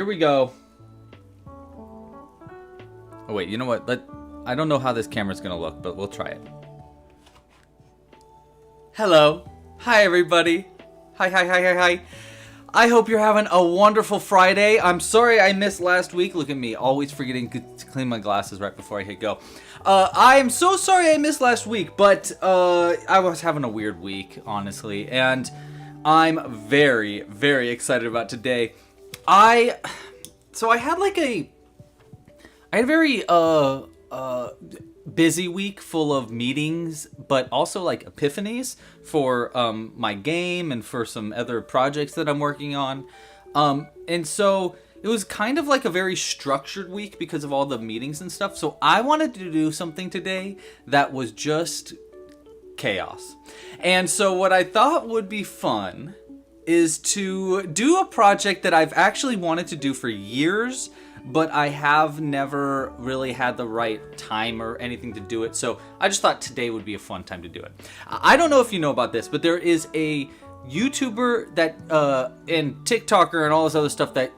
Here we go. Oh wait, you know what? I don't know how this camera's gonna look, but we'll try it. Hello. Hi everybody. Hi. I hope you're having a wonderful Friday. I'm sorry I missed last week. Look at me, always forgetting to clean my glasses right before I hit go. I am so sorry I missed last week, but I was having a weird week, honestly, and I'm very, very excited about today. I had a very busy week full of meetings, but also like epiphanies for my game and for some other projects that I'm working on. And so it was kind of like a very structured week because of all the meetings and stuff. So I wanted to do something today that was just chaos. And so what I thought would be fun is to do a project that I've actually wanted to do for years, but I have never really had the right time or anything to do it. So I just thought today would be a fun time to do it. I don't know if you know about this, but there is a YouTuber that and TikToker and all this other stuff that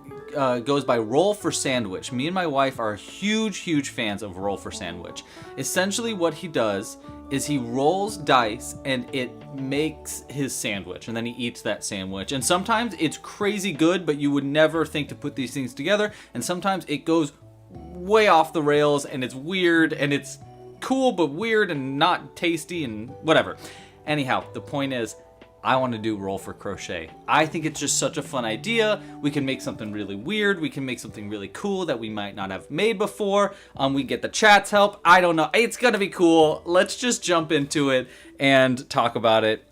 goes by Roll for Sandwich. Me and my wife are huge fans of Roll for Sandwich. Essentially what he does is he rolls dice and it makes his sandwich, and then he eats that sandwich. And sometimes it's crazy good, but you would never think to put these things together. And sometimes it goes way off the rails and it's weird and it's cool but weird and not tasty and whatever. Anyhow, the point is, I want to do Roll for Crochet. I think it's just such a fun idea. We can make something really weird. We can make something really cool that we might not have made before. We get the chat's help. I don't know. It's going to be cool. Let's just jump into it and talk about it.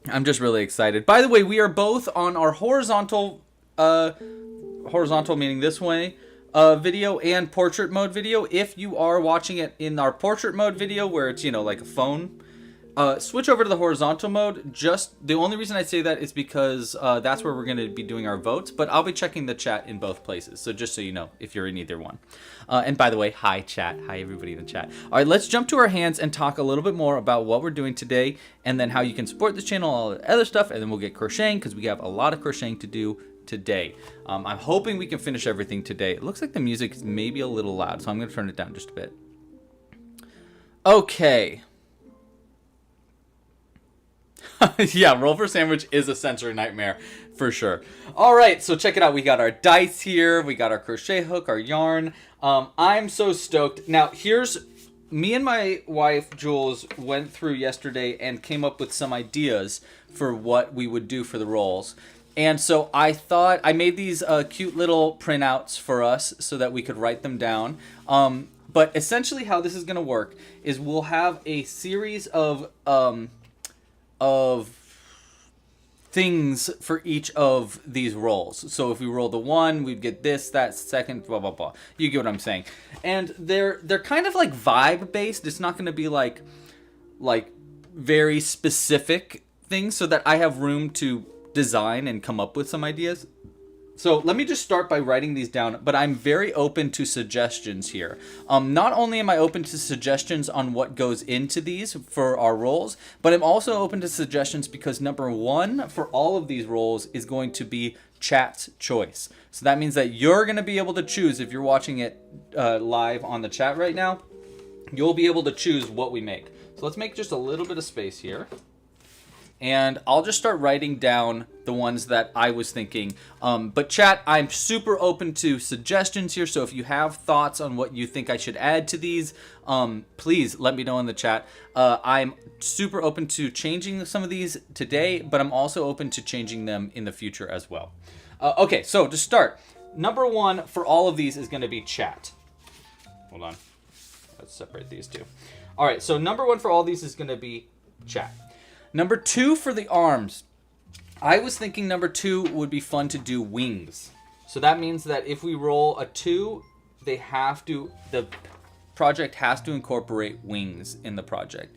I'm just really excited. By the way, we are both on our horizontal meaning this way, video and portrait mode video. If you are watching it in our portrait mode video where it's, like a phone, switch over to the horizontal mode. Just the only reason I say that is because that's where we're going to be doing our votes, but I'll be checking the chat in both places. So just so you know, if you're in either one. And by the way, hi chat. Hi everybody in the chat. All right, let's jump to our hands and talk a little bit more about what we're doing today, and then how you can support this channel, all the other stuff, and then we'll get crocheting because we have a lot of crocheting to do today. I'm hoping we can finish everything today. It looks like the music is maybe a little loud, so I'm going to turn it down just a bit. Okay. Yeah, Roll for Sandwich is a sensory nightmare for sure. All right, so check it out. We got our dice here. We got our crochet hook, our yarn. I'm so stoked. Now, here's me and my wife, Jules, went through yesterday and came up with some ideas for what we would do for the rolls. And so I thought I made these cute little printouts for us so that we could write them down. But essentially how this is going to work is we'll have a series of things for each of these rolls. So if we roll the one, we'd get this, that, second, blah, blah, blah. You get what I'm saying. And they're kind of like vibe based. It's not going to be like very specific things, so that I have room to design and come up with some ideas. So let me just start by writing these down, but I'm very open to suggestions here. Not only am I open to suggestions on what goes into these for our rolls, but I'm also open to suggestions because number one for all of these rolls is going to be chat's choice. So that means that you're going to be able to choose, if you're watching it live on the chat right now, you'll be able to choose what we make. So let's make just a little bit of space here. And I'll just start writing down the ones that I was thinking. But chat, I'm super open to suggestions here. So if you have thoughts on what you think I should add to these, please let me know in the chat. I'm super open to changing some of these today, but I'm also open to changing them in the future as well. Okay, so to start, number one for all of these is going to be chat. Hold on. Let's separate these two. All right, so number one for all these is going to be chat. Number two for the arms, I was thinking number two would be fun to do wings. So that means that if we roll a 2, the project has to incorporate wings in the project.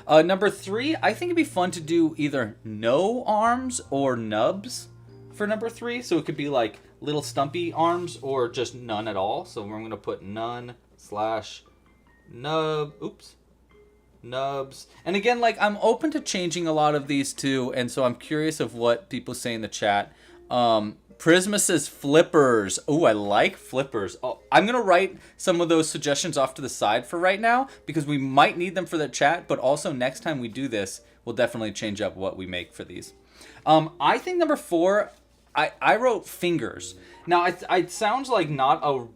Number 3, I think it'd be fun to do either no arms or nubs for number 3. So it could be like little stumpy arms or just none at all. So we're going to put none/nub. Oops. Nubs. And again, I'm open to changing a lot of these too, and so I'm curious of what people say in the chat. Prisma says flippers. Oh, I like flippers. Oh, I'm going to write some of those suggestions off to the side for right now because we might need them for the chat, but also next time we do this, we'll definitely change up what we make for these. I think number 4, I wrote fingers. Now, it sounds like not a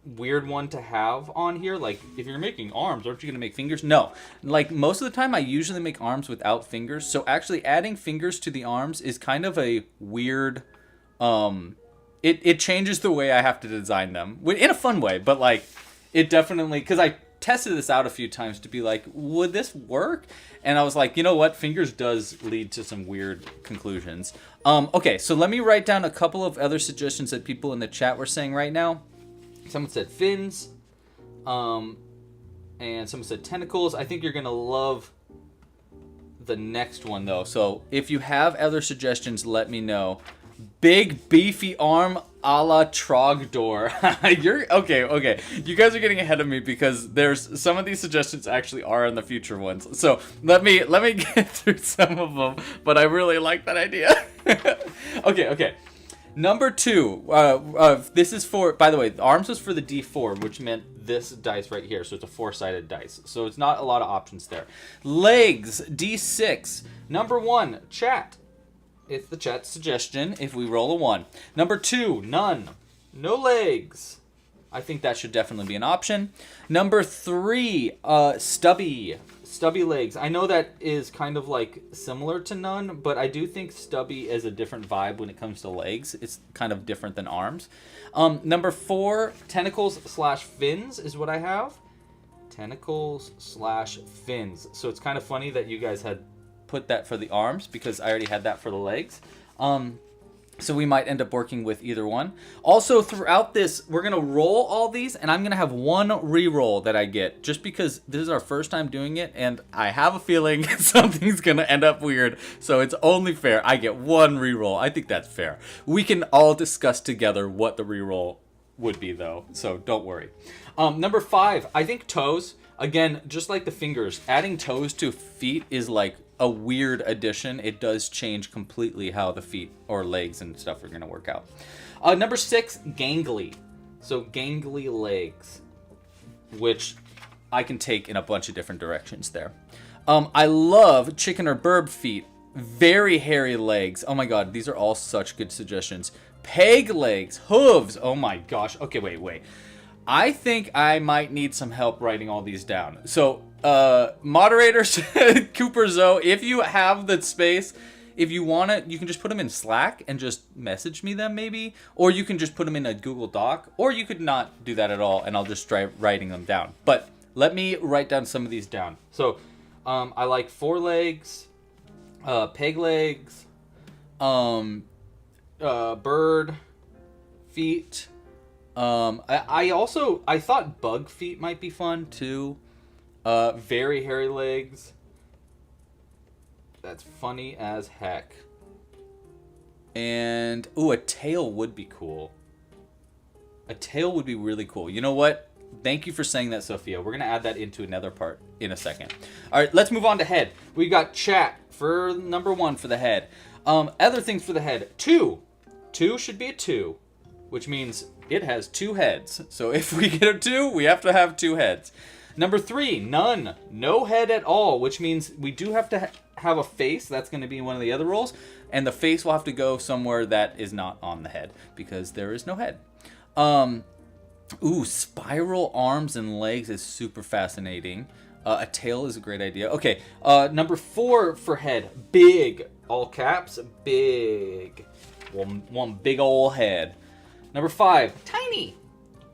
weird one to have on here. Like, if you're making arms, aren't you going to make fingers? No. Like, most of the time, I usually make arms without fingers. So, actually, adding fingers to the arms is kind of a weird... It changes the way I have to design them. In a fun way, but, like, it definitely... Because I tested this out a few times to be like, would this work? And I was like, you know what? Fingers does lead to some weird conclusions. Okay, so let me write down a couple of other suggestions that people in the chat were saying right now. Someone said fins, and someone said tentacles. I think you're going to love the next one, though. So if you have other suggestions, let me know. Big, beefy arm a la Trogdor. You're okay. You guys are getting ahead of me because there's some of these suggestions actually are in the future ones. So let me get through some of them, but I really like that idea. Okay. Number 2, this is for, by the way, the arms was for the D4, which meant this dice right here. So it's a 4-sided dice. So it's not a lot of options there. Legs, D6. Number 1, chat. It's the chat suggestion if we roll a 1. Number 2, none. No legs. I think that should definitely be an option. Number 3, stubby. Stubby legs. I know that is kind of like similar to none, but I do think stubby is a different vibe when it comes to legs. It's kind of different than arms. Number 4, tentacles/fins is what I have. Tentacles/fins. So it's kind of funny that you guys had put that for the arms because I already had that for the legs. So we might end up working with either one. Also, throughout this, we're going to roll all these, and I'm going to have one re-roll that I get, just because this is our first time doing it, and I have a feeling something's going to end up weird, so it's only fair I get one re-roll. I think that's fair. We can all discuss together what the re-roll would be, though, so don't worry. Number 5, I think toes. Again, just like the fingers, adding toes to feet is like a weird addition. It does change completely how the feet or legs and stuff are going to work out. Number 6, gangly. So gangly legs, which I can take in a bunch of different directions there. I love chicken or bird feet. Very hairy legs. Oh my god, these are all such good suggestions. Peg legs, hooves. Oh my gosh. Okay, wait. I think I might need some help writing all these down. So, moderators, Cooper Zoe, if you have the space, if you want it, you can just put them in Slack and just message me them maybe. Or you can just put them in a Google Doc. Or you could not do that at all and I'll just try writing them down. But let me write down some of these down. So, I like forelegs, peg legs, bird feet. I thought bug feet might be fun too. Very hairy legs. That's funny as heck. And a tail would be cool. A tail would be really cool. You know what? Thank you for saying that, Sophia. We're gonna add that into another part in a second. All right, let's move on to head. We got chat for number 1 for the head. Other things for the head. 2 should be a 2, which means it has 2 heads. So if we get a 2, we have to have 2 heads. Number 3, none. No head at all, which means we do have to have a face. That's going to be one of the other roles. And the face will have to go somewhere that is not on the head because there is no head. Spiral arms and legs is super fascinating. A tail is a great idea. Okay, number 4 for head. Big. All caps. Big. One big old head. Number 5, tiny.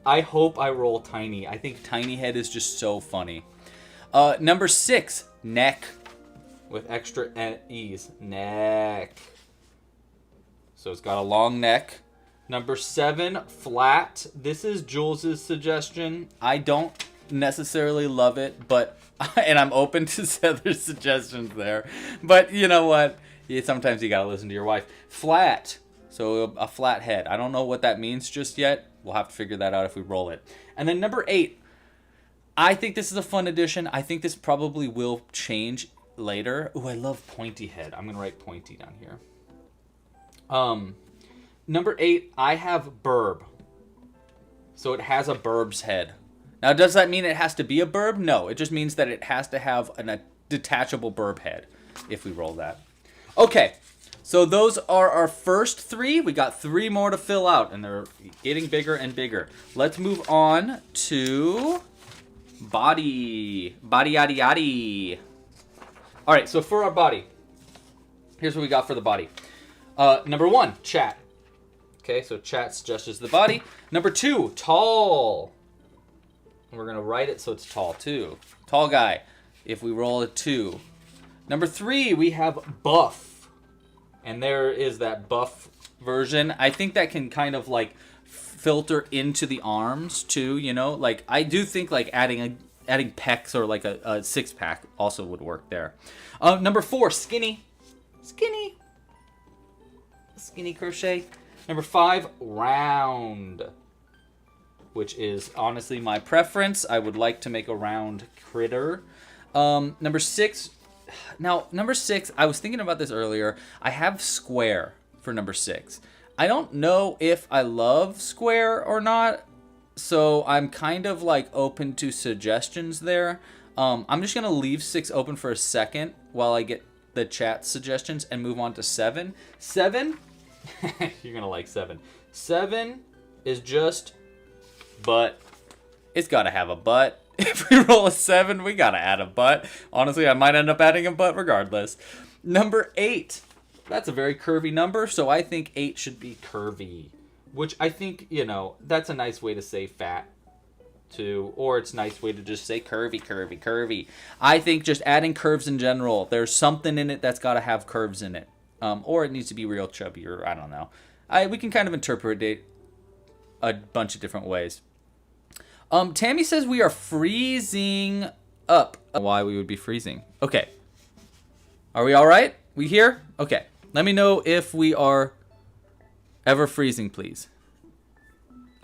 I hope I roll tiny. I think tiny head is just so funny. Number 6, neck. With extra E's. Neck. So it's got a long neck. Number 7, flat. This is Jules's suggestion. I don't necessarily love it, but and I'm open to other suggestions there. But you know what? Sometimes you gotta listen to your wife. Flat. So a flat head. I don't know what that means just yet. We'll have to figure that out if we roll it. And then number 8. I think this is a fun addition. I think this probably will change later. I love pointy head. I'm going to write pointy down here. Number 8, I have burb. So it has a burb's head. Now, does that mean it has to be a burb? No, it just means that it has to have a detachable burb head, if we roll that. Okay, so those are our first 3. We got 3 more to fill out, and they're getting bigger and bigger. Let's move on to body. Body, yaddy, yaddy. All right, so for our body, here's what we got for the body. Number 1, chat. Okay, so chat suggests the body. Number 2, tall. And we're going to write it so it's tall, too. Tall guy, if we roll a 2. Number 3, we have buff. And there is that buff version. I think that can kind of, like, filter into the arms, too, you know? Like, I do think, like, adding pecs or, like, a six-pack also would work there. Number 4, skinny. Skinny. Skinny crochet. Number 5, round, which is honestly my preference. I would like to make a round critter. Number 6, I was thinking about this earlier. I have square for number 6. I don't know if I love square or not, so I'm kind of like open to suggestions there. I'm just going to leave 6 open for a second while I get the chat suggestions and move on to 7. 7... You're going to like 7. 7 is just butt. It's got to have a butt. If we roll a 7, we got to add a butt. Honestly, I might end up adding a butt regardless. Number 8. That's a very curvy number, so I think 8 should be curvy. Which I think, you know, that's a nice way to say fat, too. Or it's a nice way to just say curvy, curvy, curvy. I think just adding curves in general, there's something in it that's got to have curves in it. Or it needs to be real chubby, or I don't know. We can kind of interpret it a bunch of different ways. Tammy says we are freezing up. Why we would be freezing. Okay. Are we all right? We here? Okay. Let me know if we are ever freezing, please.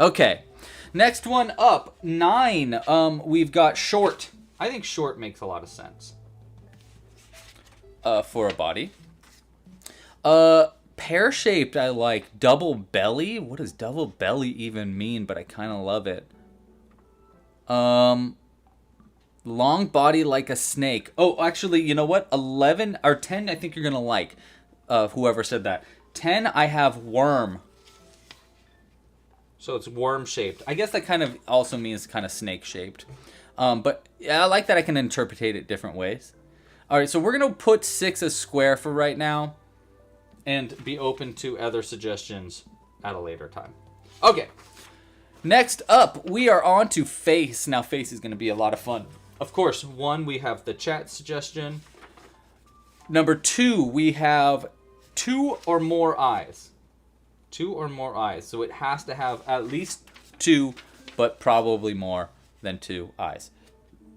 Okay. Next one up. 9. We've got short. I think short makes a lot of sense. For a body. Pear-shaped, I like. Double belly? What does double belly even mean? But I kind of love it. Long body like a snake. Oh, actually, you know what? 11 or 10, I think you're going to like. Whoever said that. 10, I have worm. So it's worm-shaped. I guess that kind of also means kind of snake-shaped. But yeah, I like that I can interpret it different ways. All right, so we're going to put 6 as square for right now. And be open to other suggestions at a later time. Okay. Next up, we are on to face. Now, face is going to be a lot of fun. Of course, 1, we have the chat suggestion. Number 2, we have 2 or more eyes. 2 or more eyes. So it has to have at least 2, but probably more than 2 eyes.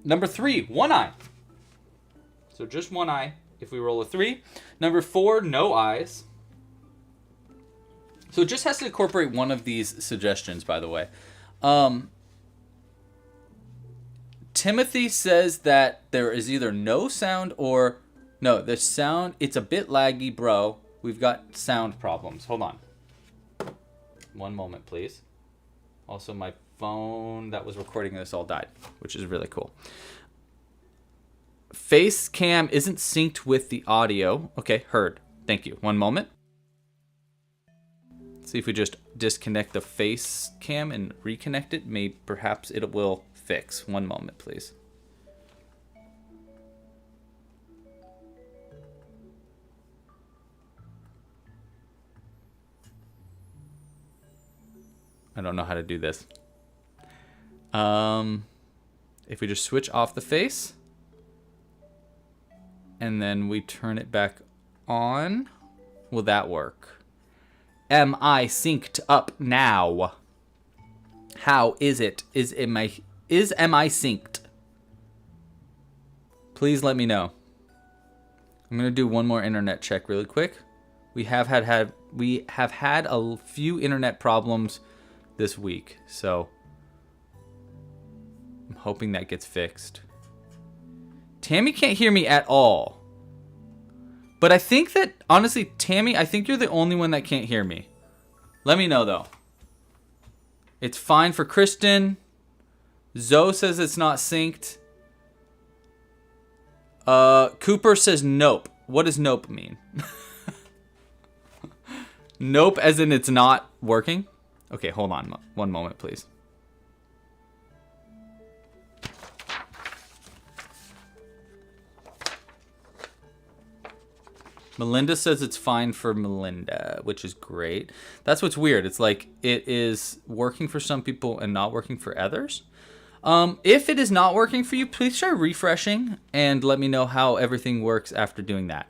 Number 3, 1 eye. So just 1 eye. If we roll a 3. Number 4, no eyes. So it just has to incorporate one of these suggestions, by the way. Timothy says that there is either no sound or... No, the sound... It's a bit laggy, bro. We've got sound problems. Hold on. One moment, please. Also, my phone that was recording this all died, which is really cool. Face cam isn't synced with the audio. Okay, heard. Thank you. One moment. Let's see if we just disconnect the face cam and reconnect it. Maybe perhaps it will fix. One moment, please. I don't know how to do this. If we just switch off the face and then we turn it back on, will that work? Am I synced up now? How is it? Am I synced? Please let me know. I'm gonna do one more internet check really quick. We have had a few internet problems this week, so I'm hoping that gets fixed. Tammy can't hear me at all. But I think that, honestly, Tammy, I think you're the only one that can't hear me. Let me know, though. It's fine for Kristen. Zoe says it's not synced. Cooper says nope. What does nope mean? Nope, as in it's not working? Okay, hold on. One moment, please. Melinda says it's fine for Melinda, which is great. That's what's weird. It's like it is working for some people and not working for others. If it is not working for you, please try refreshing and let me know how everything works after doing that.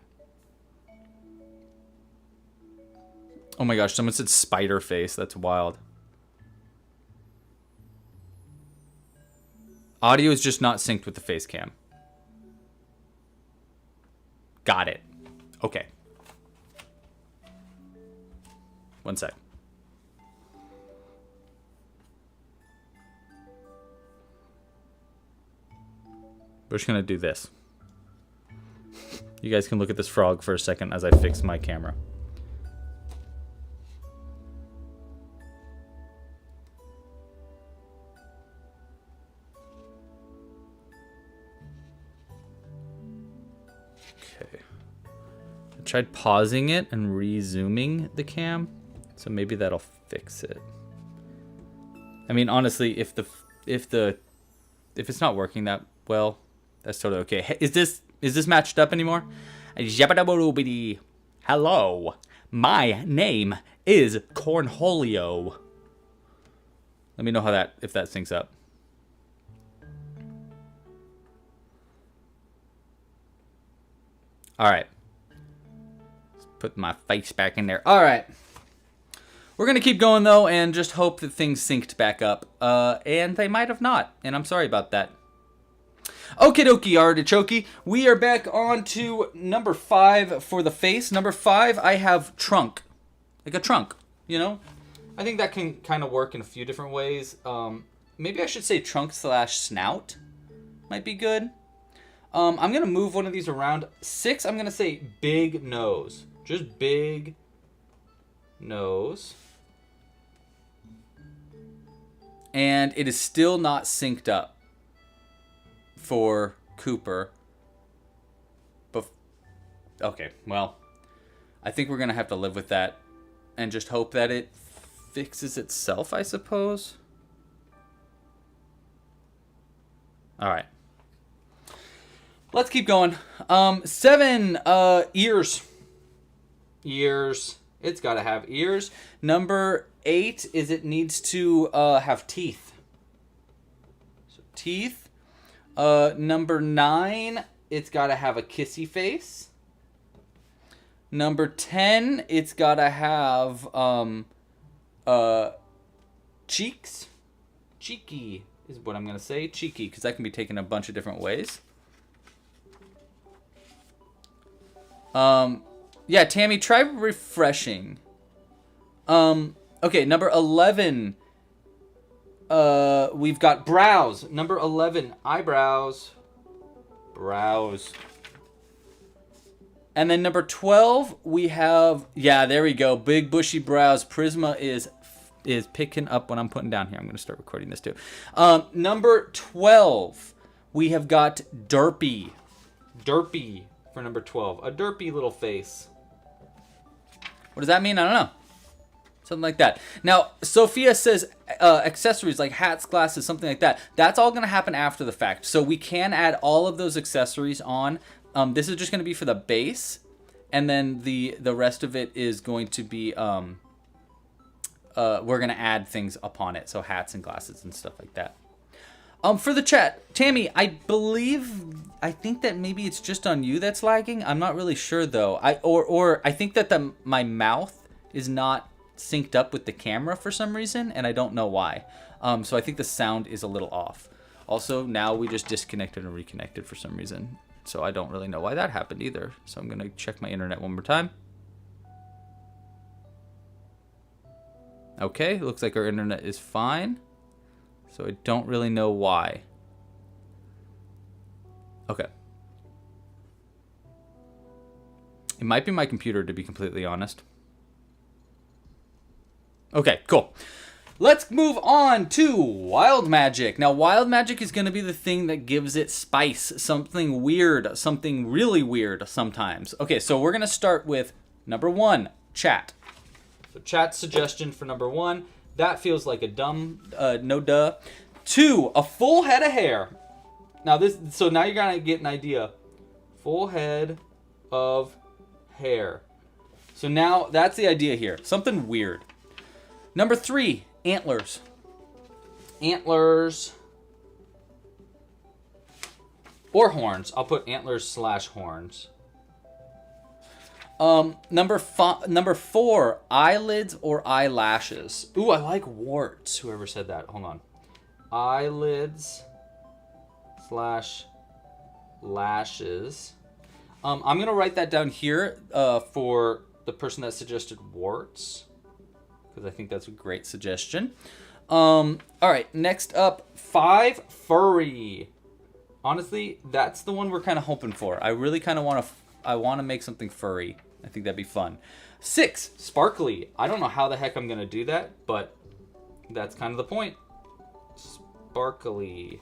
Oh my gosh, someone said spider face. That's wild. Audio is just not synced with the face cam. Got it. Okay. One sec. We're just gonna do this. You guys can look at this frog for a second as I fix my camera. Okay. I tried pausing it and re-zooming the cam, so maybe that'll fix it. I mean, honestly, if it's not working that well, that's totally okay. Hey, is this matched up anymore? Hello, my name is Cornholio. Let me know if that syncs up. All right. Let's put my face back in there. All right. We're going to keep going, though, and just hope that things synced back up. And they might have not, and I'm sorry about that. Okie dokie, artichoke. We are back on to number 5 for the face. Number 5, I have trunk. Like a trunk, you know? I think that can kind of work in a few different ways. Maybe I should say trunk / snout. Might be good. I'm going to move one of these around. 6, I'm going to say big nose. Just big nose. And it is still not synced up for Cooper. Okay, well, I think we're going to have to live with that and just hope that it fixes itself, I suppose. All right. Let's keep going. 7, ears. Ears. It's got to have ears. Number 8 is it needs to have teeth. So teeth. Number 9, it's got to have a kissy face. Number 10, it's got to have cheeks. Cheeky is what I'm going to say. Cheeky, because that can be taken a bunch of different ways. Yeah, Tammy, try refreshing. Okay, number 11. We've got brows. Number 11, eyebrows. Brows. And then number 12, we have, yeah, there we go. Big bushy brows. Prisma is picking up what I'm putting down here. I'm going to start recording this too. Number 12, we have got derpy. Derpy for number 12. A derpy little face. What does that mean? I don't know. Something like that. Now, Sophia says accessories like hats, glasses, something like that. That's all going to happen after the fact. So we can add all of those accessories on. This is just going to be for the base. And then the rest of it is going to be, we're going to add things upon it. So hats and glasses and stuff like that. For the chat, Tammy, I think that maybe it's just on you that's lagging. I'm not really sure though. Or I think that my mouth is not synced up with the camera for some reason, and I don't know why. So I think the sound is a little off. Also, now we just disconnected and reconnected for some reason. So I don't really know why that happened either. So I'm going to check my internet one more time. Okay, looks like our internet is fine. So I don't really know why. Okay. It might be my computer, to be completely honest. Okay, cool. Let's move on to wild magic. Now, wild magic is going to be the thing that gives it spice, something weird, something really weird sometimes. Okay, so we're going to start with number 1, chat. So chat suggestion for number 1. That feels like a dumb, no duh. 2, a full head of hair. Now now you're going to get an idea. Full head of hair. So now that's the idea here. Something weird. Number 3, antlers. Antlers. Or horns. I'll put antlers / horns. Number 4, eyelids or eyelashes. Ooh, I like warts. Whoever said that. Hold on. Eyelids / lashes. I'm going to write that down here for the person that suggested warts, because I think that's a great suggestion. All right, next up, 5, furry. Honestly, that's the one we're kind of hoping for. I really kind of want to make something furry. I think that'd be fun. 6, sparkly. I don't know how the heck I'm going to do that, but that's kind of the point. Sparkly.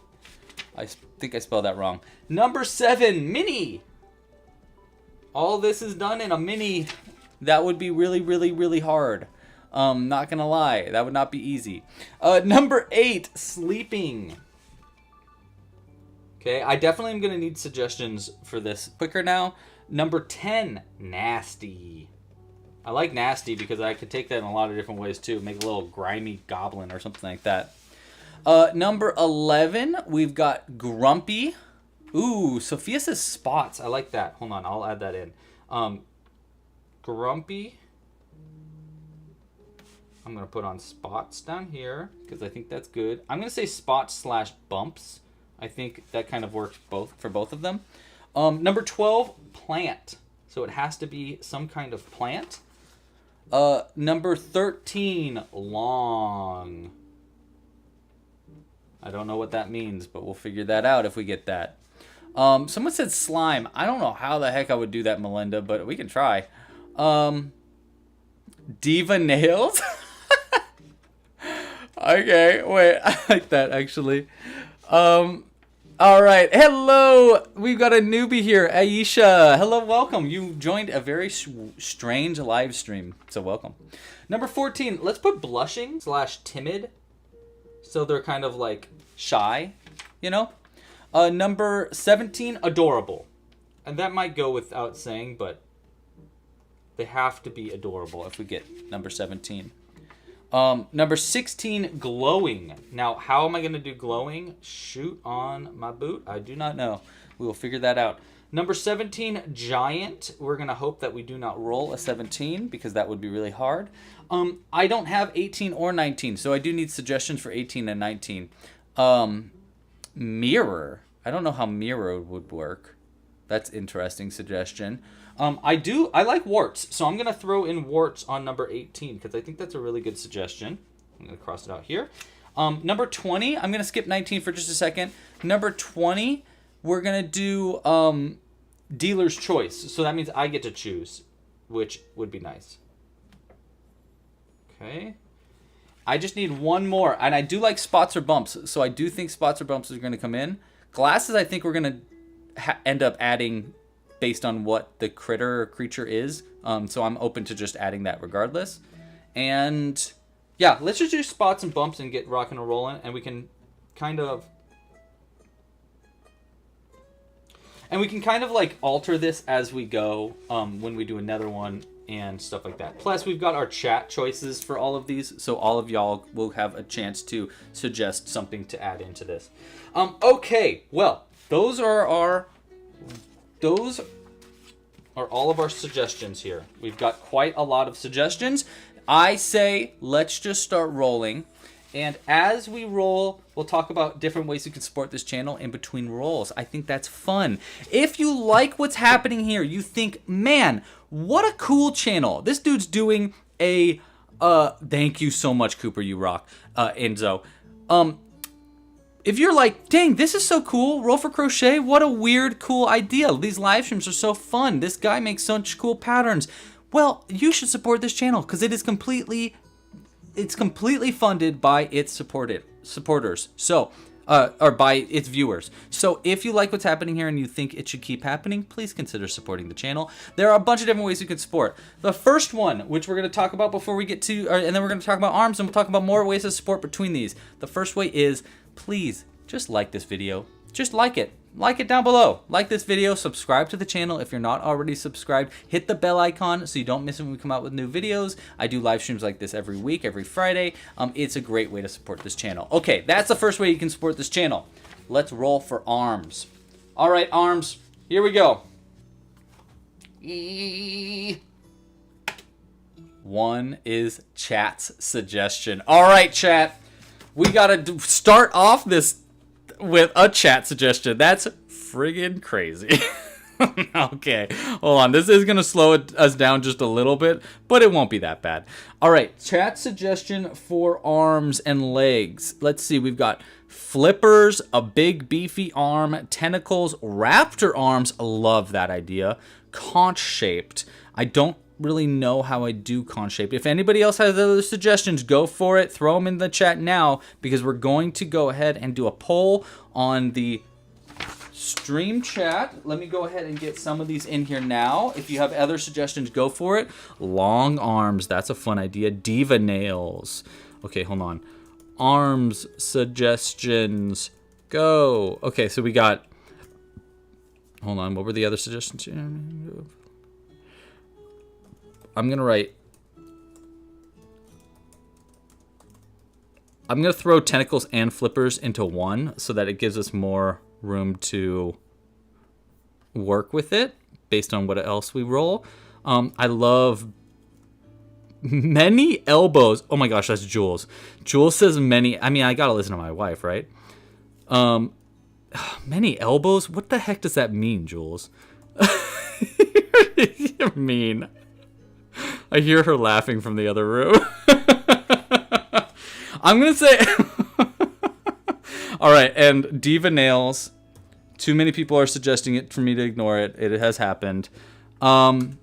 I think I spelled that wrong. Number 7, mini. All this is done in a mini. That would be really, really, really hard. Not gonna lie, that would not be easy. Number 8, sleeping. Okay, I definitely am gonna need suggestions for this quicker now. Number 10, nasty. I like nasty because I could take that in a lot of different ways too. Make a little grimy goblin or something like that. Number 11, we've got grumpy. Ooh, Sophia says spots. I like that. Hold on, I'll add that in. Grumpy. I'm going to put on spots down here because I think that's good. I'm going to say spots / bumps. I think that kind of works for both of them. Number 12, plant. So it has to be some kind of plant. Number 13, long. I don't know what that means, but we'll figure that out if we get that. Someone said slime. I don't know how the heck I would do that, Melinda, but we can try. Diva nails? Okay, wait. I like that, actually. All right. Hello. We've got a newbie here, Aisha. Hello, welcome. You joined a very strange live stream, so welcome. Number 14, let's put blushing / timid. So they're kind of like shy, you know? Number 17, adorable. And that might go without saying, but they have to be adorable if we get number 17. Number 16, glowing. Now, how am I going to do glowing? Shoot on my boot? I do not know. We will figure that out. Number 17, giant. We're going to hope that we do not roll a 17 because that would be really hard. I don't have 18 or 19, so I do need suggestions for 18 and 19. Mirror. I don't know how mirror would work. That's interesting suggestion. I like warts, so I'm going to throw in warts on number 18 because I think that's a really good suggestion. I'm going to cross it out here. Number 20, I'm going to skip 19 for just a second. Number 20, we're going to do dealer's choice. So that means I get to choose, which would be nice. Okay. I just need one more, and I do like spots or bumps, so I do think spots or bumps are going to come in. Glasses, I think we're going to end up adding based on what the critter or creature is. So I'm open to just adding that regardless. And yeah, let's just do spots and bumps and get rocking and rolling. And we can kind of like alter this as we go when we do another one and stuff like that. Plus, we've got our chat choices for all of these. So all of y'all will have a chance to suggest something to add into this. Okay, well, those are all of our suggestions here. We've got quite a lot of suggestions. I say let's just start rolling. And as we roll, we'll talk about different ways you can support this channel in between rolls. I think that's fun. If you like what's happening here, you think, man, what a cool channel. This dude's doing a, thank you so much, Cooper, you rock, Enzo. If you're like, dang, this is so cool, Roll for Crochet, what a weird, cool idea. These live streams are so fun. This guy makes such cool patterns. Well, you should support this channel because it is completely it's completely funded by its supporters. So, or by its viewers. So if you like what's happening here and you think it should keep happening, please consider supporting the channel. There are a bunch of different ways you can support. The first one, which we're going to talk about before we get to, and then we're going to talk about arms, and we'll talk about more ways of support between these. The first way is, please just like this video. Just like it. Like it down below. Like this video. Subscribe to the channel if you're not already subscribed. Hit the bell icon so you don't miss when we come out with new videos. I do live streams like this every week, every Friday. It's a great way to support this channel. Okay, that's the first way you can support this channel. Let's roll for arms. All right, arms. Here we go. One is chat's suggestion. All right, chat. We got to start off this with a chat suggestion. That's friggin' crazy. Okay, hold on. This is going to slow us down just a little bit, but it won't be that bad. All right, chat suggestion for arms and legs. Let's see. We've got flippers, a big beefy arm, tentacles, raptor arms. Love that idea. Conch shaped. I don't really know how I do conch shaped. If anybody else has other suggestions, go for it. Throw them in the chat now, because we're going to go ahead and do a poll on the stream chat. Let me go ahead and get some of these in here now. If you have other suggestions, go for it. Long arms, that's a fun idea. Diva nails. Okay, hold on. Arms suggestions, go. Okay, so we got, hold on, what were the other suggestions? I'm going to throw tentacles and flippers into one so that it gives us more room to work with it based on what else we roll. I love many elbows. Oh my gosh, that's Jules. Jules says many. I mean, I got to listen to my wife, right? Many elbows? What the heck does that mean, Jules? You're mean. I hear her laughing from the other room. I'm going to say... All right, and Diva Nails. Too many people are suggesting it for me to ignore it. It has happened. And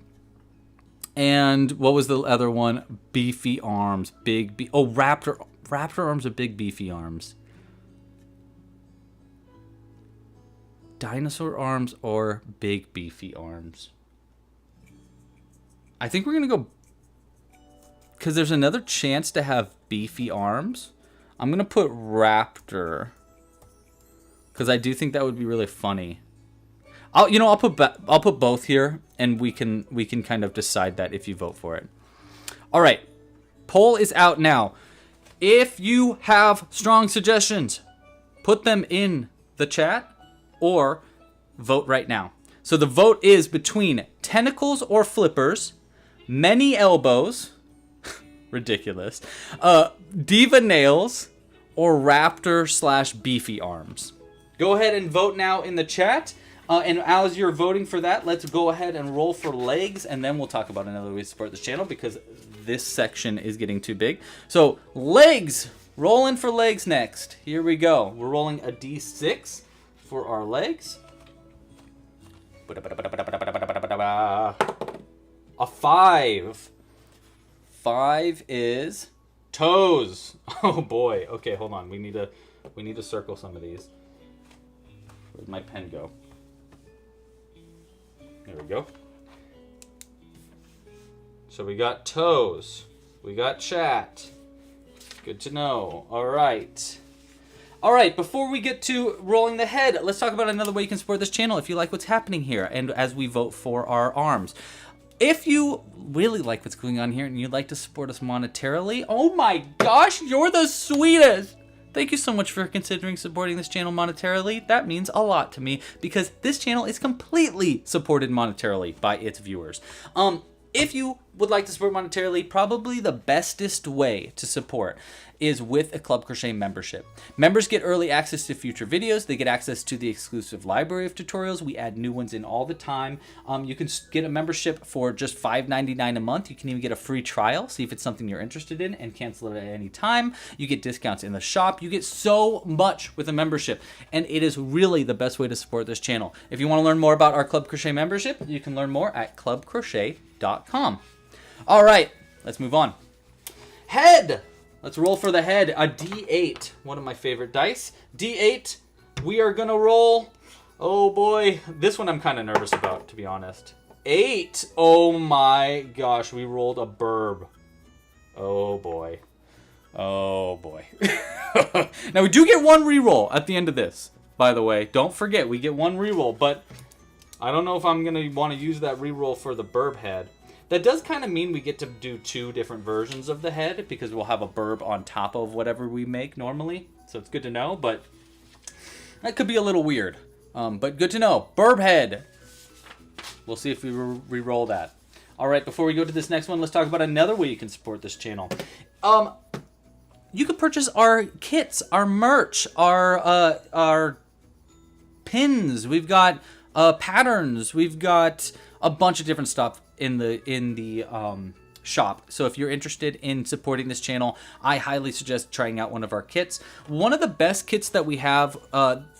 what was the other one? Beefy arms. Raptor arms are big beefy arms. Dinosaur arms or big beefy arms? I think we're going to go, because there's another chance to have beefy arms. I'm going to put raptor, because I do think that would be really funny. I'll put both here, and we can kind of decide that if you vote for it. All right. Poll is out now. If you have strong suggestions, put them in the chat or vote right now. So the vote is between tentacles or flippers, many elbows, ridiculous, diva nails, or raptor / beefy arms. Go ahead and vote now in the chat. And as you're voting for that, let's go ahead and roll for legs, and then we'll talk about another way to support this channel, because this section is getting too big. So legs, rolling for legs next. Here we go. We're rolling a D6 for our legs. A 5. 5 is toes. Oh boy. Okay, hold on. We need to circle some of these. Where'd my pen go? There we go. So we got toes. We got chat. Good to know. All right. All right, before we get to rolling the head, let's talk about another way you can support this channel if you like what's happening here and as we vote for our arms. If you really like what's going on here and you'd like to support us monetarily, oh my gosh, you're the sweetest. Thank you so much for considering supporting this channel monetarily. That means a lot to me because this channel is completely supported monetarily by its viewers. If you would like to support monetarily, probably the bestest way to support is with a Club Crochet membership. Members get early access to future videos. They get access to the exclusive library of tutorials. We add new ones in all the time. You can get a membership for just $5.99 a month. You can even get a free trial, see if it's something you're interested in, and cancel it at any time. You get discounts in the shop. You get so much with a membership, and it is really the best way to support this channel. If you want to learn more about our Club Crochet membership, you can learn more at clubcrochet.com. All right, let's move on. Head. Let's roll for the head. A D8. One of my favorite dice. D8. We are going to roll. Oh, boy. This one I'm kind of nervous about, to be honest. 8. Oh, my gosh. We rolled a burb. Oh, boy. Oh, boy. Now, we do get one reroll at the end of this, by the way. Don't forget, we get one reroll, but I don't know if I'm going to want to use that reroll for the burb head. That does kind of mean we get to do 2 different versions of the head because we'll have a burb on top of whatever we make normally. So it's good to know, but that could be a little weird. But good to know. Burb head. We'll see if we re-roll that. All right, before we go to this next one, let's talk about another way you can support this channel. You can purchase our kits, our merch, our pins. We've got patterns. We've got a bunch of different stuff in the shop. So if you're interested in supporting this channel, I highly suggest trying out one of our kits. One of the best kits that we have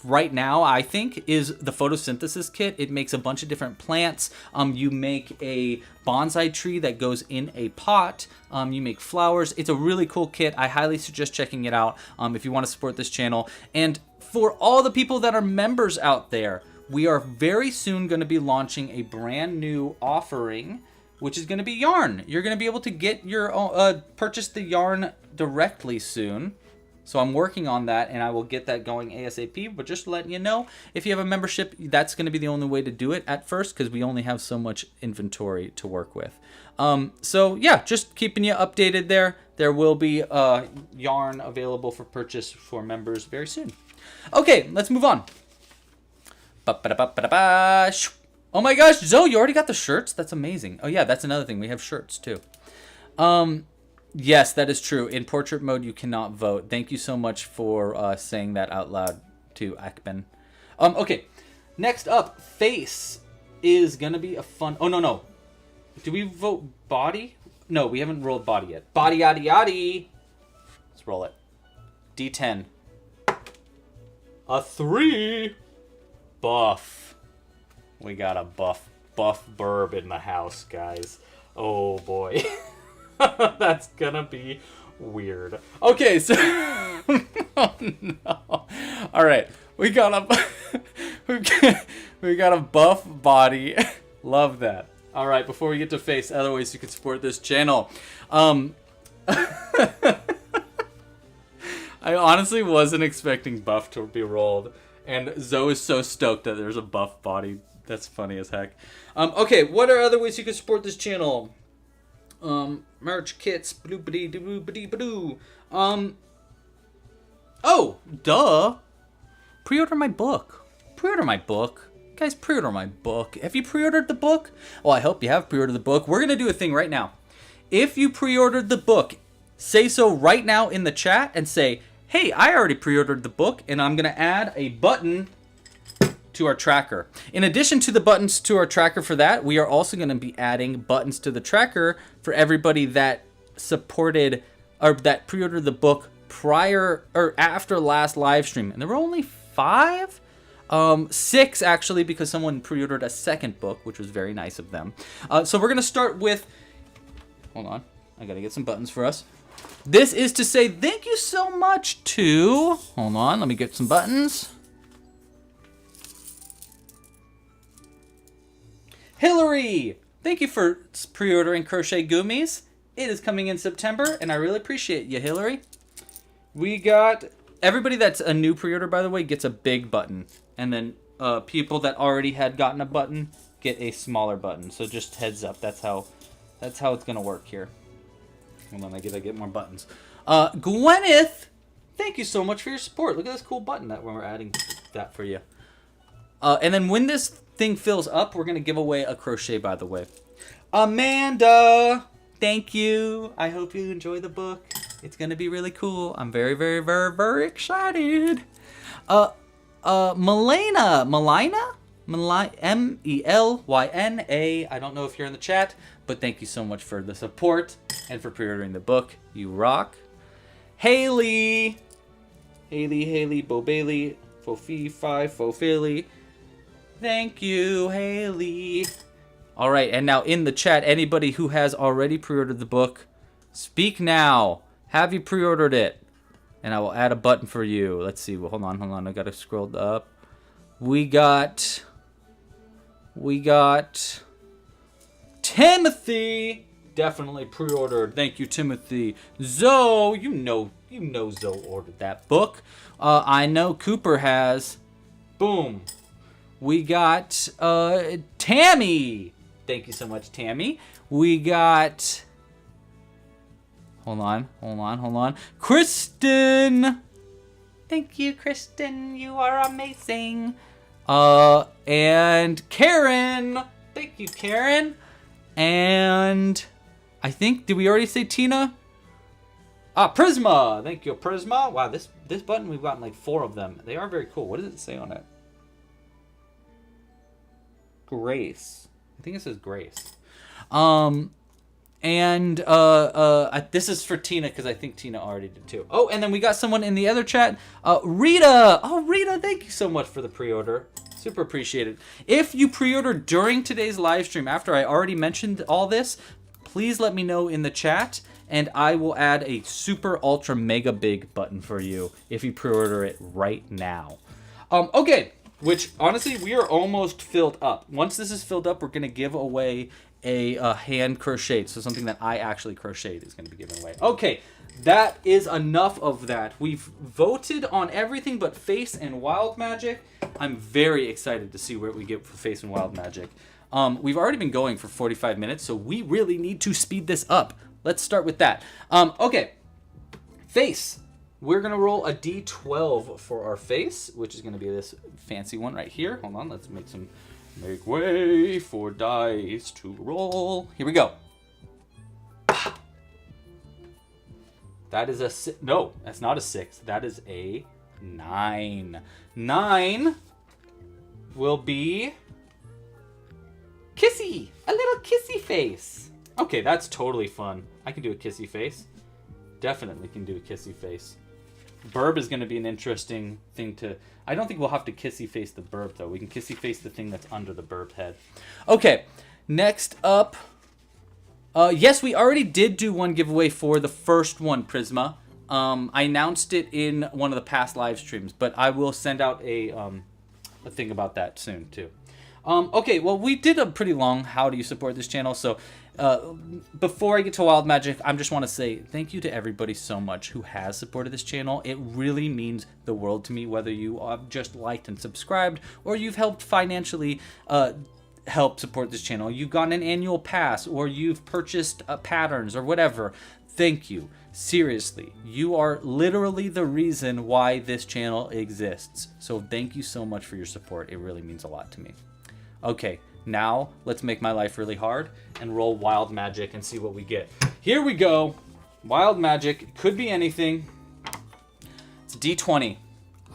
right now, I think, is the photosynthesis kit. It makes a bunch of different plants. You make a bonsai tree that goes in a pot. You make flowers. It's a really cool kit. I highly suggest checking it out if you want to support this channel. And for all the people that are members out there, we are very soon going to be launching a brand new offering, which is going to be yarn. You're going to be able to get your purchase the yarn directly soon. So I'm working on that, and I will get that going ASAP. But just letting you know, if you have a membership, that's going to be the only way to do it at first because we only have so much inventory to work with. So yeah, just keeping you updated there. There will be yarn available for purchase for members very soon. Okay, let's move on. Oh my gosh, Zoe, you already got the shirts? That's amazing. Oh yeah, that's another thing. We have shirts too. Yes, that is true. In portrait mode, you cannot vote. Thank you so much for saying that out loud to Akben. Okay, next up, face is gonna be a fun. Oh no. Do we vote body? No, we haven't rolled body yet. Body yaddy yaddy. Let's roll it. D10. A 3. Buff. We got a buff burb in the house, guys. Oh boy. That's gonna be weird. Okay, so oh no. All right, we got a buff body. Love that. All right, before we get to face, other ways you can support this channel. I honestly wasn't expecting buff to be rolled. And Zoe is so stoked that there's a buff body. That's funny as heck. Okay, what are other ways you can support this channel? Merch, kits, bloopity-doo-boopity-doo. Oh, duh. Pre-order my book. Pre-order my book. Guys, pre-order my book. Have you pre-ordered the book? Well, I hope you have pre-ordered the book. We're going to do a thing right now. If you pre-ordered the book, say so right now in the chat and say, hey, I already pre-ordered the book, and I'm going to add a button to our tracker. In addition to the buttons to our tracker for that, we are also going to be adding buttons to the tracker for everybody that supported or that pre-ordered the book prior or after last live stream. And there were only 5? 6 actually, because someone pre-ordered a second book, which was very nice of them. So we're going to start with, hold on, I got to get some buttons for us. This is to say thank you so much to, hold on, let me get some buttons. Hillary, thank you for pre-ordering Crochet Gummies. It is coming in September, and I really appreciate you, Hillary. We got, everybody that's a new pre-order, by the way, gets a big button. And then people that already had gotten a button get a smaller button. So just heads up, that's how it's going to work here. Hold on, I gotta get more buttons. Gwyneth, thank you so much for your support. Look at this cool button that we're adding that for you. And then when this thing fills up, we're gonna give away a crochet, by the way. Amanda, thank you. I hope you enjoy the book. It's gonna be really cool. I'm very, very, very, very excited. Melina, Melyna? I don't know if you're in the chat, but thank you so much for the support and for pre-ordering the book. You rock. Haley, Bo Bailey, Fofi, Fofili. Thank you, Haley. All right, and now in the chat, anybody who has already pre-ordered the book, speak now. Have you pre-ordered it? And I will add a button for you. Let's see. Well, hold on. I got to scroll up. We got Timothy. Definitely pre-ordered. Thank you, Timothy. Zoe, you know Zoe ordered that book. I know Cooper has. Boom. We got Tammy. Thank you so much, Tammy. We got... Hold on. Kristen. Thank you, Kristen. You are amazing. And Karen. Thank you, Karen. And I think, did we already say Tina? Prisma. Thank you, Prisma. Wow, this button, we've gotten like 4 of them. They are very cool. What does it say on it? Grace. I think it says Grace. This is for Tina because I think Tina already did too. Oh, and then we got someone in the other chat. Rita. Oh, Rita, thank you so much for the pre-order. Super appreciated. If you pre-order during today's live stream, after I already mentioned all this, please let me know in the chat, and I will add a super ultra mega big button for you if you pre-order it right now. Okay, which honestly, we are almost filled up. Once this is filled up, we're going to give away a hand crocheted. So something that I actually crocheted is going to be given away. Okay, that is enough of that. We've voted on everything but Face and Wild Magic. I'm very excited to see what we get for Face and Wild Magic. We've already been going for 45 minutes, so we really need to speed this up. Let's start with that. Okay, Face. We're going to roll a D12 for our Face, which is going to be this fancy one right here. Hold on, let's make way for dice to roll. Here we go. That is a 6. No, that's not a 6. That is a 9. 9 will be kissy. A little kissy face. Okay, that's totally fun. I can do a kissy face. Definitely can do a kissy face. Burb is going to be an interesting thing to... I don't think we'll have to kissy face the burb, though. We can kissy face the thing that's under the burb head. Okay, next up... yes, we already did do one giveaway for the first one, Prisma. I announced it in one of the past live streams, but I will send out a thing about that soon, too. Okay, well, we did a pretty long how do you support this channel, so before I get to Wild Magic, I just want to say thank you to everybody so much who has supported this channel. It really means the world to me, whether you have just liked and subscribed or you've helped financially help support this channel. You've gotten an annual pass or you've purchased patterns or whatever. Thank you. Seriously, you are literally the reason why this channel exists. So thank you so much for your support. It really means a lot to me. Okay, now let's make my life really hard and roll Wild Magic and see what we get. Here we go. Wild Magic. Could be anything. It's D20.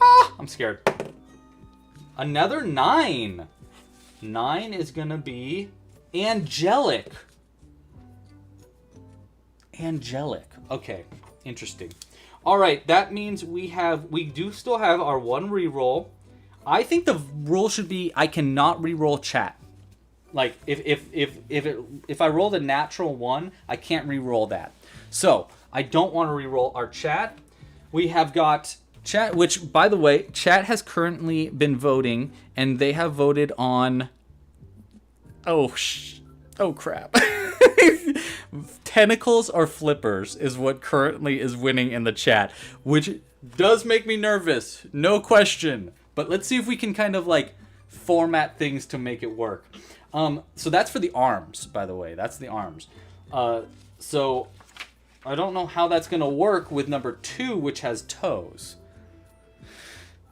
Ah, I'm scared. Another 9. 9 is going to be angelic. Angelic. Okay, interesting. All right, that means we do still have our one reroll. I think the rule should be I cannot reroll chat. Like if I roll the natural 1, I can't reroll that. So I don't want to reroll our chat. We have got chat, which by the way, chat has currently been voting, and they have voted on. Oh crap. Tentacles or flippers is what currently is winning in the chat, which does make me nervous, no question. But let's see if we can kind of like format things to make it work. So that's for the arms, by the way. That's the arms. So I don't know how that's going to work with number 2, which has toes.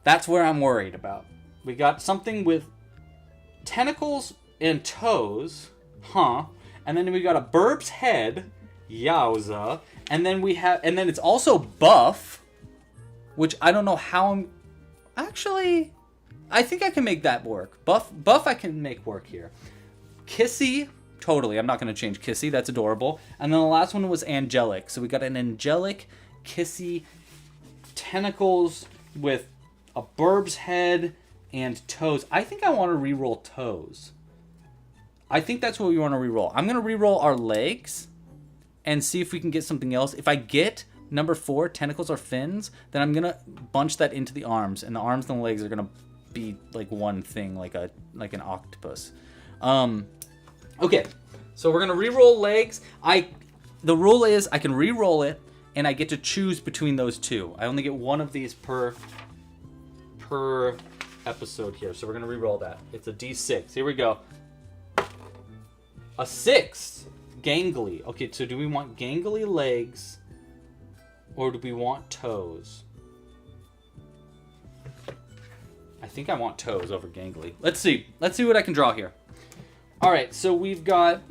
That's where I'm worried about. We got something with tentacles and toes, and then we got a burb's head, yowza, and then it's also buff, which I don't know how I'm... Actually, I think I can make that work. Buff I can make work here. Kissy, totally. I'm not going to change Kissy. That's adorable. And then the last one was angelic. So we got an angelic, Kissy, tentacles with a burb's head and toes. I think I want to reroll toes. I think that's what we want to reroll. I'm going to reroll our legs and see if we can get something else. If I get number 4, tentacles or fins, then I'm gonna bunch that into the arms, and the arms and the legs are gonna be like one thing, like an octopus. Okay, so we're gonna re-roll legs. The rule is I can re-roll it, and I get to choose between those two. I only get one of these per episode here, so we're gonna re-roll that. It's a D6. Here we go. A 6. Gangly. Okay, so do we want gangly legs or do we want toes? I think I want toes over gangly. Let's see. Let's see what I can draw here. All right, so we've got,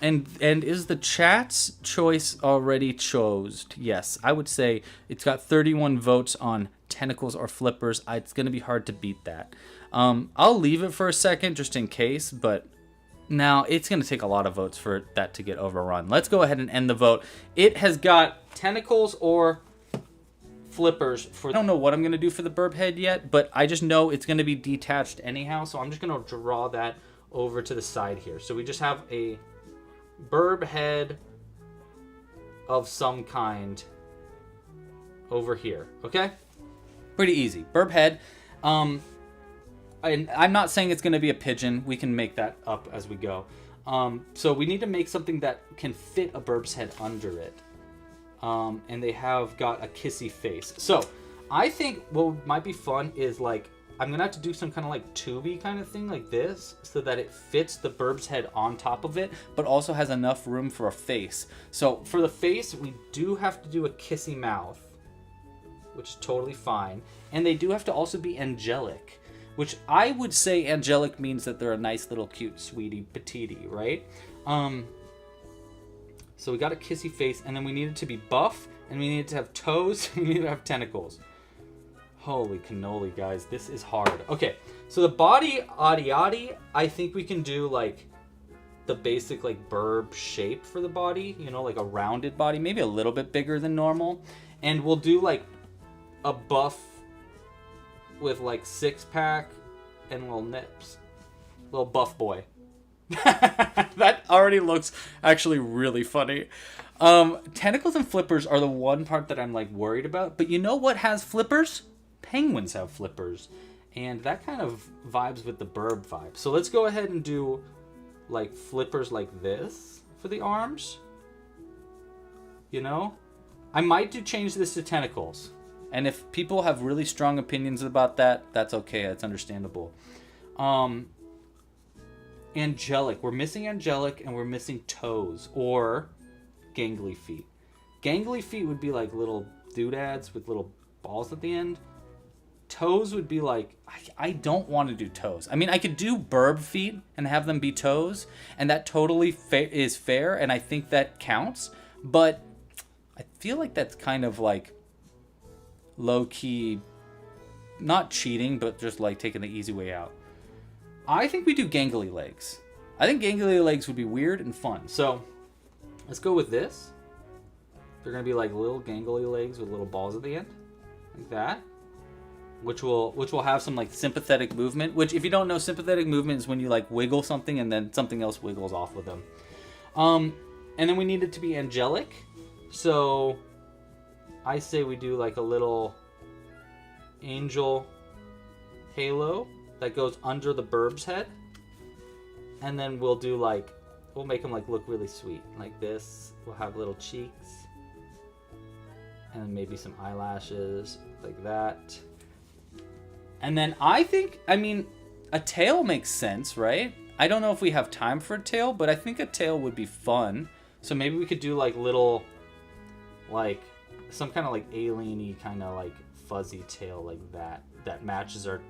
and is the chat's choice already chose? Yes, I would say it's got 31 votes on tentacles or flippers. It's going to be hard to beat that. I'll leave it for a second just in case, but now it's going to take a lot of votes for that to get overrun. Let's go ahead and end the vote. It has got tentacles or flippers. I don't know what I'm going to do for the burb head yet, but I just know it's going to be detached anyhow, so I'm just going to draw that over to the side here. So we just have a burb head of some kind over here, okay? Pretty easy. Burb head. I'm not saying it's going to be a pigeon. We can make that up as we go. So we need to make something that can fit a burb's head under it. And they have got a kissy face. So I think what might be fun is like, I'm going to have to do some kind of like tubey kind of thing like this so that it fits the burb's head on top of it, but also has enough room for a face. So for the face, we do have to do a kissy mouth, which is totally fine. And they do have to also be angelic, which I would say angelic means that they're a nice little cute sweetie patootie, right? So we got a kissy face, and then we need it to be buff, and we need it to have toes, and we need to have tentacles. Holy cannoli, guys, this is hard. Okay, so the body, I think we can do like the basic like burb shape for the body, you know, like a rounded body, maybe a little bit bigger than normal. And we'll do like a buff with like 6-pack and little nips. Little buff boy. That already looks actually really funny. Tentacles and flippers are the one part that I'm like worried about. But you know what has flippers? Penguins have flippers. And that kind of vibes with the burb vibe. So let's go ahead and do like flippers like this for the arms. You know? I might change this to tentacles. And if people have really strong opinions about that, that's okay. That's understandable. Angelic. We're missing angelic and we're missing toes or gangly feet. Gangly feet would be like little doodads with little balls at the end. Toes would be like, I don't want to do toes. I mean, I could do burb feet and have them be toes, and that totally is fair, and I think that counts. But I feel like that's kind of like low-key, not cheating, but just like taking the easy way out. I think we do gangly legs. I think gangly legs would be weird and fun. So let's go with this. They're going to be like little gangly legs with little balls at the end. Like that. Which will have some like sympathetic movement. Which, if you don't know, sympathetic movement is when you like wiggle something and then something else wiggles off with them. And then we need it to be angelic. So I say we do like a little angel halo that goes under the burb's head. And then we'll do like, we'll make them like look really sweet. Like this. We'll have little cheeks. And then maybe some eyelashes like that. And then I think, I mean, a tail makes sense, right? I don't know if we have time for a tail, but I think a tail would be fun. So maybe we could do like little, like some kind of like alien-y kind of like fuzzy tail like that. That matches our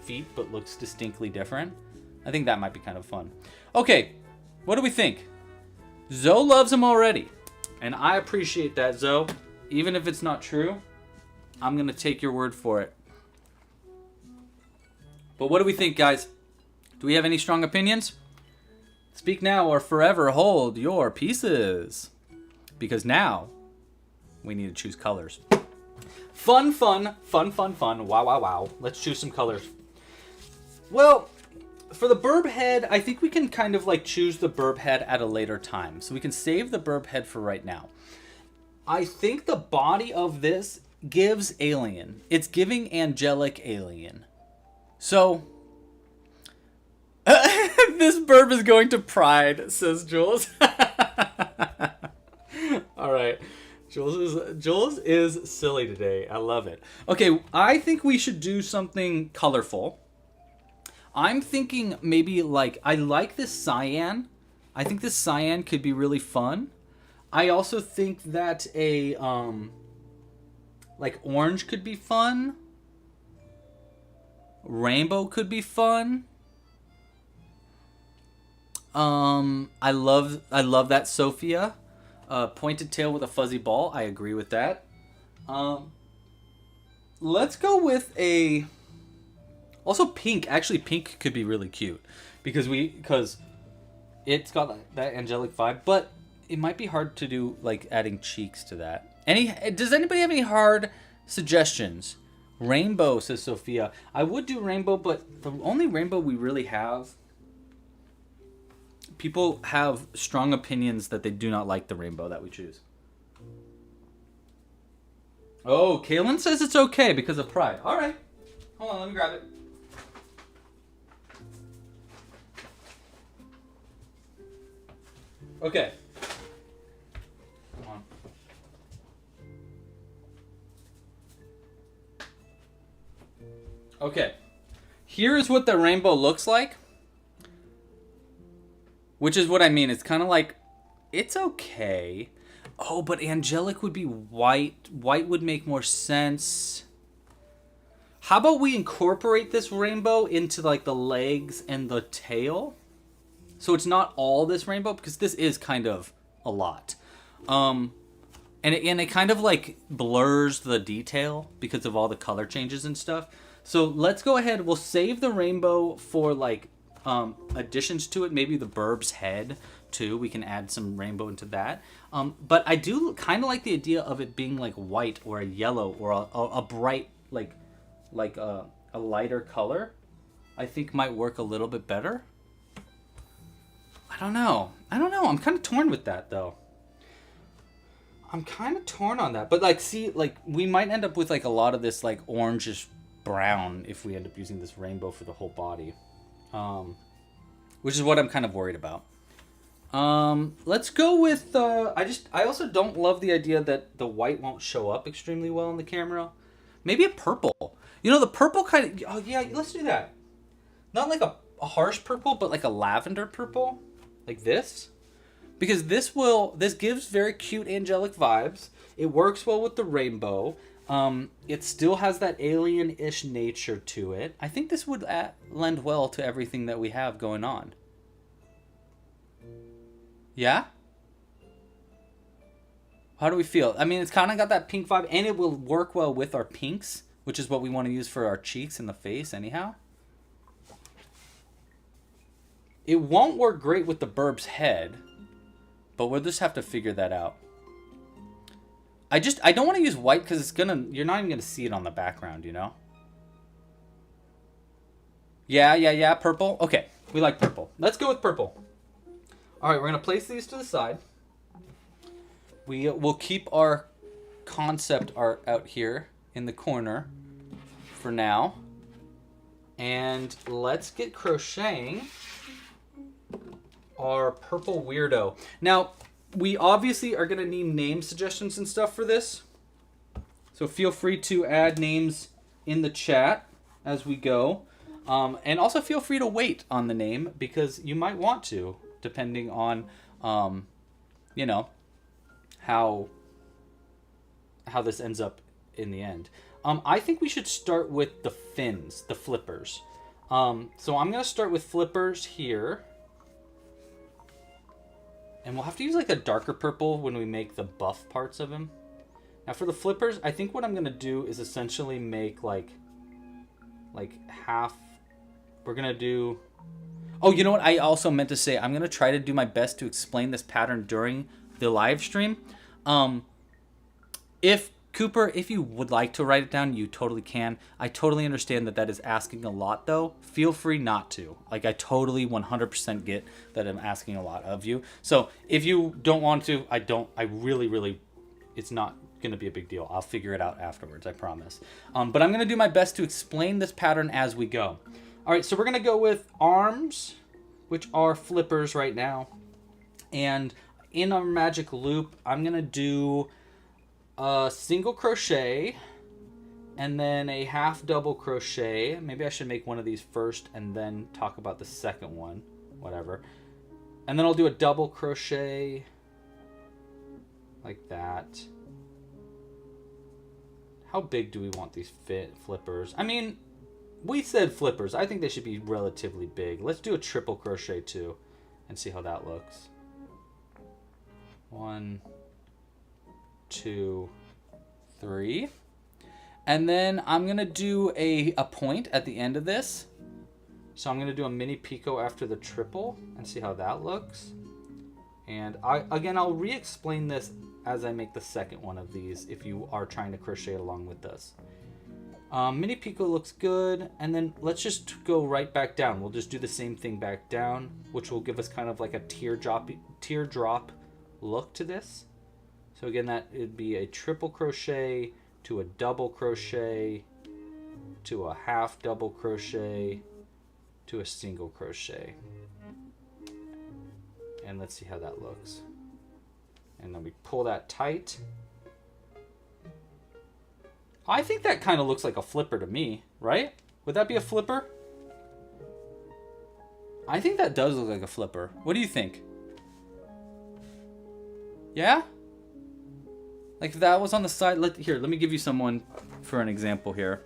feet but looks distinctly different. I think that might be kind of fun. Okay, what do we think? Zoe loves them already. And I appreciate that, Zoe. Even if it's not true, I'm going to take your word for it. But what do we think, guys? Do we have any strong opinions? Speak now or forever hold your pieces. Because now, we need to choose colors. Fun. Wow. Let's choose some colors. Well, for the burb head, I think we can kind of like choose the burb head at a later time. So we can save the burb head for right now. I think the body of this gives alien. It's giving angelic alien. So, this burb is going to Pride, says Jules. All right. Jules is silly today. I love it. Okay, I think we should do something colorful. I'm thinking maybe like, I like this cyan. I think this cyan could be really fun. I also think that a like orange could be fun. Rainbow could be fun. I love that Sophia. Pointed tail with a fuzzy ball. I agree with that. Let's go with a... Also pink. Actually, pink could be really cute. Because it's got that angelic vibe. But it might be hard to do, like, adding cheeks to that. Does anybody have any hard suggestions? Rainbow, says Sophia. I would do rainbow, but the only rainbow we really have... People have strong opinions that they do not like the rainbow that we choose. Oh, Kaylin says it's okay because of Pride. All right. Hold on, let me grab it. Okay. Come on. Okay. Here is what the rainbow looks like. Which is what I mean. It's kind of like, it's okay. Oh, but angelic would be white. White would make more sense. How about we incorporate this rainbow into like the legs and the tail? So it's not all this rainbow, because this is kind of a lot. And it kind of like blurs the detail because of all the color changes and stuff. So let's go ahead. We'll save the rainbow for like additions to it. Maybe the burb's head too. We can add some rainbow into that. But I do kind of like the idea of it being like white or a yellow or a bright like a lighter color. I think might work a little bit better. I don't know. I'm kind of torn with that though. I'm kind of torn on that. But like, see, like we might end up with like a lot of this like orangish brown if we end up using this rainbow for the whole body. Which is what I'm kind of worried about. Let's go with, I also don't love the idea that the white won't show up extremely well on the camera. Maybe a purple. You know, the purple kind of, oh yeah, let's do that. Not like a harsh purple, but like a lavender purple. Like this. Because this gives very cute angelic vibes. It works well with the rainbow. It still has that alien-ish nature to it. I think this would lend well to everything that we have going on. Yeah? How do we feel? I mean, it's kind of got that pink vibe, and it will work well with our pinks, which is what we want to use for our cheeks and the face anyhow. It won't work great with the burb's head, but we'll just have to figure that out. I don't want to use white because you're not even gonna see it on the background, you know? Yeah, purple. Okay, we like purple. Let's go with purple. All right, we're gonna place these to the side. We'll keep our concept art out here in the corner for now. And let's get crocheting our purple weirdo. Now, we obviously are going to need name suggestions and stuff for this. So feel free to add names in the chat as we go. And also feel free to wait on the name because you might want to, depending on, you know, how this ends up in the end. I think we should start with the fins, the flippers. So I'm going to start with flippers here. And we'll have to use like a darker purple when we make the buff parts of him. Now for the flippers, I think what I'm going to do is essentially make like half. We're going to do... Oh, you know what? I also meant to say, I'm going to try to do my best to explain this pattern during the live stream. If Cooper, if you would like to write it down, you totally can. I totally understand that is asking a lot, though. Feel free not to. Like, I totally 100% get that I'm asking a lot of you. So, if you don't want to, I really, really it's not going to be a big deal. I'll figure it out afterwards, I promise. But I'm going to do my best to explain this pattern as we go. All right, so we're going to go with arms, which are flippers right now. And in our magic loop, I'm going to do a single crochet and then a half double crochet. Maybe I should make one of these first and then talk about the second one, whatever. And then I'll do a double crochet like that. How big do we want these flippers? I mean, we said flippers. I think they should be relatively big. Let's do a triple crochet too and see how that looks. 1, 2, 3. And then I'm going to do a point at the end of this. So I'm going to do a mini picot after the triple and see how that looks. And I'll re-explain this as I make the second one of these if you are trying to crochet along with this. Mini picot looks good, and then let's just go right back down. We'll just do the same thing back down, which will give us kind of like a teardrop look to this. So again, that would be a triple crochet to a double crochet to a half double crochet to a single crochet. And let's see how that looks. And then we pull that tight. I think that kind of looks like a flipper to me, right? Would that be a flipper? I think that does look like a flipper. What do you think? Yeah? Like if that was on the side, let me give you someone for an example here.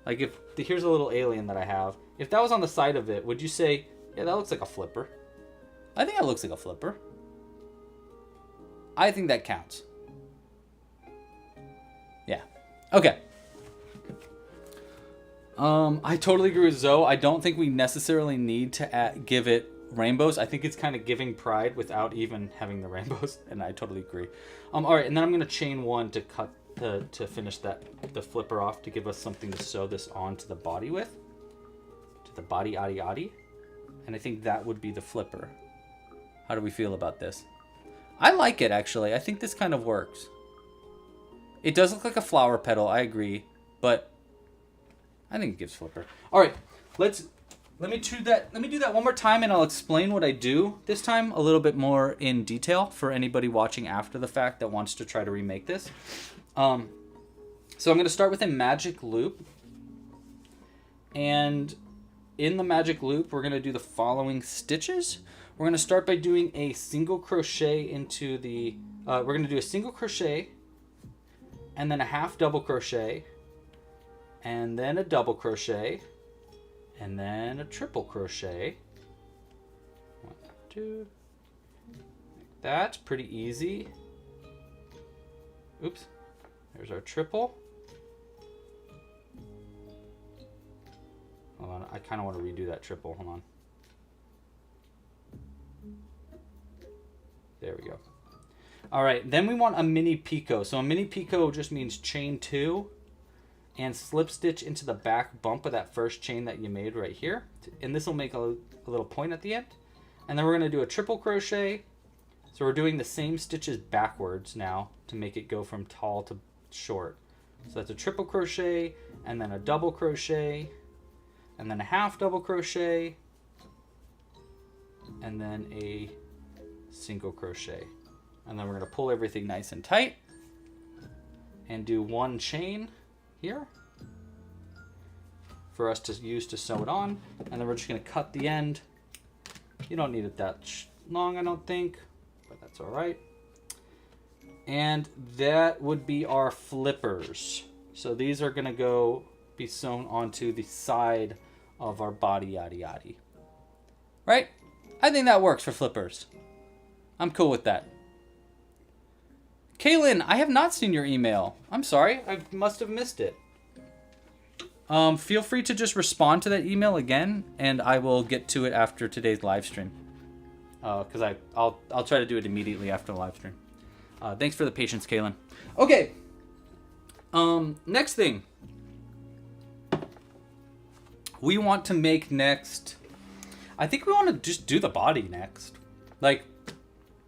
Like here's a little alien that I have. If that was on the side of it, would you say, yeah, that looks like a flipper? I think that looks like a flipper. I think that counts. Yeah. Okay. I totally agree with Zoe. I don't think we necessarily need to give it rainbows. I think it's kind of giving pride without even having the rainbows, and I totally agree. All right, and then I'm going to chain one to cut to finish the flipper off to give us something to sew this onto the body with, to the body adi. And I think that would be the flipper. How do we feel about this? I like it, actually. I think this kind of works. It does look like a flower petal, I agree, but I think it gives flipper. All right, let me do that one more time, and I'll explain what I do this time a little bit more in detail for anybody watching after the fact that wants to try to remake this. So I'm going to start with a magic loop, and in the magic loop, we're going to do the following stitches. We're going to start by doing a single crochet into the, we're going to do a single crochet, and then a half double crochet, and then a double crochet, and then a triple crochet. 1, 2. That's pretty easy. Oops. There's our triple. Hold on. I kind of want to redo that triple. Hold on. There we go. All right. Then we want a mini picot. So a mini picot just means chain 2 and slip stitch into the back bump of that first chain that you made right here. And this will make a little point at the end. And then we're going to do a triple crochet. So we're doing the same stitches backwards now to make it go from tall to short. So that's a triple crochet, and then a double crochet, and then a half double crochet, and then a single crochet. And then we're going to pull everything nice and tight and do one chain here for us to use to sew it on. And then we're just going to cut the end. You don't need it that long, I don't think, but that's all right. And that would be our flippers. So these are going to be sewn onto the side of our body yaddy yaddy. Right? I think that works for flippers. I'm cool with that. Kaylin, I have not seen your email. I'm sorry. I must have missed it. Feel free to just respond to that email again, and I will get to it after today's live stream. Because I'll try to do it immediately after the live stream. Thanks for the patience, Kaylin. Okay. Next thing. We want to make next. I think we want to just do the body next. Like,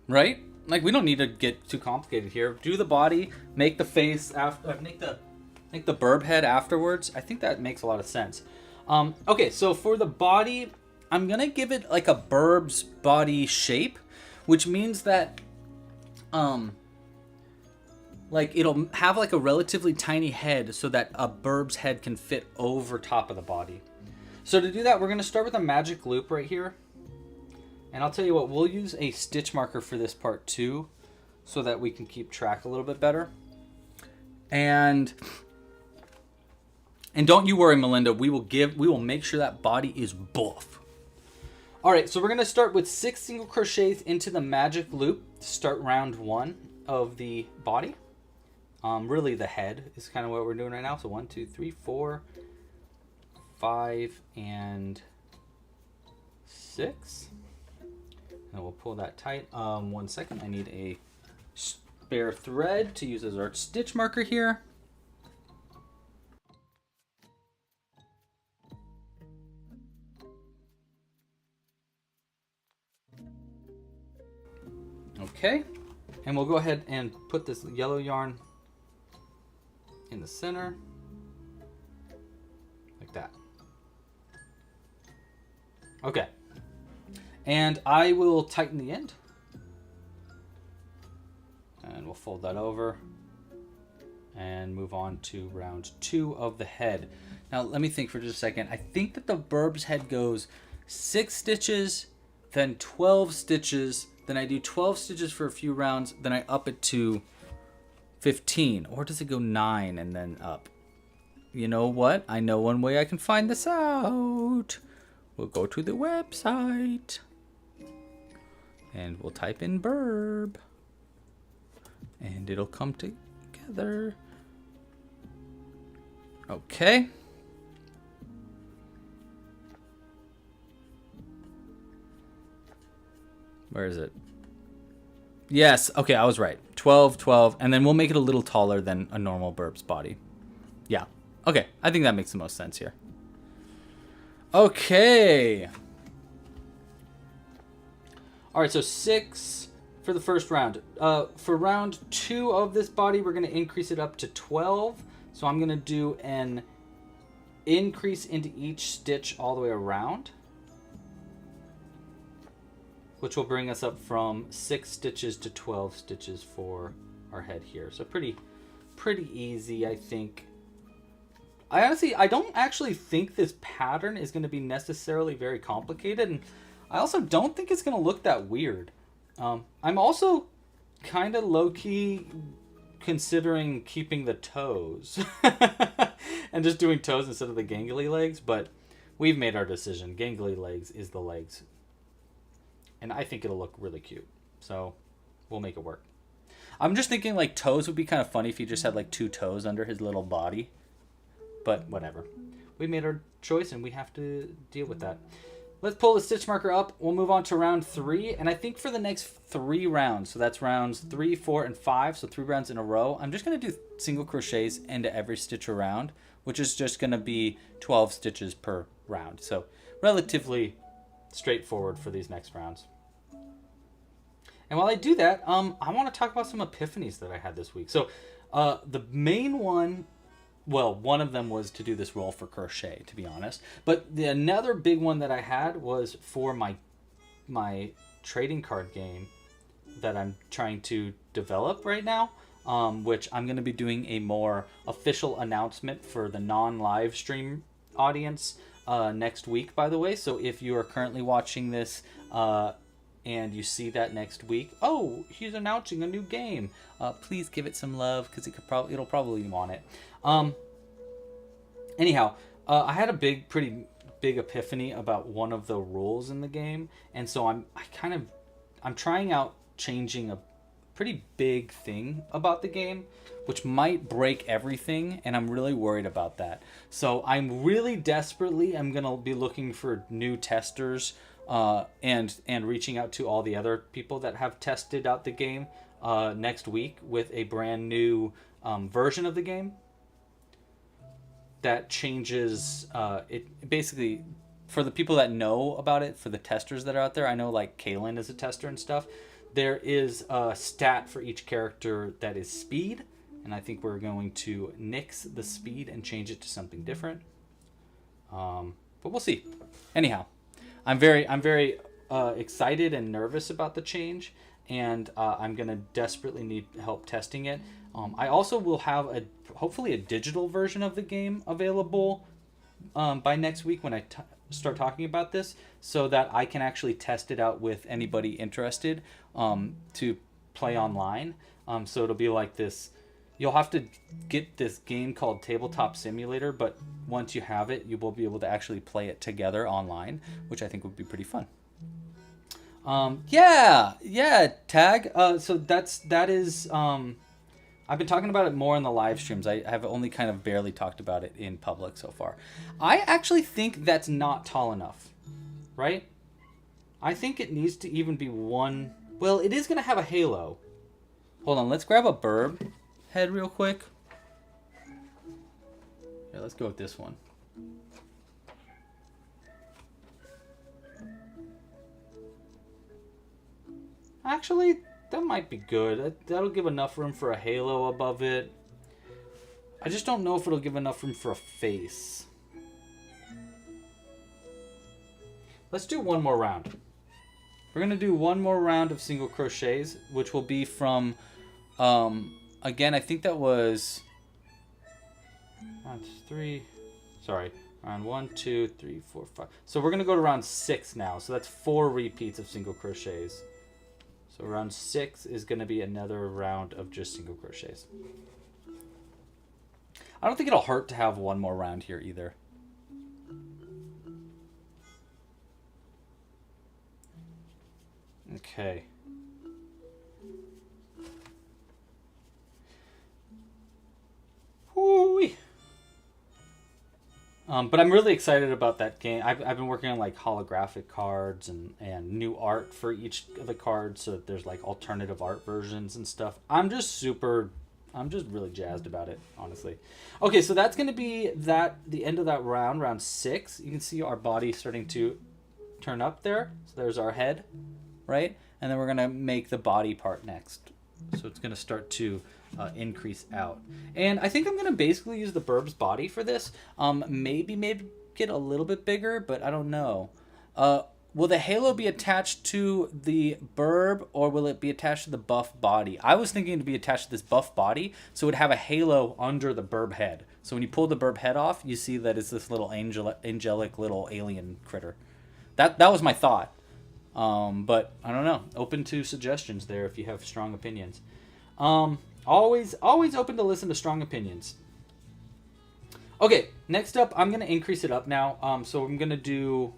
right? like we don't need to get too complicated here. Do the body, make the face after, make the burb head afterwards. I think that makes a lot of sense. Okay, so for the body, I'm gonna give it like a burb's body shape, which means that like it'll have like a relatively tiny head so that a burb's head can fit over top of the body. So to do that, we're gonna start with a magic loop right here. And I'll tell you what, we'll use a stitch marker for this part too, so that we can keep track a little bit better. And don't you worry, Melinda, we will make sure that body is buff. All right, so we're gonna start with 6 single crochets into the magic loop to start round 1 of the body. Really the head is kind of what we're doing right now. So 1, 2, 3, 4, 5, and 6. And we'll pull that tight. 1 second, I need a spare thread to use as our stitch marker here. Okay, and we'll go ahead and put this yellow yarn in the center, like that. Okay, and I will tighten the end, and we'll fold that over and move on to round 2 of the head. Now let me think for just a second. I think that the burb's head goes 6 stitches, then 12 stitches, then I do 12 stitches for a few rounds, then I up it to 15. Or does it go 9 and then up? You know what? I know one way I can find this out. We'll go to the website. And we'll type in burb. And it'll come together. Okay. Where is it? Yes, okay, I was right. 12, 12, and then we'll make it a little taller than a normal burb's body. Yeah, okay, I think that makes the most sense here. Okay. All right, so 6 for the first round. For round 2 of this body, we're gonna increase it up to 12. So I'm gonna do an increase into each stitch all the way around, which will bring us up from 6 stitches to 12 stitches for our head here. So pretty easy, I think. I don't actually think this pattern is going to be necessarily very complicated, and I also don't think it's going to look that weird. I'm also kind of low-key considering keeping the toes and just doing toes instead of the gangly legs, but we've made our decision. Gangly legs is the legs. And I think it'll look really cute. So we'll make it work. I'm just thinking like toes would be kind of funny if he just had like 2 toes under his little body. But whatever. We made our choice and we have to deal with that. Let's pull the stitch marker up. We'll move on to round 3. And I think for the next 3 rounds, so that's rounds 3, 4, and 5, so 3 rounds in a row, I'm just going to do single crochets into every stitch around, which is just going to be 12 stitches per round. So relatively straightforward for these next rounds. And while I do that, I want to talk about some epiphanies that I had this week. So the main one, well, one of them was to do this roll for crochet, to be honest. But another big one that I had was for my trading card game that I'm trying to develop right now, which I'm going to be doing a more official announcement for the non-live stream audience next week, by the way. So if you are currently watching this and you see that next week, oh, he's announcing a new game, please give it some love because it'll probably want it. Anyhow, I had a pretty big epiphany about one of the rules in the game, and so I'm trying out changing a pretty big thing about the game, which might break everything, and I'm really worried about that. So I'm really desperately, I'm gonna be looking for new testers and reaching out to all the other people that have tested out the game next week with a brand new version of the game that changes it. Basically, for the people that know about it, for the testers that are out there, I know like Kaylin is a tester and stuff. there is a stat for each character that is speed, and I think we're going to nix the speed and change it to something different. But we'll see. Anyhow, I'm very excited and nervous about the change, and I'm gonna desperately need help testing it. I also will have hopefully a digital version of the game available by next week when I start talking about this, so that I can actually test it out with anybody interested to play online. So it'll be like this. You'll have to get this game called Tabletop Simulator, but once you have it, you will be able to actually play it together online, which I think would be pretty fun. Tag. So that is. I've been talking about it more in the live streams. I have only kind of barely talked about it in public so far. I actually think that's not tall enough, right? I think it needs to even be one. Well, it is going to have a halo. Hold on, let's grab a burb head real quick. Yeah, let's go with this one. Actually, that might be good. That'll give enough room for a halo above it. I just don't know if it'll give enough room for a face. Let's do one more round. We're going to do one more round of single crochets, which will be from, again, I think that was round 1, 2, 3, 4, 5. So we're going to go to round 6 now. So that's 4 repeats of single crochets. So round 6 is going to be another round of just single crochets. I don't think it'll hurt to have one more round here either. Okay. Whoo-wee. But I'm really excited about that game. I've been working on like holographic cards and new art for each of the cards, so that there's like alternative art versions and stuff. I'm just really jazzed about it, honestly. Okay, so that's going to be the end of that round, round 6. You can see our body starting to turn up there. So there's our head, right? And then we're going to make the body part next. So it's going to start to increase out. And I think I'm going to basically use the burb's body for this. Maybe get a little bit bigger, but I don't know. Will the halo be attached to the burb, or will it be attached to the buff body? I was thinking to be attached to this buff body, so it would have a halo under the burb head. So when you pull the burb head off, you see that it's this little angelic little alien critter. That was my thought. But I don't know. Open to suggestions there if you have strong opinions. Always open to listen to strong opinions. Okay, next up, I'm going to increase it up now. So I'm going to do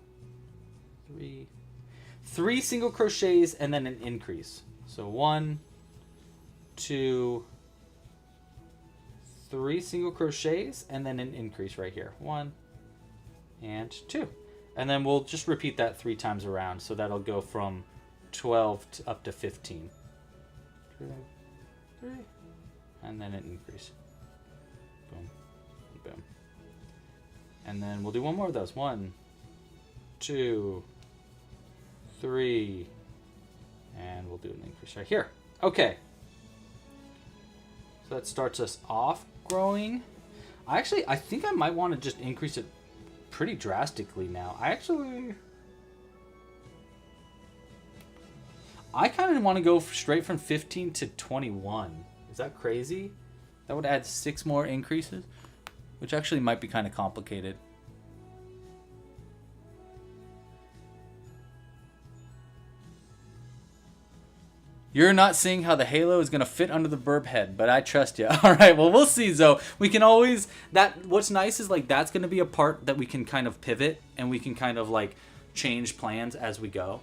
three single crochets and then an increase. So 1, 2, 3 single crochets and then an increase right here. 1 and 2. And then we'll just repeat that 3 times around. So that'll go from 12 up to 15. 2, 3, and then an increase. Boom, boom. And then we'll do one more of those. 1, 2, 3, and we'll do an increase right here. Okay. So that starts us off growing. I think I might want to just increase it pretty drastically now. I kind of want to go straight from 15 to 21. Is that crazy? That would add 6 more increases, which actually might be kind of complicated. You're not seeing how the halo is going to fit under the burb head, but I trust you. All right, well, we'll see, Zoe. We can always... What's nice is, like, that's going to be a part that we can kind of pivot, and we can kind of, like, change plans as we go.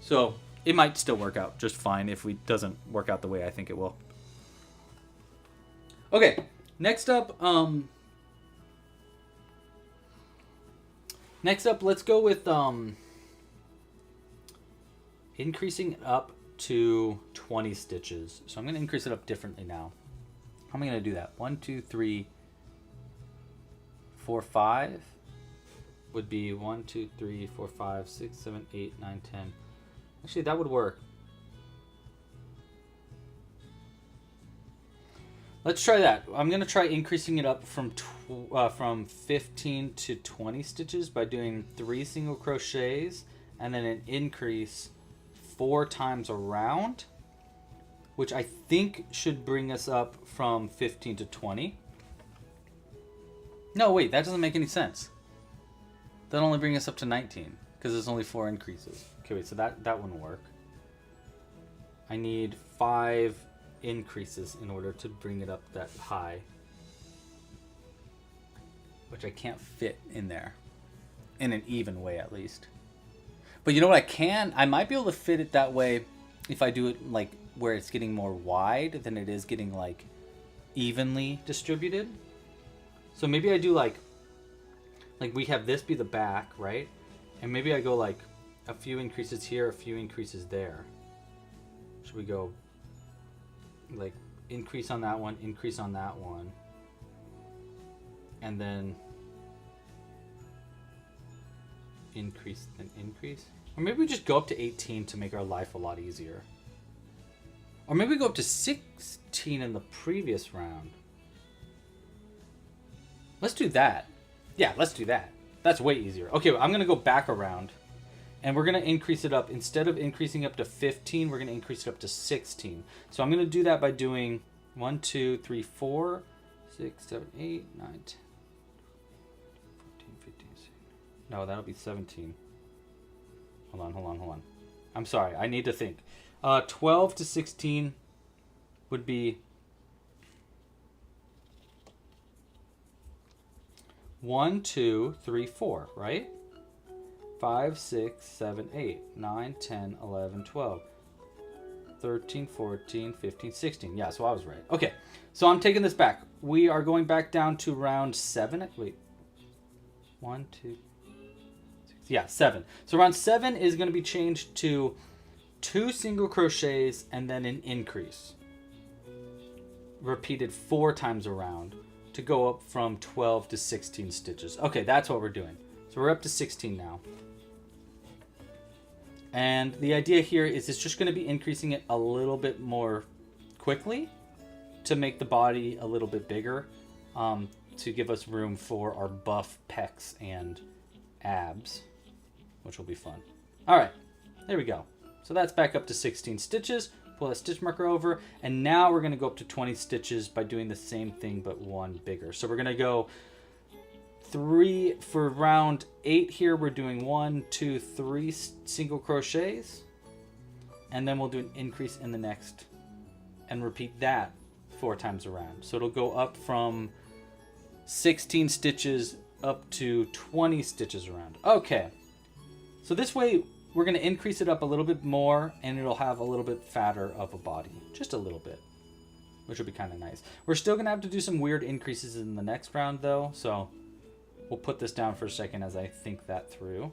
So it might still work out just fine if it doesn't work out the way I think it will. Okay, next up, let's go with increasing up to 20 stitches. So I'm going to increase it up differently now. How am I going to do that? 1, 2, 3, 4, 5 would be 1, 2, 3, 4, 5, 6, 7, 8, 9, 10. Actually, that would work. Let's try that. I'm gonna try increasing it up from 15 to 20 stitches by doing 3 single crochets and then an increase 4 times around, which I think should bring us up from 15 to 20. No, wait, that doesn't make any sense. That'll only bring us up to 19 because there's only 4 increases. Okay, wait, so that wouldn't work. I need 5 increases in order to bring it up that high, which I can't fit in there in an even way, at least. But you know what, I might be able to fit it that way if I do it like where it's getting more wide than it is getting like evenly distributed. So maybe I do like we have this be the back, right? And maybe I go like a few increases here, a few increases there. Should we go like increase on that one, increase on that one, and then increase, then increase? Or maybe we just go up to 18 to make our life a lot easier. Or maybe we go up to 16 in the previous round. Let's do that. Yeah, let's do that. That's way easier. Okay, I'm going to go back around. And we're going to increase it up. Instead of increasing up to 15, we're going to increase it up to 16. So I'm going to do that by doing 1, 2, 3, 4, 6, 7, 8, 9, 10, 14, 15, 16. No, that'll be 17. Hold on. I'm sorry. I need to think. 12 to 16 would be 1, 2, 3, 4, right? 5, 6, 7, 8, 9, 10, 11, 12, 13, 14, 15, 16. Yeah, so I was right. Okay, so I'm taking this back. We are going back down to round 7. Wait. 1, 2, 6. Yeah, 7. So round 7 is going to be changed to 2 single crochets and then an increase. Repeated 4 times around to go up from 12 to 16 stitches. Okay, that's what we're doing. So we're up to 16 now. And the idea here is it's just going to be increasing it a little bit more quickly to make the body a little bit bigger, to give us room for our buff pecs and abs, which will be fun. All right, there we go. So that's back up to 16 stitches. Pull that stitch marker over, and now we're going to go up to 20 stitches by doing the same thing but one bigger. So we're going to go 3 for round 8 here. We're doing 1, 2, 3 single crochets, and then we'll do an increase in the next and repeat that 4 times around. So it'll go up from 16 stitches up to 20 stitches around. Okay, so this way we're going to increase it up a little bit more, and it'll have a little bit fatter of a body, just a little bit, which will be kind of nice. We're still going to have to do some weird increases in the next round though, so we'll put this down for a second as I think that through.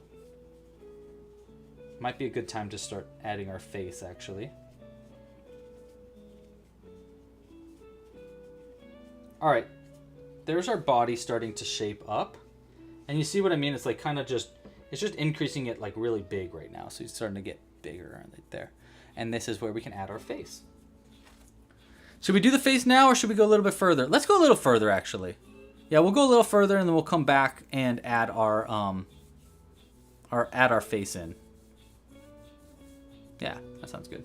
Might be a good time to start adding our face, actually. All right, there's our body starting to shape up. And you see what I mean? It's like kind of just, it's just increasing it like really big right now. So it's starting to get bigger right there. And this is where we can add our face. Should we do the face now, or should we go a little bit further? Let's go a little further, actually. Yeah, we'll go a little further, and then we'll come back and add our face in. Yeah, that sounds good.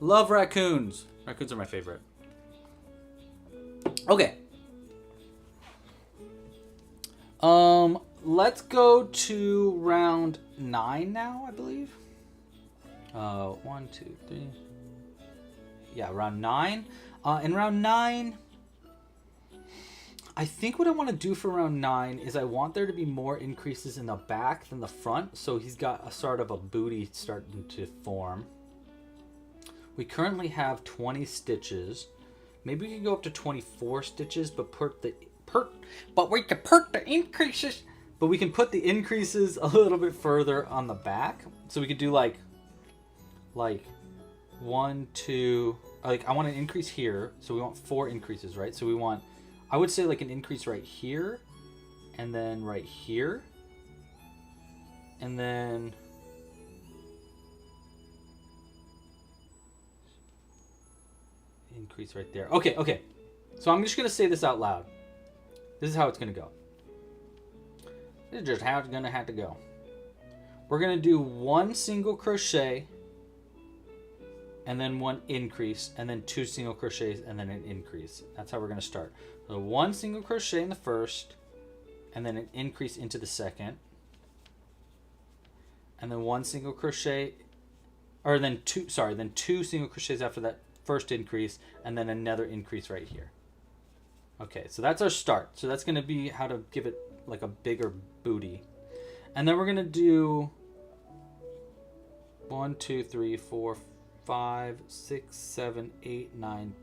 Love raccoons. Raccoons are my favorite. Okay. Let's go to round 9 now, I believe. 1, 2, 3. Yeah, round 9. In round 9, I think what I want to do for round 9 is I want there to be more increases in the back than the front. So he's got a sort of a booty starting to form. We currently have 20 stitches. Maybe we can go up to 24 stitches, but we can put the increases. But we can put the increases a little bit further on the back. So we could do like 1, 2. Like I want an increase here, so we want 4 increases, right? So we want, I would say like an increase right here, and then right here, and then increase right there. Okay. So I'm just going to say this out loud. This is how it's going to go. This is just how it's going to have to go. We're going to do 1 single crochet and then 1 increase and then 2 single crochets and then an increase. That's how we're going to start. So 1 single crochet in the first and then an increase into the second. And then 1 single crochet, or then 2 single crochets after that first increase and then another increase right here. Okay, so that's our start. So that's going to be how to give it like a bigger booty. And then we're going to do 1, 2, 3, 4, 5, 6, 7, 8, 9.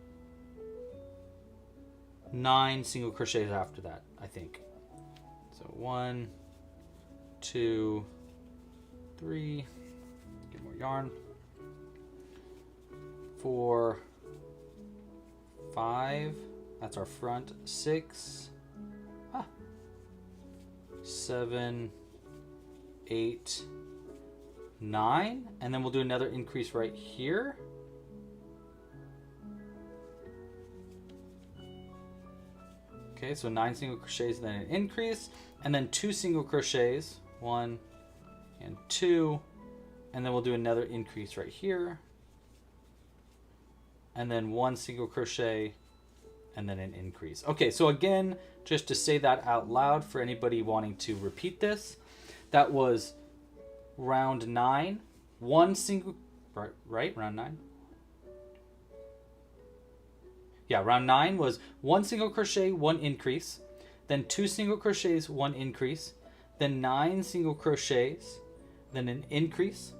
9 single crochets after that, I think. So 1, 2, 3. Get more yarn. 4, 5. That's our front. 6. 7, 8, 9, and then we'll do another increase right here. Okay, so 9 single crochets and then an increase, and then 2 single crochets, 1 and 2, and then we'll do another increase right here, and then 1 single crochet and then an increase. Okay, so again, just to say that out loud for anybody wanting to repeat this, that was round 9, 1 single, right, round 9? Yeah, round 9 was 1 single crochet, 1 increase, then 2 single crochets, 1 increase, then 9 single crochets, then an increase,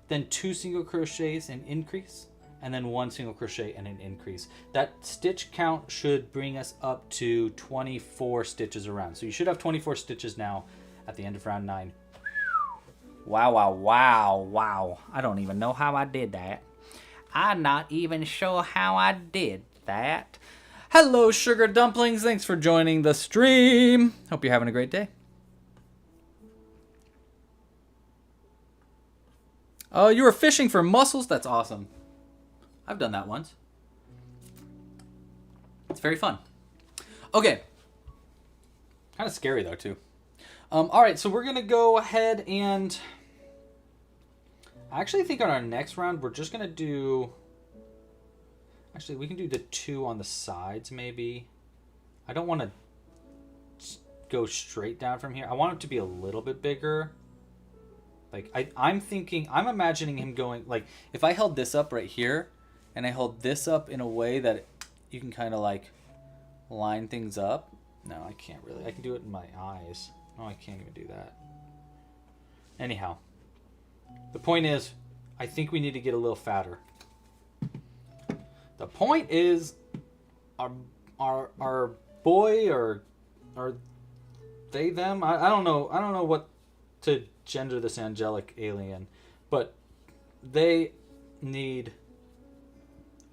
then 2 single crochets, an increase, and then 1 single crochet and an increase. That stitch count should bring us up to 24 stitches around. So you should have 24 stitches now at the end of round 9. Wow, wow, wow, wow. I don't even know how I did that. I'm not even sure how I did that. Hello, sugar dumplings. Thanks for joining the stream. Hope you're having a great day. Oh, you were fishing for mussels? That's awesome. I've done that once. It's very fun. Okay. Kind of scary, though, too. All right, so we're going to go ahead and... I actually think on our next round, we're just going to do... Actually, we can do the 2 on the sides, maybe. I don't want to go straight down from here. I want it to be a little bit bigger. Like, I'm imagining him going... Like, if I held this up right here... And I hold this up in a way that you can kind of like line things up. No, I can't really. I can do it in my eyes. No, I can't even do that. Anyhow, the point is, I think we need to get a little fatter. The point is, our boy or they them. I don't know. I don't know what to gender this angelic alien, but they need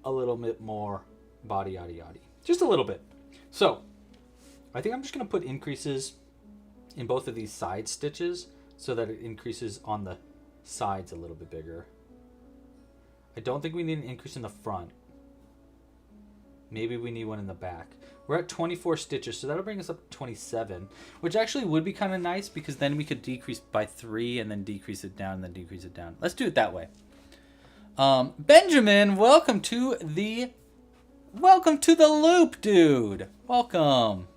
a little bit more body yada yada. Just a little bit. So I think I'm just going to put increases in both of these side stitches so that it increases on the sides a little bit bigger. I don't think we need an increase in the front. Maybe we need one in the back. We're at 24 stitches, so that'll bring us up to 27, which actually would be kind of nice because then we could decrease by 3 and then decrease it down and then decrease it down. Let's do it that way. Benjamin, welcome to the loop, dude. Welcome.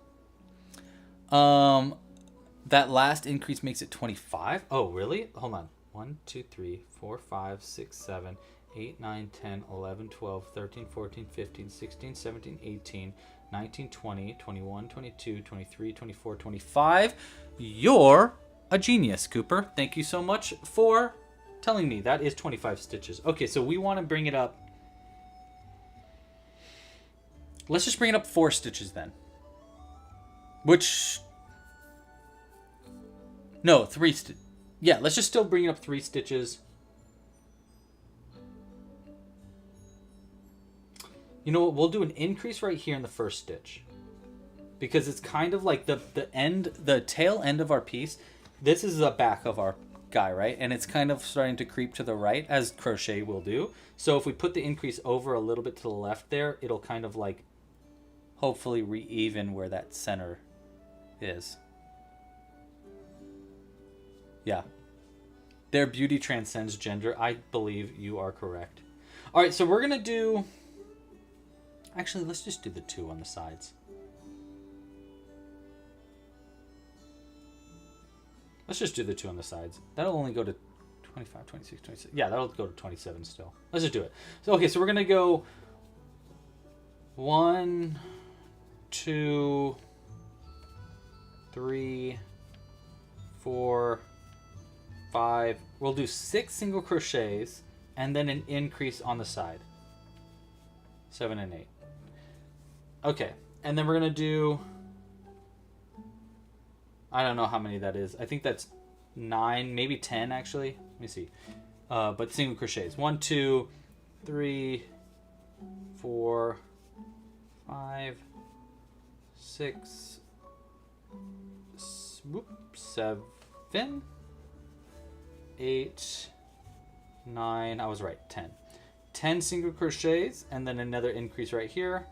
That last increase makes it 25. Oh, really? Hold on. 1, 2, 3, 4, 5, 6, 7, 8, 9, 10, 11, 12, 13, 14, 15, 16, 17, 18, 19, 20, 21, 22, 23, 24, 25. You're a genius, Cooper. Thank you so much for telling me that is 25 stitches. Okay, so we want to bring it up. Let's just bring it up 4 stitches then. Which... No, 3 stitches. Yeah, let's just still bring it up 3 stitches. You know what? We'll do an increase right here in the first stitch. Because it's kind of like the tail end of our piece. This is the back of our guy, right? And it's kind of starting to creep to the right, as crochet will do. So if we put the increase over a little bit to the left there, it'll kind of like hopefully re-even where that center is. Yeah. Their beauty transcends gender. I believe you are correct. All right, so we're going to do... Actually, let's just do the 2 on the sides. Let's just do the 2 on the sides. That'll only go to 25, 26, 26. Yeah, that'll go to 27 still. Let's just do it. So, okay, so we're going to go 1, 2, 3, 4, 5. We'll do 6 single crochets and then an increase on the side. 7 and 8. Okay, and then we're going to do... I don't know how many that is. I think that's 9, maybe 10 actually. Let me see. But single crochets. 1, 2, 3, 4, 5, 6, 7, 8, 9. I was right. 10. 10 single crochets and then another increase right here.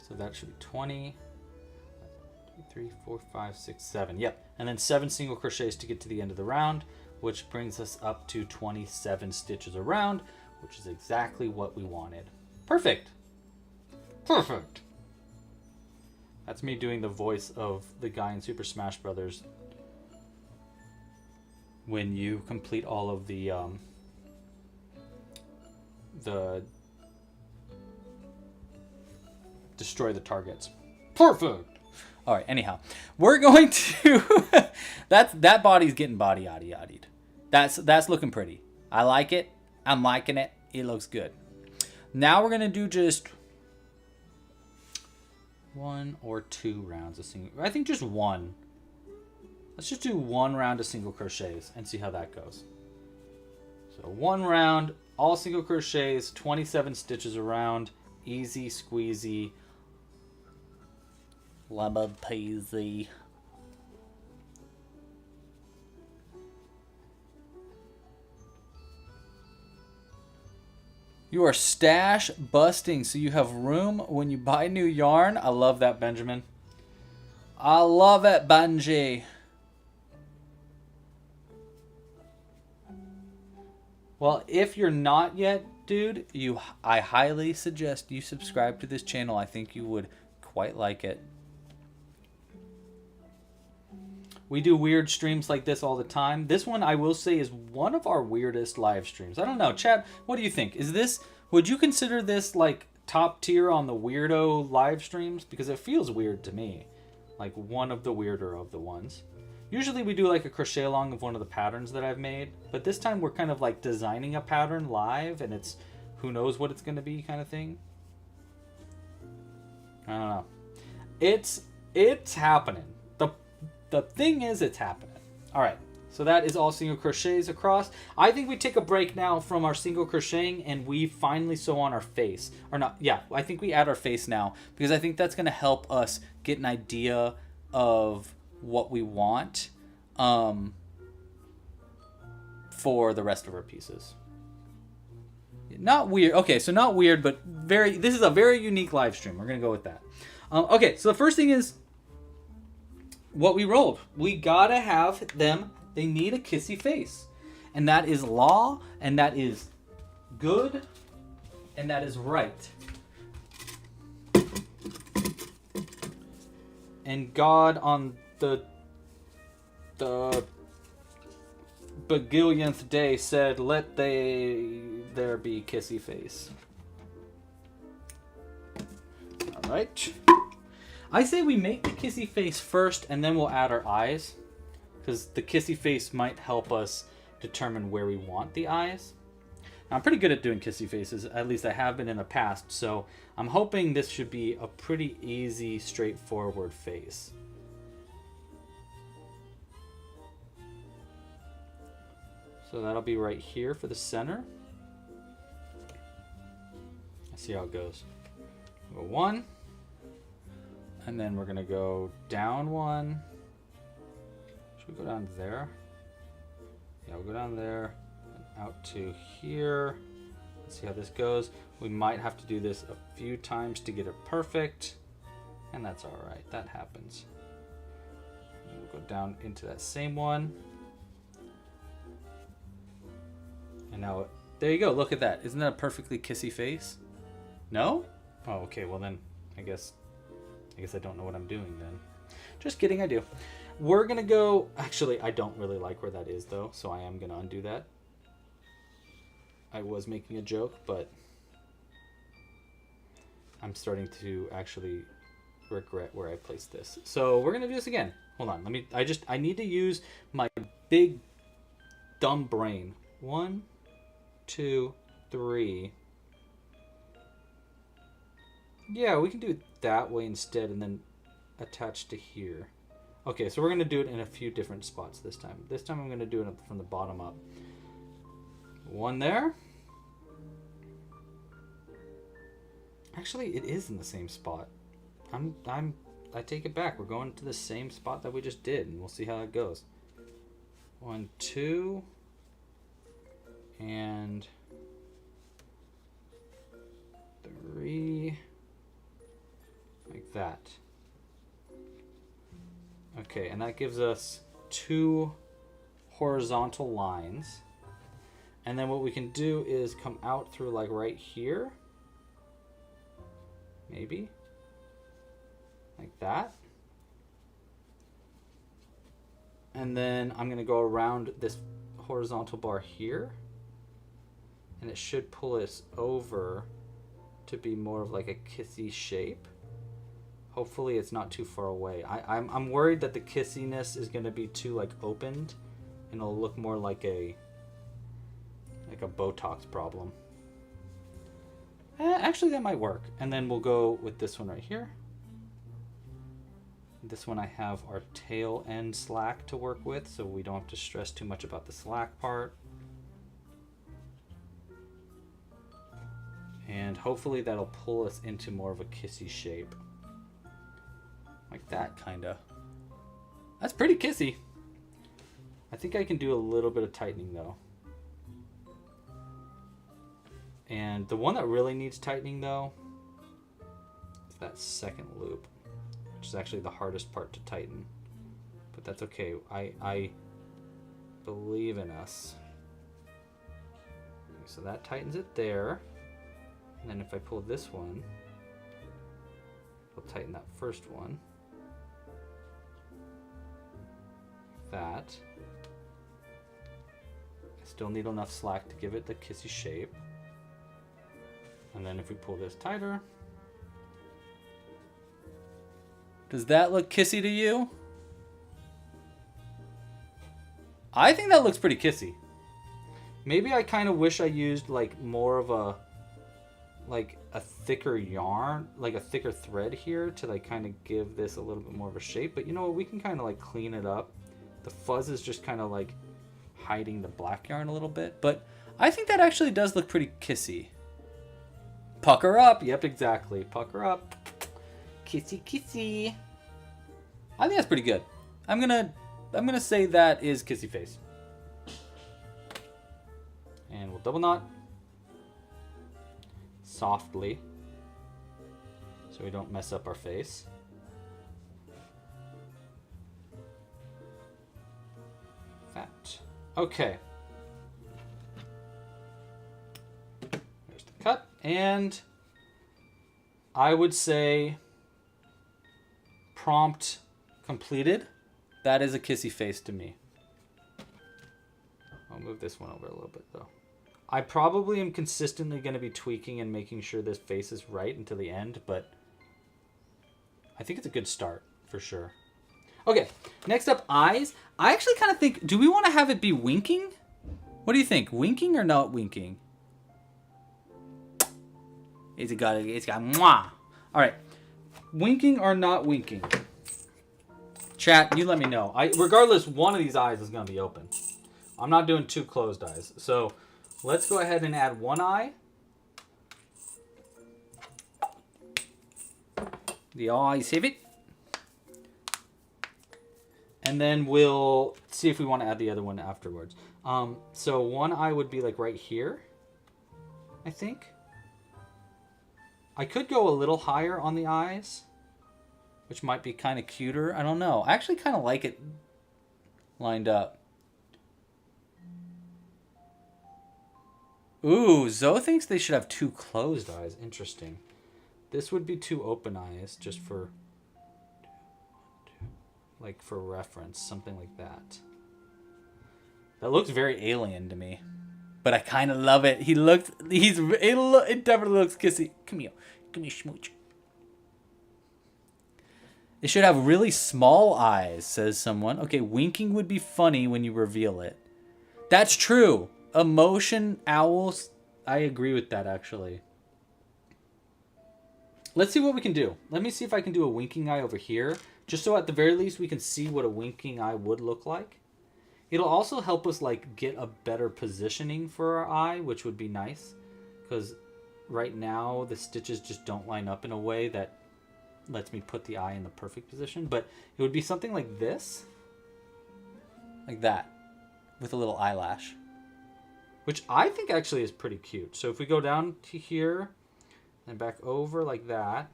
So that should be 20. 3, 4, 5, 6, 7. Yep. And then 7 single crochets to get to the end of the round, which brings us up to 27 stitches around, which is exactly what we wanted. Perfect. Perfect. That's me doing the voice of the guy in Super Smash Brothers when you complete all of the destroy the targets. Perfect. All right, anyhow, we're going to that body's getting body-yaddy-yaddied. That's looking pretty. I like it. I'm liking it. It looks good. Now we're going to do just 1 or 2 rounds of single. I think just 1. Let's just do 1 round of single crochets and see how that goes. So 1 round, all single crochets, 27 stitches around, easy squeezy. Lemon peasy. You are stash busting, so you have room when you buy new yarn. I love that, Benjamin. I love it, Benji. Well, if you're not yet, dude, I highly suggest you subscribe to this channel. I think you would quite like it. We do weird streams like this all the time. This one, I will say, is one of our weirdest live streams. I don't know. Chat, what do you think? Would you consider this like top tier on the weirdo live streams? Because it feels weird to me. Like one of the weirder of the ones. Usually we do like a crochet along of one of the patterns that I've made. But this time we're kind of like designing a pattern live. And it's who knows what it's going to be kind of thing. I don't know. It's happening. The thing is, it's happening. All right, so that is all single crochets across. I think we take a break now from our single crocheting and we finally sew on our face. Or not, yeah, I think we add our face now because I think that's going to help us get an idea of what we want for the rest of our pieces. Not weird. Okay, so not weird, but this is a very unique live stream. We're going to go with that. Okay, so the first thing is what we rolled. We gotta have them. They need a kissy face. And that is law, and that is good, and that is right. And God on the bagillionth day said, let there be kissy face. All right. I say we make the kissy face first and then we'll add our eyes. Because the kissy face might help us determine where we want the eyes. Now, I'm pretty good at doing kissy faces. At least I have been in the past. So I'm hoping this should be a pretty easy, straightforward face. So that'll be right here for the center. Let's see how it goes. Go 1. And then we're going to go down 1. Should we go down there? Yeah, we'll go down there. And out to here. Let's see how this goes. We might have to do this a few times to get it perfect. And that's all right. That happens. And we'll go down into that same one. And now, there you go. Look at that. Isn't that a perfectly kissy face? No? Oh, okay. Well then, I guess I don't know what I'm doing then. Just kidding, I do. We're gonna go, actually, I don't really like where that is though, so I am gonna undo that. I was making a joke, but I'm starting to actually regret where I placed this. So we're gonna do this again. Hold on, I need to use my big dumb brain. 1, 2, 3. Yeah, we can do it that way instead and then attach to here. Okay, so we're going to do it in a few different spots this time. This time I'm going to do it from the bottom up. 1 there. Actually, it is in the same spot. I take it back. We're going to the same spot that we just did, and we'll see how it goes. 1, 2, and 3, like that. Okay, and that gives us 2 horizontal lines. And then what we can do is come out through like right here. Maybe. Like that. And then I'm going to go around this horizontal bar here. And it should pull us over to be more of like a kissy shape. Hopefully it's not too far away. I'm worried that the kissiness is going to be too like opened and it'll look more like a Botox problem. Actually that might work. And then we'll go with this one right here. This one I have our tail end slack to work with, so we don't have to stress too much about the slack part. And hopefully that'll pull us into more of a kissy shape. Like that, kinda. That's pretty kissy. I think I can do a little bit of tightening though. And the one that really needs tightening though is that second loop, which is actually the hardest part to tighten. But that's okay. I believe in us. So that tightens it there. And then if I pull this one, it'll tighten that first one. That. I still need enough slack to give it the kissy shape. And then if we pull this tighter. Does that look kissy to you? I think that looks pretty kissy. Maybe I kind of wish I used like more of a thicker yarn, like a thicker thread here to like kind of give this a little bit more of a shape. But you know what, we can kind of like clean it up. The fuzz is just kind of like hiding the black yarn a little bit, but I think that actually does look pretty kissy. Pucker up. Yep, exactly. Pucker up. Kissy kissy. I think that's pretty good. I'm gonna say that is kissy face. And we'll double knot softly so we don't mess up our face. That. Okay. There's the cut. And I would say prompt completed. That is a kissy face to me. I'll move this one over a little bit though. I probably am consistently going to be tweaking and making sure this face is right until the end, but I think it's a good start for sure. Okay, next up, eyes. I actually kind of think, do we want to have it be winking? What do you think? Winking or not winking? It's got mwah. All right, winking or not winking? Chat, you let me know. Regardless, one of these eyes is going to be open. I'm not doing 2 closed eyes. So let's go ahead and add 1 eye. The eyes have it. And then we'll see if we want to add the other one afterwards. So 1 eye would be like right here. I think. I could go a little higher on the eyes, which might be kind of cuter. I don't know. I actually kind of like it lined up. Ooh, Zoe thinks they should have 2 closed eyes. Interesting. This would be 2 open eyes, just for, like, for reference, something like that. That looks very alien to me, but I kind of love it. It definitely looks kissy. Come here, give me a smooch. It should have really small eyes, says someone. Okay, winking would be funny when you reveal it. That's true. Emotion owls. I agree with that, actually. Let's see what we can do. Let me see if I can do a winking eye over here, just so at the very least we can see what a winking eye would look like. It'll also help us like get a better positioning for our eye, which would be nice, because right now the stitches just don't line up in a way that lets me put the eye in the perfect position. But it would be something like this, like that, with a little eyelash, which I think actually is pretty cute. So if we go down to here and back over like that,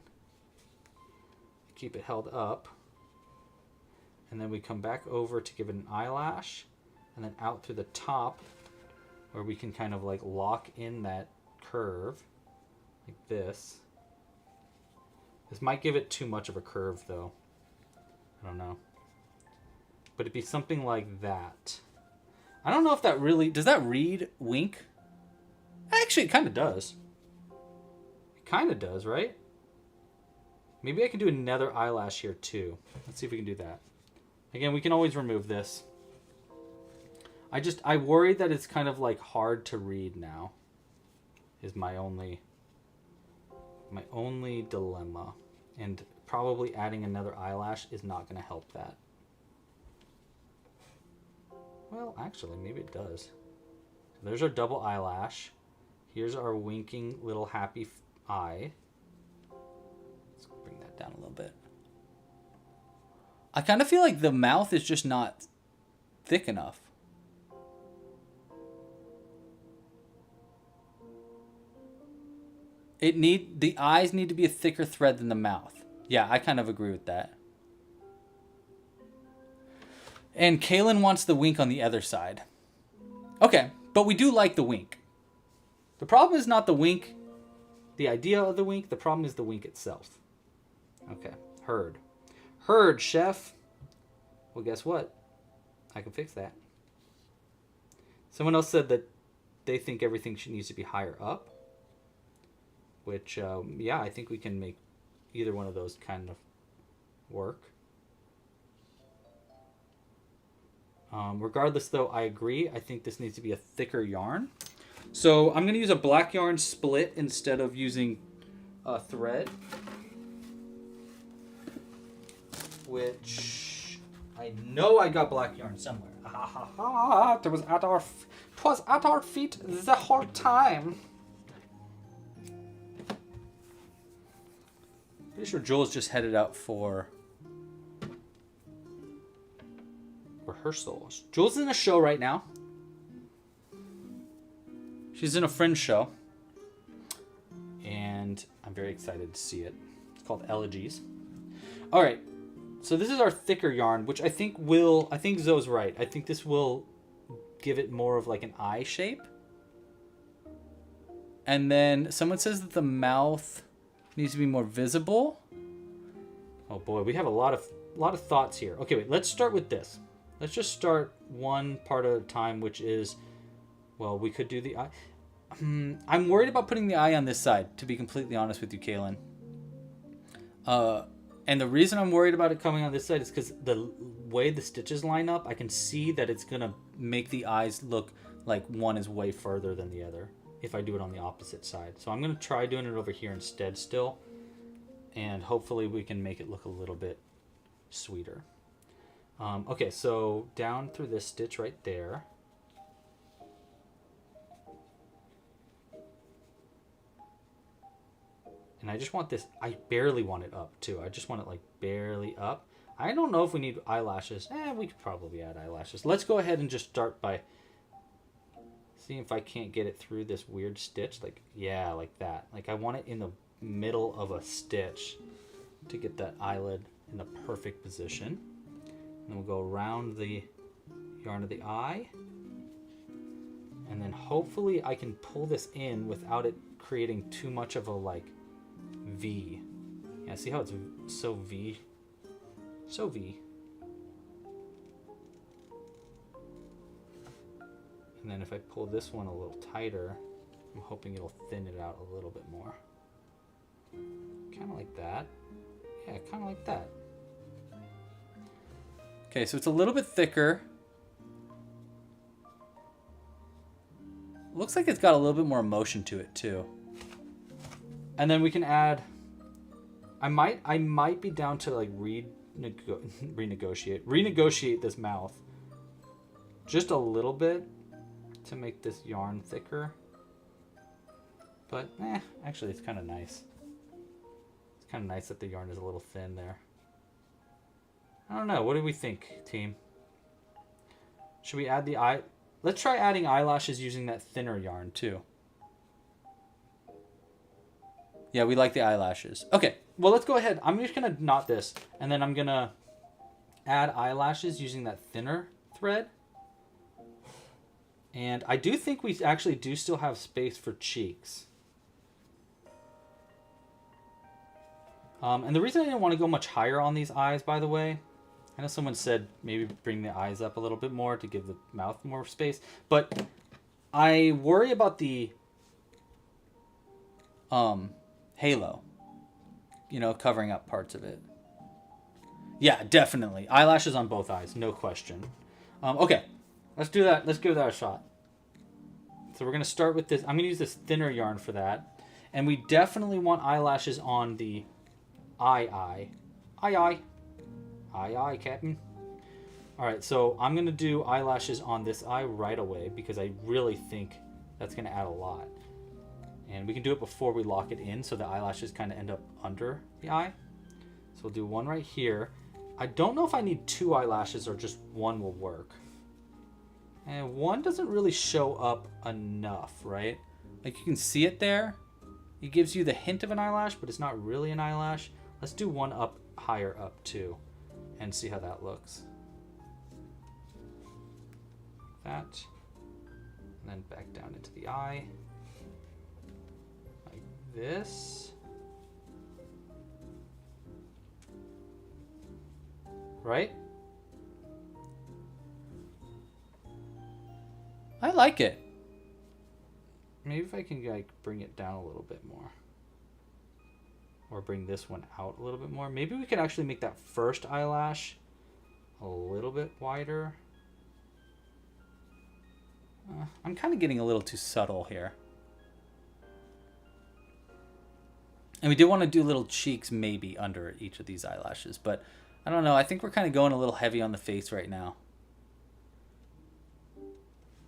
keep it held up, and then we come back over to give it an eyelash, and then out through the top where we can kind of like lock in that curve like this. This might give it too much of a curve though. I don't know. But it'd be something like that. I don't know if that really... Does that read wink? Actually, it kind of does. It kind of does, right? Maybe I can do another eyelash here too. Let's see if we can do that. Again, we can always remove this. I worry that it's kind of like hard to read now. Is my only dilemma. And probably adding another eyelash is not going to help that. Well, actually, maybe it does. So there's our double eyelash. Here's our winking little happy eye. Let's bring that down a little bit. I kind of feel like the mouth is just not thick enough. The eyes need to be a thicker thread than the mouth. Yeah, I kind of agree with that. And Kaylin wants the wink on the other side. Okay, but we do like the wink. The problem is not the wink, the idea of the wink. The problem is the wink itself. Okay, heard. Heard, chef. Well, guess what? I can fix that. Someone else said that they think everything needs to be higher up. Which, yeah, I think we can make either one of those kind of work. Regardless, though, I agree. I think this needs to be a thicker yarn. So I'm going to use a black yarn split instead of using a thread. Which I know I got black yarn somewhere. Ha ha ha! It was at our feet the whole time. Pretty sure Joel's just headed out for rehearsals. Jules is in a show right now. She's in a Friends show. And I'm very excited to see it. It's called Elegies. Alright. So this is our thicker yarn, which I think Zoe's right. I think this will give it more of like an eye shape. And then someone says that the mouth needs to be more visible. Oh boy, we have a lot of thoughts here. Okay, wait, let's start with this. Let's just start one part at a time, which is, well, we could do the eye. I'm worried about putting the eye on this side, to be completely honest with you, Kaylin. And the reason I'm worried about it coming on this side is because the way the stitches line up, I can see that it's going to make the eyes look like one is way further than the other if I do it on the opposite side. So I'm going to try doing it over here instead still. And hopefully we can make it look a little bit sweeter. Okay, so down through this stitch right there. And I just want this, I barely want it up too. I just want it like barely up. I don't know if we need eyelashes. We could probably add eyelashes. Let's go ahead and just start by See if I can't get it through this weird stitch. Like, yeah, like that. Like I want it in the middle of a stitch to get that eyelid in the perfect position. And then we'll go around the yarn of the eye. And then hopefully I can pull this in without it creating too much of a like V. Yeah, see how it's so V? So V. And then if I pull this one a little tighter, I'm hoping it'll thin it out a little bit more. Kind of like that. Yeah, kind of like that. Okay, so it's a little bit thicker. Looks like it's got a little bit more motion to it too. And then we can add, I might be down to like renegotiate this mouth just a little bit to make this yarn thicker. But actually it's kind of nice. It's kind of nice that the yarn is a little thin there. I don't know. What do we think, team? Should we add the eye? Let's try adding eyelashes using that thinner yarn too. Yeah, we like the eyelashes. Okay, well, let's go ahead. I'm just going to knot this, and then I'm going to add eyelashes using that thinner thread. And I do think we actually do still have space for cheeks. And the reason I didn't want to go much higher on these eyes, by the way, I know someone said maybe bring the eyes up a little bit more to give the mouth more space, but I worry about the halo, you know, covering up parts of it. Yeah, definitely. Eyelashes on both eyes, no question. Okay, let's do that. Let's give that a shot. So we're going to start with this. I'm going to use this thinner yarn for that. And we definitely want eyelashes on the eye. Aye, Captain. All right, so I'm going to do eyelashes on this eye right away because I really think that's going to add a lot. And we can do it before we lock it in so the eyelashes kind of end up under the eye. So we'll do one right here. I don't know if I need 2 eyelashes or just one will work. And one doesn't really show up enough, right? Like you can see it there. It gives you the hint of an eyelash, but it's not really an eyelash. Let's do one up higher up too and see how that looks. That. And then back down into the eye. Like this. Right? I like it. Maybe if I can like bring it down a little bit more. Or bring this one out a little bit more. Maybe we could actually make that first eyelash a little bit wider. I'm kind of getting a little too subtle here. And we do want to do little cheeks maybe under each of these eyelashes. But I don't know. I think we're kind of going a little heavy on the face right now.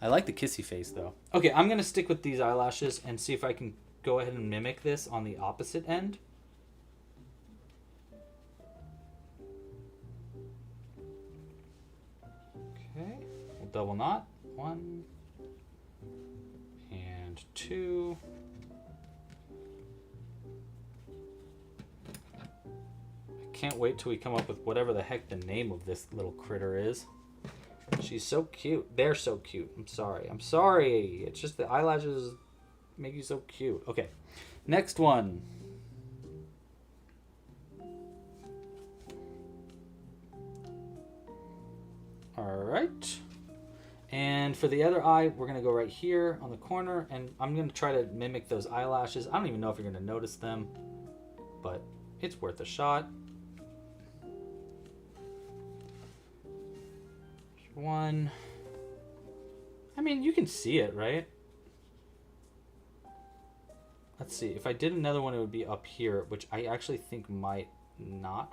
I like the kissy face though. Okay, I'm going to stick with these eyelashes and see if I can go ahead and mimic this on the opposite end. Okay, we'll double knot. 1 and 2. I can't wait till we come up with whatever the heck the name of this little critter is. She's so cute. They're so cute. I'm sorry. It's just the eyelashes make you so cute. Okay, next one. All right. And for the other eye, we're going to go right here on the corner, and I'm going to try to mimic those eyelashes. I don't even know if you're going to notice them, but it's worth a shot. One. I mean, you can see it, right? Let's see. If I did another one, it would be up here, which I actually think might not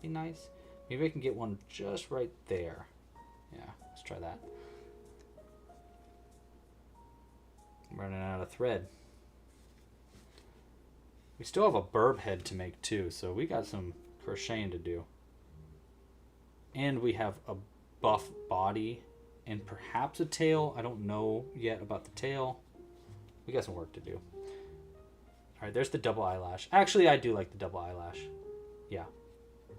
be nice. Maybe I can get one just right there. Yeah, let's try that. I'm running out of thread. We still have a burb head to make too, so we got some crocheting to do. And we have a buff body and perhaps a tail. I don't know yet about the tail. We got some work to do. All right, there's the double eyelash. Actually, I do like the double eyelash. Yeah,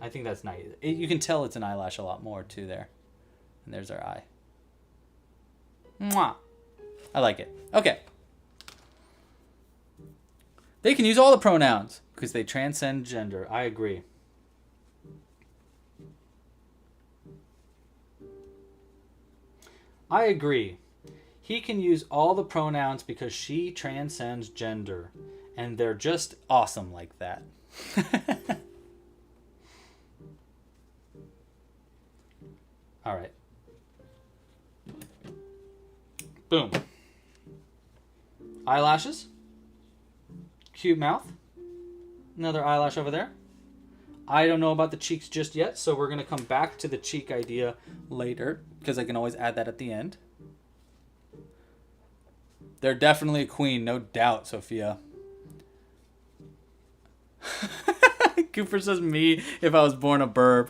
I think that's nice. You can tell it's an eyelash a lot more too there. And there's our eye. Mwah. I like it. Okay. They can use all the pronouns because they transcend gender. I agree. I agree. He can use all the pronouns because she transcends gender. And they're just Awesome like that. all right. Boom. Eyelashes. Cute mouth. Another eyelash over there. I don't know about the cheeks just yet, so we're going to come back to the cheek idea Later, because I can always add that at the end. They're definitely a queen, no doubt, Sophia. Cooper says me if I was born a burb.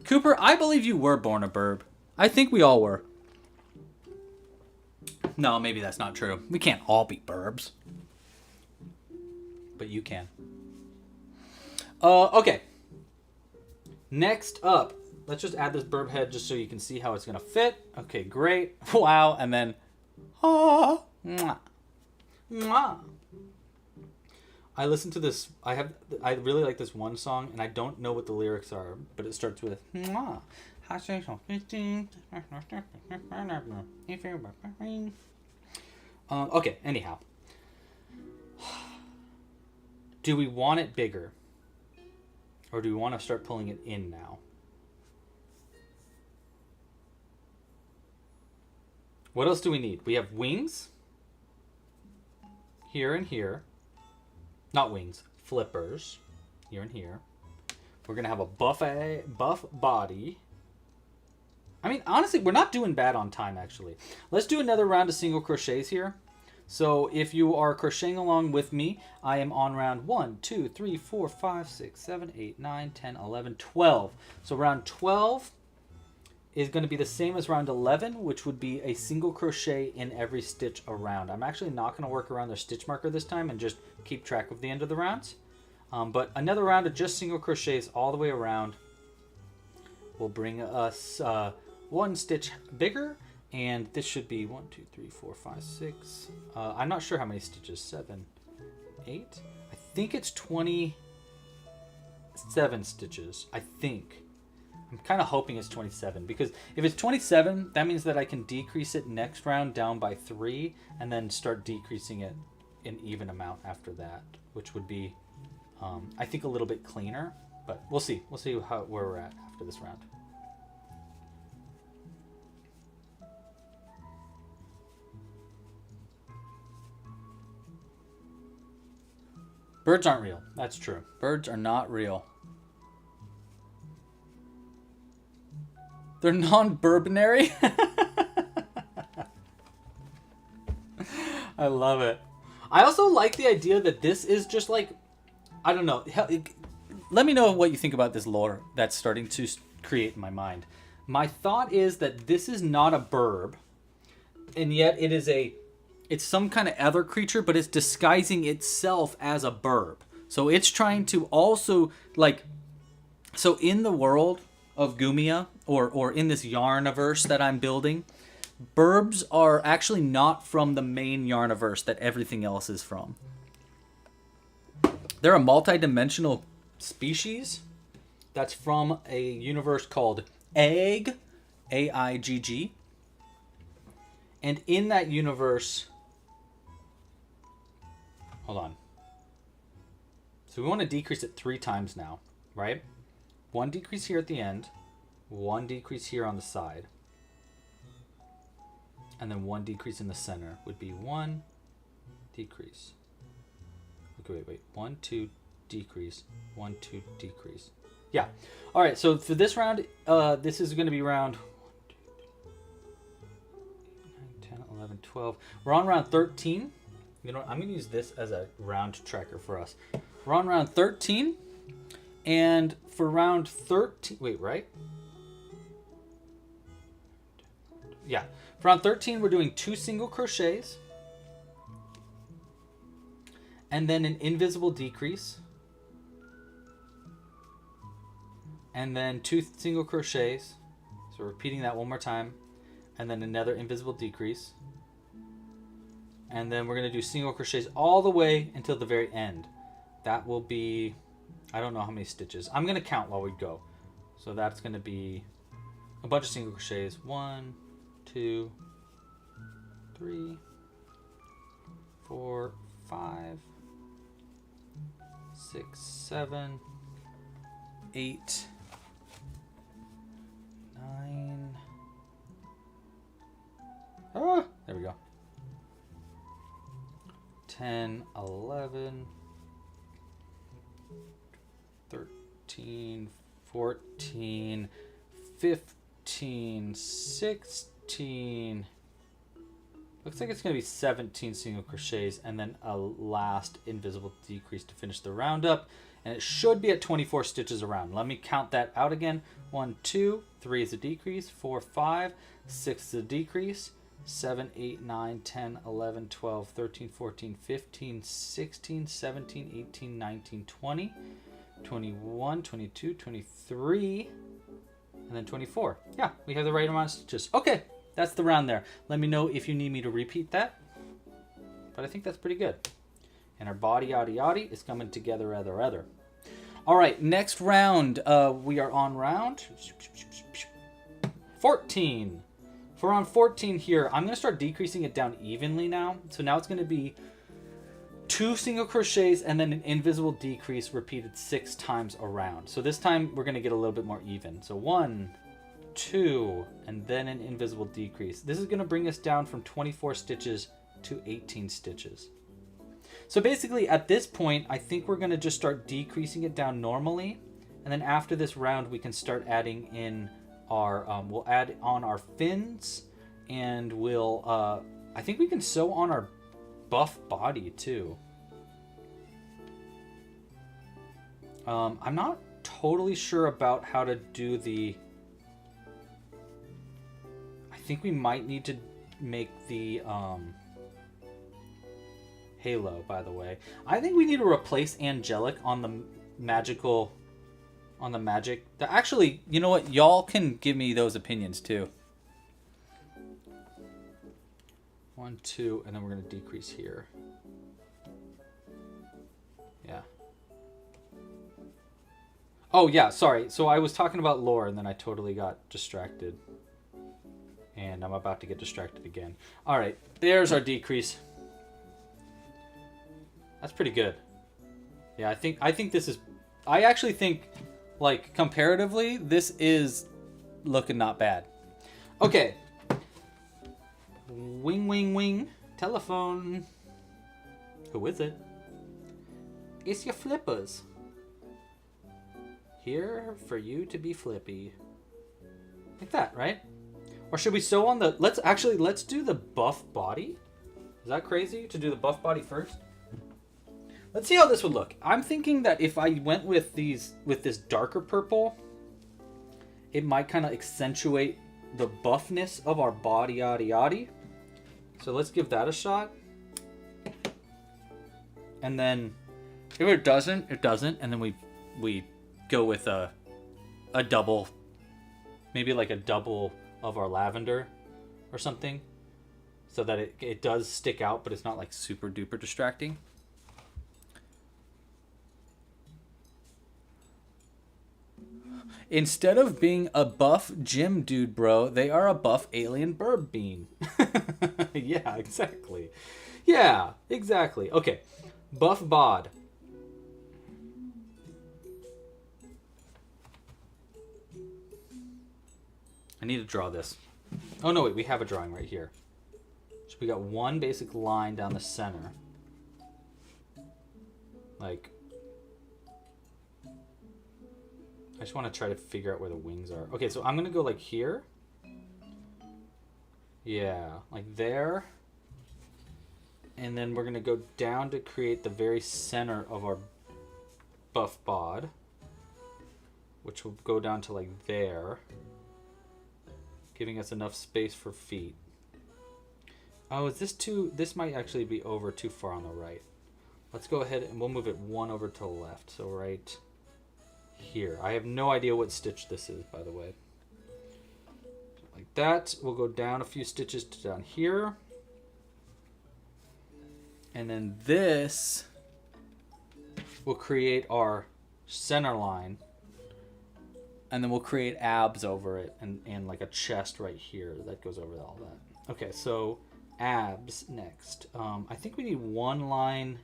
Cooper, I believe you were born a burb. I think we all were. No, maybe that's not true. We can't all be burbs. but you can. Okay. Next up, let's just add this burb head just so you can see how it's gonna fit. Okay, great. Wow, and then Ah, mwah, mwah. I listened to this. I really like this one song, and I don't know what the lyrics are, but it starts with mwah. Okay, anyhow. Do we want it bigger? Or do we want to start pulling it in now? What else do we need? We have wings. Here and here. Not wings. Flippers. Here and here. We're going to have a buff body. I mean, honestly, we're not doing bad on time, actually. Let's do another round of single crochets here. So if you are crocheting along with me, I am on round 1, 2, 3, 4, 5, 6, 7, 8, 9, 10, 11, 12. So round 12 is going to be the same as round 11, which would be a single crochet in every stitch around. I'm actually not going to work around their stitch marker this time and just keep track of the end of the rounds. But another round of just single crochets all the way around will bring us one stitch bigger. And this should be 1, 2, 3, 4, 5, 6. I'm not sure how many stitches. 7, 8. I think it's 27 stitches. I think. I'm kind of hoping it's 27 because if it's 27, that means that I can decrease it next round down by 3 and then start decreasing it in even amount after that, which would be, I think, a little bit cleaner. But we'll see. We'll see where we're at after this round. Birds aren't real. That's true. birds are not real. They're non-burbinary? I love it. I also like the idea that this is just like, I don't know. Let me know what you think about this lore that's starting to create in my mind. My thought is that this is not a burb, and yet It's some kind of other creature, but it's disguising itself as a burb. So it's trying to also, like... So in the world of Gumia, or in this yarniverse that I'm building, burbs are actually not from the main yarniverse that everything else is from. They're a multi-dimensional species that's from a universe called Aigg, A-I-G-G. And in that universe... Hold on. So we want to decrease it 3 times now, right? 1 decrease here at the end, 1 decrease here on the side, and then 1 decrease in the center would be 1 decrease. Okay, wait. 1, 2, decrease. 1, 2, decrease. Yeah. All right, so for this round, this is going to be round 9, 10, 11, 12. We're on round 13. You know what? I'm going to use this as a round tracker for us. We're on round 13. And for round 13... Wait, right? Yeah. For round 13, we're doing 2 single crochets. And then an invisible decrease. And then 2 single crochets. So repeating that one more time. And then another invisible decrease. And then we're going to do single crochets all the way until the very end. That will be, I don't know how many stitches. I'm going to count while we go. So that's going to be a bunch of single crochets. 1, 2, 3, 4, 5, 6, 7, 8, 9. Ah, there we go. 10, 11, 13, 14, 15, 16. Looks like it's going to be 17 single crochets and then a last invisible decrease to finish the round up. And it should be at 24 stitches around. Let me count that out again. 1, 2, 3 is a decrease, 4, 5, 6 is a decrease, 7, 8, 9, 10, 11, 12, 13, 14, 15, 16, 17, 18, 19, 20, 21, 22, 23, and then 24. Yeah, we have the right amount of stitches. Okay, that's the round there. Let me know if you need me to repeat that. But I think that's pretty good. And our body yaddy yaddy is coming together rather. All right, next round. We are on round 14. For round 14 here, I'm going to start decreasing it down evenly now. So now it's going to be 2 single crochets and then an invisible decrease repeated 6 times around. So this time we're going to get a little bit more even. So 1, 2, and then an invisible decrease. This is going to bring us down from 24 stitches to 18 stitches. So basically at this point, I think we're going to just start decreasing it down normally. And then after this round, we can start adding in our, we'll add on our fins, and we'll, I think we can sew on our buff body too. I'm not totally sure about how to do the, I think we might need to make the halo, by the way. I think we need to replace angelic on the magical, on the magic. Actually, you know what? Y'all can give me those opinions too. 1, 2, and then we're going to decrease here. Yeah. Oh, yeah, sorry. So I was talking about lore, and then I totally got distracted. And I'm about to get distracted again. All right, there's our decrease. That's pretty good. Yeah, I think this is... I actually think, like, comparatively, this is looking not bad. Okay. Wing, wing, wing. Telephone. Who is it? It's your flippers. Here for you to be flippy. Like that, right? Or should we sew on the... Let's do the buff body. Is that crazy to do the buff body first? Let's see how this would look. I'm thinking that if I went with this darker purple, it might kind of accentuate the buffness of our body yaddy yaddy. So let's give that a shot. And then if it doesn't, it doesn't. And then we go with a double, maybe like a double of our lavender or something, so that it does stick out, but it's not like super duper distracting. Instead of being a buff gym dude, bro, they are a buff alien burb bean. Yeah, exactly. Yeah, exactly. Okay, buff bod. I need to draw this. Oh, no, wait, we have a drawing right here. So we got one basic line down the center. Like... I just want to try to figure out where the wings are. Okay, so I'm going to go like here. Yeah, like there. And then we're going to go down to create the very center of our buff bod, which will go down to like there. giving us enough space for feet. Oh, is this too... This might actually be over too far on the right. Let's go ahead and we'll move it one over to the left. So right here. I have no idea what stitch this is, by the way. Like that. We'll go down a few stitches to down here. And then this will create our center line. And then we'll create abs over it and like a chest right here that goes over all that. Okay, so abs next. I think we need one line.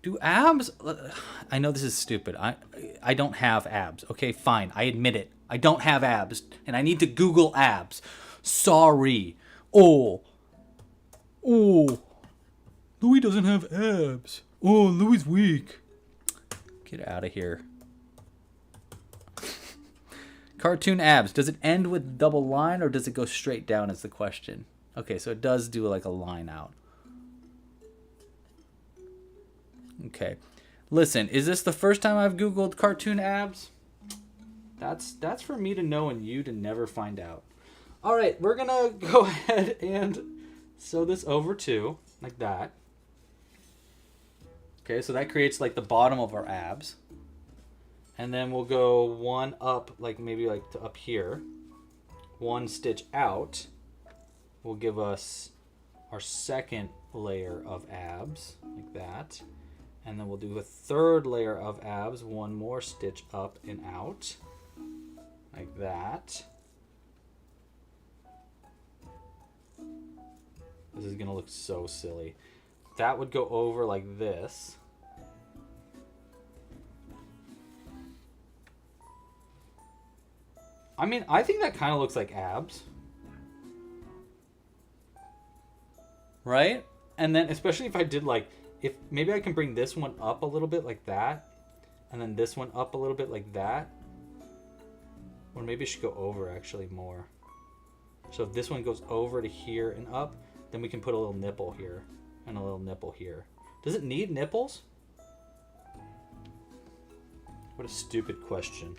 Do abs? I know this is stupid. I don't have abs. Okay, fine. I admit it. I don't have abs, and I need to Google abs. Sorry. Oh. Louis doesn't have abs. Oh, Louis weak. Get out of here. Cartoon abs. Does it end with double line or does it go straight down is the question. Okay, so it does do like a line out. Okay. Listen, is this the first time I've Googled cartoon abs? That's for me to know and you to never find out. All right, we're going to go ahead and sew this over too, like that. Okay, so that creates like the bottom of our abs. And then we'll go one up, like maybe like to up here. One stitch out will give us our second layer of abs, like that. And then we'll do a third layer of abs, one more stitch up and out, like that. This is gonna look so silly. That would go over like this. I mean, I think that kind of looks like abs. Right? And then, especially if I did like, if maybe I can bring this one up a little bit like that. And then this one up a little bit like that. Or maybe it should go over actually more. So if this one goes over to here and up, then we can put a little nipple here and a little nipple here. Does it need nipples? What a stupid question.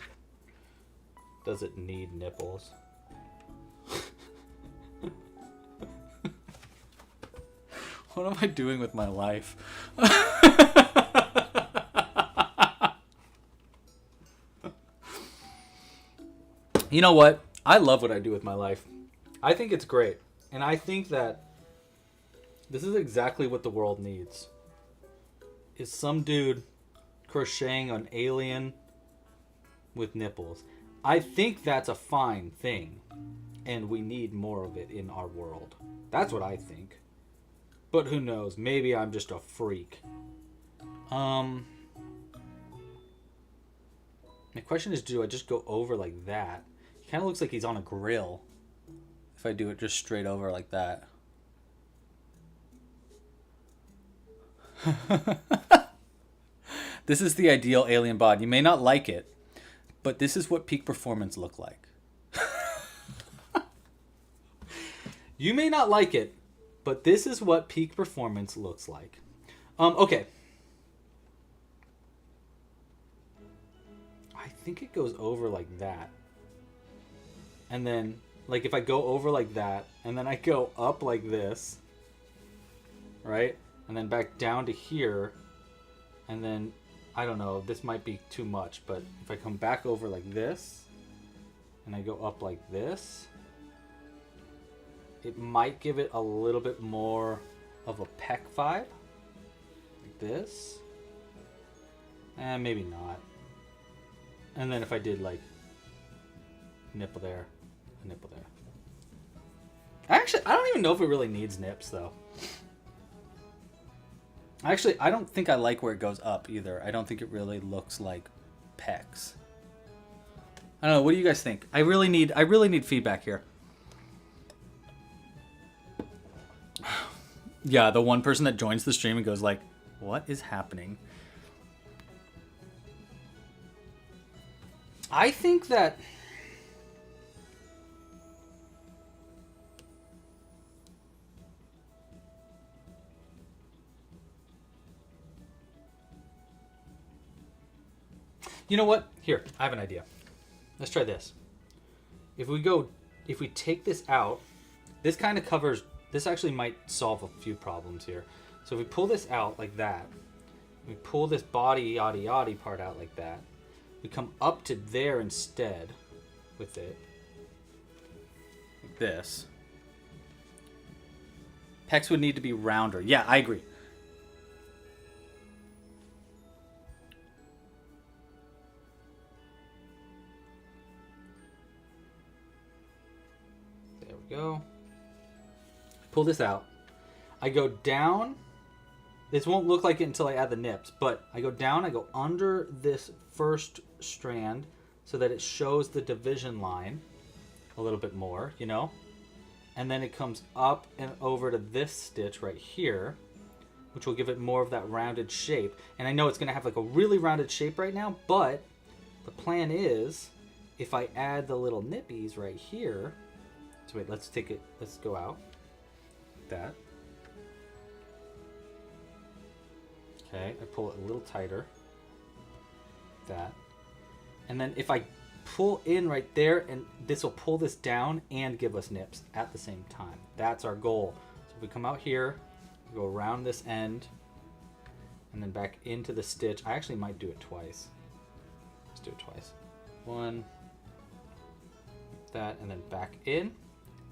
Does it need nipples? What am I doing with my life? You know what? I love what I do with my life. I think it's great. And I think that this is exactly what the world needs. Is some dude crocheting an alien with nipples. I think that's a fine thing. And we need more of it in our world. That's what I think. But who knows? Maybe I'm just a freak. My question is, do I just go over like that? He kind of looks like he's on a grill. If I do it just straight over like that. This is the ideal alien bod. You may not like it, but this is what peak performance look like. You may not like it, but this is what peak performance looks like. Okay. I think it goes over like that. And then, like if I go over like that, and then I go up like this, right? And then back down to here, and then, I don't know, this might be too much, but if I come back over like this, and I go up like this, it might give it a little bit more of a peck vibe. Like this. And maybe not. And then if I did like nipple there, a nipple there. Actually, I don't even know if it really needs nips though. Actually, I don't think I like where it goes up either. I don't think it really looks like pecs. I don't know. What do you guys think? I really need feedback here. Yeah, the one person that joins the stream and goes like, "What is happening?" I think that you know what? Here, I have an idea. Let's try this. If we go if we take this out, this kind of covers, this actually might solve a few problems here. So if we pull this out like that, we pull this body yaddy yaddy part out like that, we come up to there instead with it. Like this. Pecs would need to be rounder. Yeah, I agree. There we go. Pull this out. I go down. This won't look like it until I add the nips, but I go down, I go under this first strand so that it shows the division line a little bit more, you know? And then it comes up and over to this stitch right here, which will give it more of that rounded shape. And I know it's gonna have like a really rounded shape right now, but the plan is if I add the little nippies right here, so wait, let's take it, let's go out, like that. Okay, I pull it a little tighter, like that. And then if I pull in right there, and this will pull this down and give us nips at the same time. That's our goal. So if we come out here, we go around this end, and then back into the stitch. I actually might do it twice. Let's do it twice. One, like that, and then back in.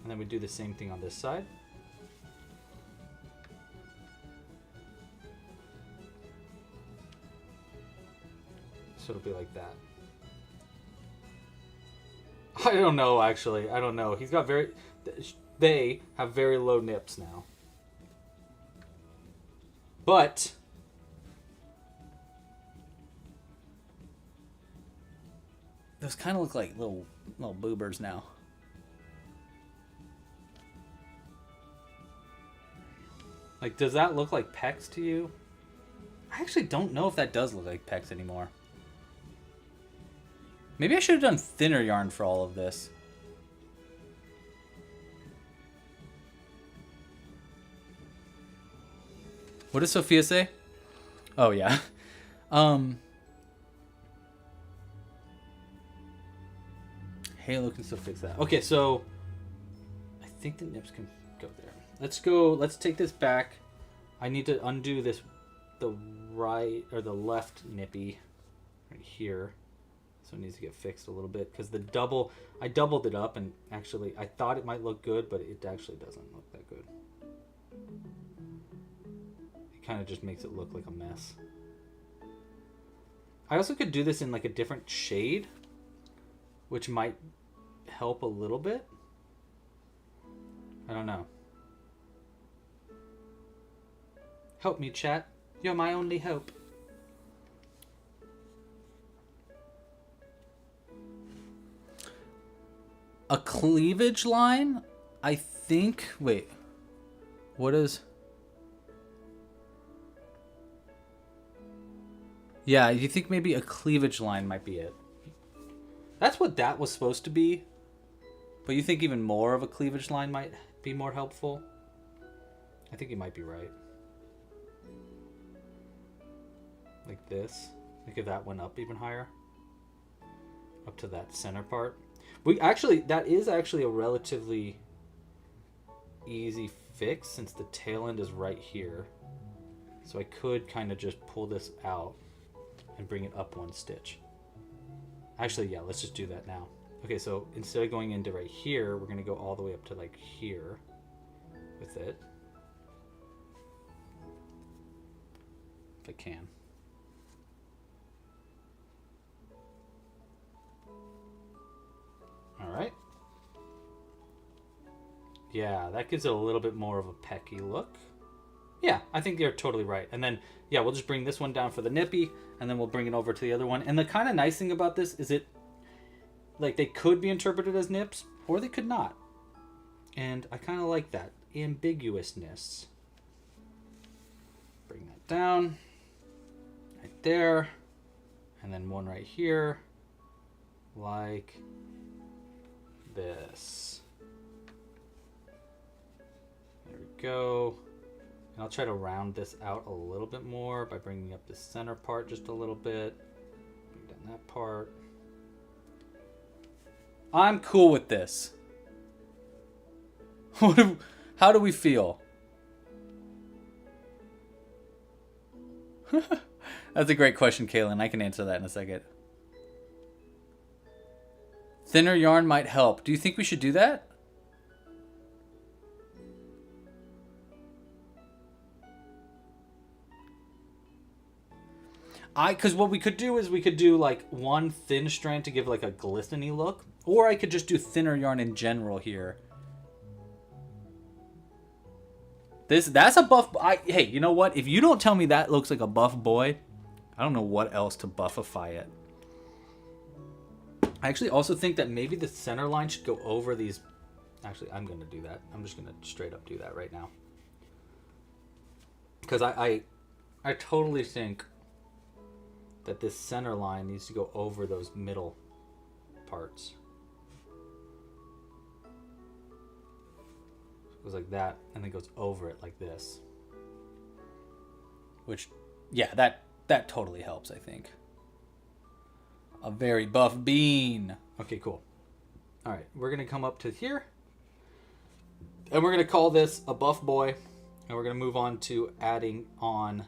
And then we do the same thing on this side. So it'll be like that. I don't know, actually. I don't know. He's got very... They have very low nips now. But... those kind of look like little boobers now. Like, does that look like pecs to you? I actually don't know if that does look like pecs anymore. Maybe I should have done thinner yarn for all of this. What does Sophia say? Oh, yeah. Halo can still fix that. Okay, so I think the nips can go there. Let's take this back. I need to undo this, the right or the left nippy right here. So it needs to get fixed a little bit because I doubled it up, and actually I thought it might look good, but it actually doesn't look that good. It kind of just makes it look like a mess. I also could do this in like a different shade, which might help a little bit. I don't know. Help me, chat. You're my only hope. A cleavage line? I think... Wait. What is... Yeah, you think maybe a cleavage line might be it. That's what that was supposed to be. But you think even more of a cleavage line might be more helpful? I think you might be right. Like this. Like if that went up even higher. Up to that center part. That is actually a relatively easy fix since the tail end is right here. So I could kind of just pull this out and bring it up one stitch. Actually, yeah, let's just do that now. Okay, so instead of going into right here, we're going to go all the way up to like here with it. If I can. All right. Yeah, that gives it a little bit more of a pecky look. Yeah, I think you're totally right. And then, yeah, we'll just bring this one down for the nippy, and then we'll bring it over to the other one. And the kind of nice thing about this is like, they could be interpreted as nips, or they could not. And I kind of like that ambiguousness. Bring that down. Right there. And then one right here. Like this. There we go. And I'll try to round this out a little bit more by bringing up the center part just a little bit. Bring down that part. I'm cool with this. How do we feel? That's a great question, Kaylin. I can answer that in a second. Thinner yarn might help. Do you think we should do that? Because what we could do is we could do like one thin strand to give like a glistening look. Or I could just do thinner yarn in general here. That's a buff. Hey, you know what? If you don't tell me that looks like a buff boy, I don't know what else to buffify it. I actually also think that maybe the center line should go over these. Actually, I'm going to do that. I'm just going to straight up do that right now. Because I totally think that this center line needs to go over those middle parts. It goes like that, and then goes over it like this. Which, yeah, that totally helps, I think. A very buff bean. Okay, cool. All right, we're going to come up to here. And we're going to call this a buff boy. And we're going to move on to adding on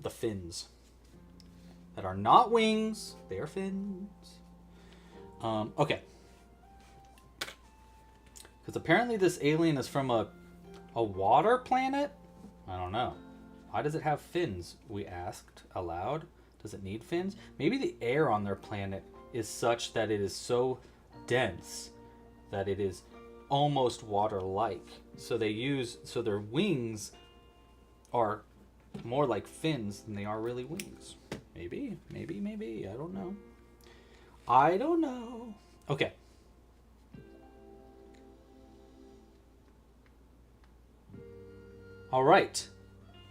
the fins. That are not wings. They are fins. Okay. Because apparently this alien is from a water planet? I don't know. Why does it have fins? We asked aloud. Does it need fins? Maybe the air on their planet is such that it is so dense that it is almost water-like. So their wings are more like fins than they are really wings. Maybe. I don't know. Okay. All right.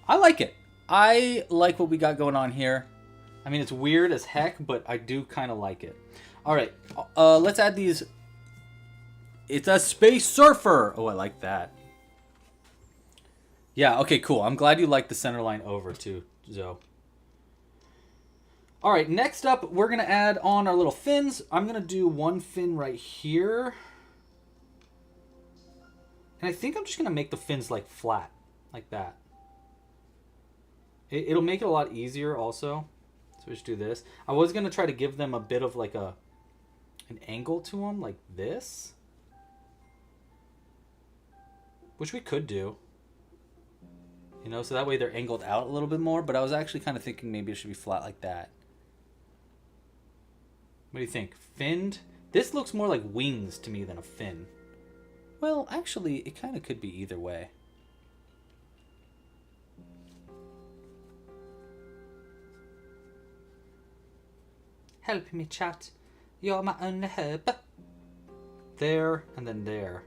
I like it. I like what we got going on here. I mean, it's weird as heck, but I do kind of like it. All right. Let's add these. It's a space surfer. Oh, I like that. Yeah, okay, cool. I'm glad you like the center line over too, Zoe. All right, next up, we're going to add on our little fins. I'm going to do one fin right here. And I think I'm just going to make the fins like flat, like that. It'll make it a lot easier also. So we just do this. I was going to try to give them a bit of like an angle to them, like this. Which we could do. You know, so that way they're angled out a little bit more. But I was actually kind of thinking maybe it should be flat like that. What do you think? Finned? This looks more like wings to me than a fin. Well, actually, it kind of could be either way. Help me, chat. You're my only hope. There and then there.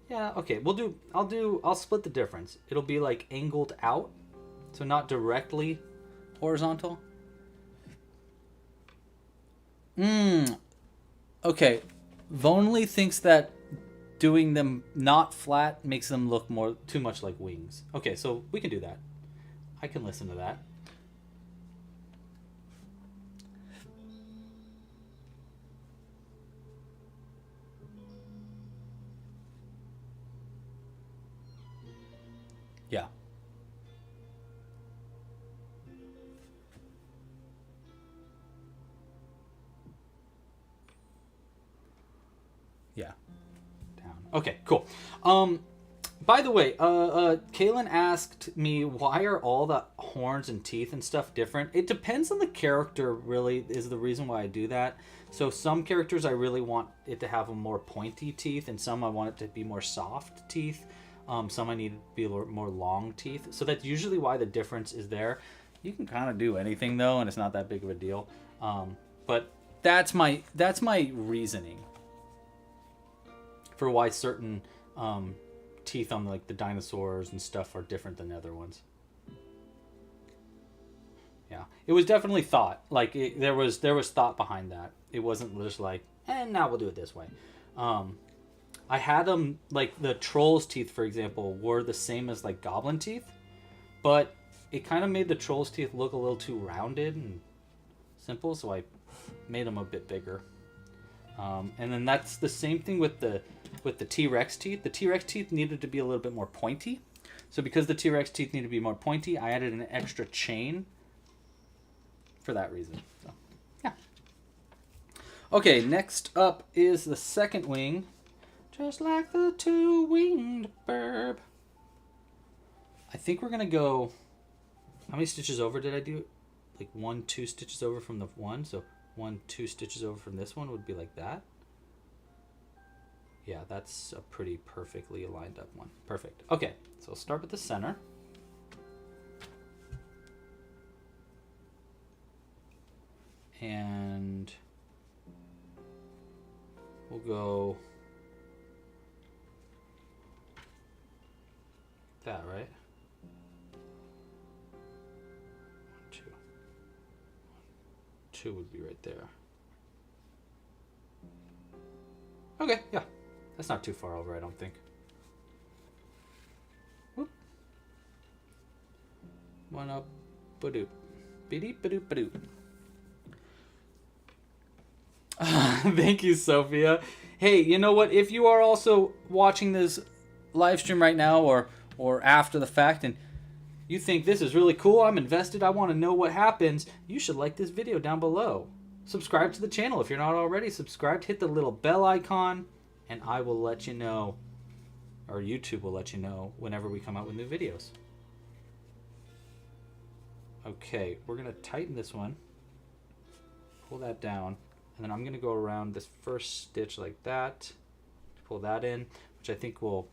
Yeah, okay. I'll split the difference. It'll be like angled out, so not directly horizontal. Okay. Vonley thinks that doing them not flat makes them look too much like wings. Okay, so we can do that. I can listen to that. Yeah. Yeah. Down. Okay, cool. By the way, Kaylin asked me, why are all the horns and teeth and stuff different? It depends on the character, really, is the reason why I do that. So some characters I really want it to have a more pointy teeth, and some I want it to be more soft teeth. Some I need to be more long teeth. So that's usually why the difference is there. You can kind of do anything, though, and it's not that big of a deal. But that's my reasoning for why certain teeth on like the dinosaurs and stuff are different than the other ones. Yeah, it was definitely thought. Like there was thought behind that. It wasn't just like, now we'll do it this way. I had them, like the troll's teeth, for example, were the same as like goblin teeth, but it kind of made the troll's teeth look a little too rounded and simple, so I made them a bit bigger. And then that's the same thing with the T-Rex teeth. The T-Rex teeth needed to be a little bit more pointy. So because the T-Rex teeth need to be more pointy, I added an extra chain for that reason. So, yeah. Okay, next up is the second wing. Just like the two-winged bird. I think we're going to go... How many stitches over did I do? Like 1, 2 stitches over from the one. So 1, 2 stitches over from this one would be like that. Yeah, that's a pretty perfectly lined up one. Perfect. Okay, so we'll start with the center. And we'll go that, right? 1, 2. 2 would be right there. Okay, yeah. That's not too far over, I don't think. Whoop. 1 up, ba-doop. Be-deep, ba-doop, ba-doop. Thank you, Sophia. Hey, you know what? If you are also watching this live stream right now or after the fact and you think this is really cool, I'm invested, I want to know what happens, you should like this video down below. Subscribe to the channel if you're not already subscribed. Hit the little bell icon and I will let you know, or YouTube will let you know whenever we come out with new videos. Okay, we're going to tighten this one. Pull that down. And then I'm going to go around this first stitch like that. Pull that in, which I think it'll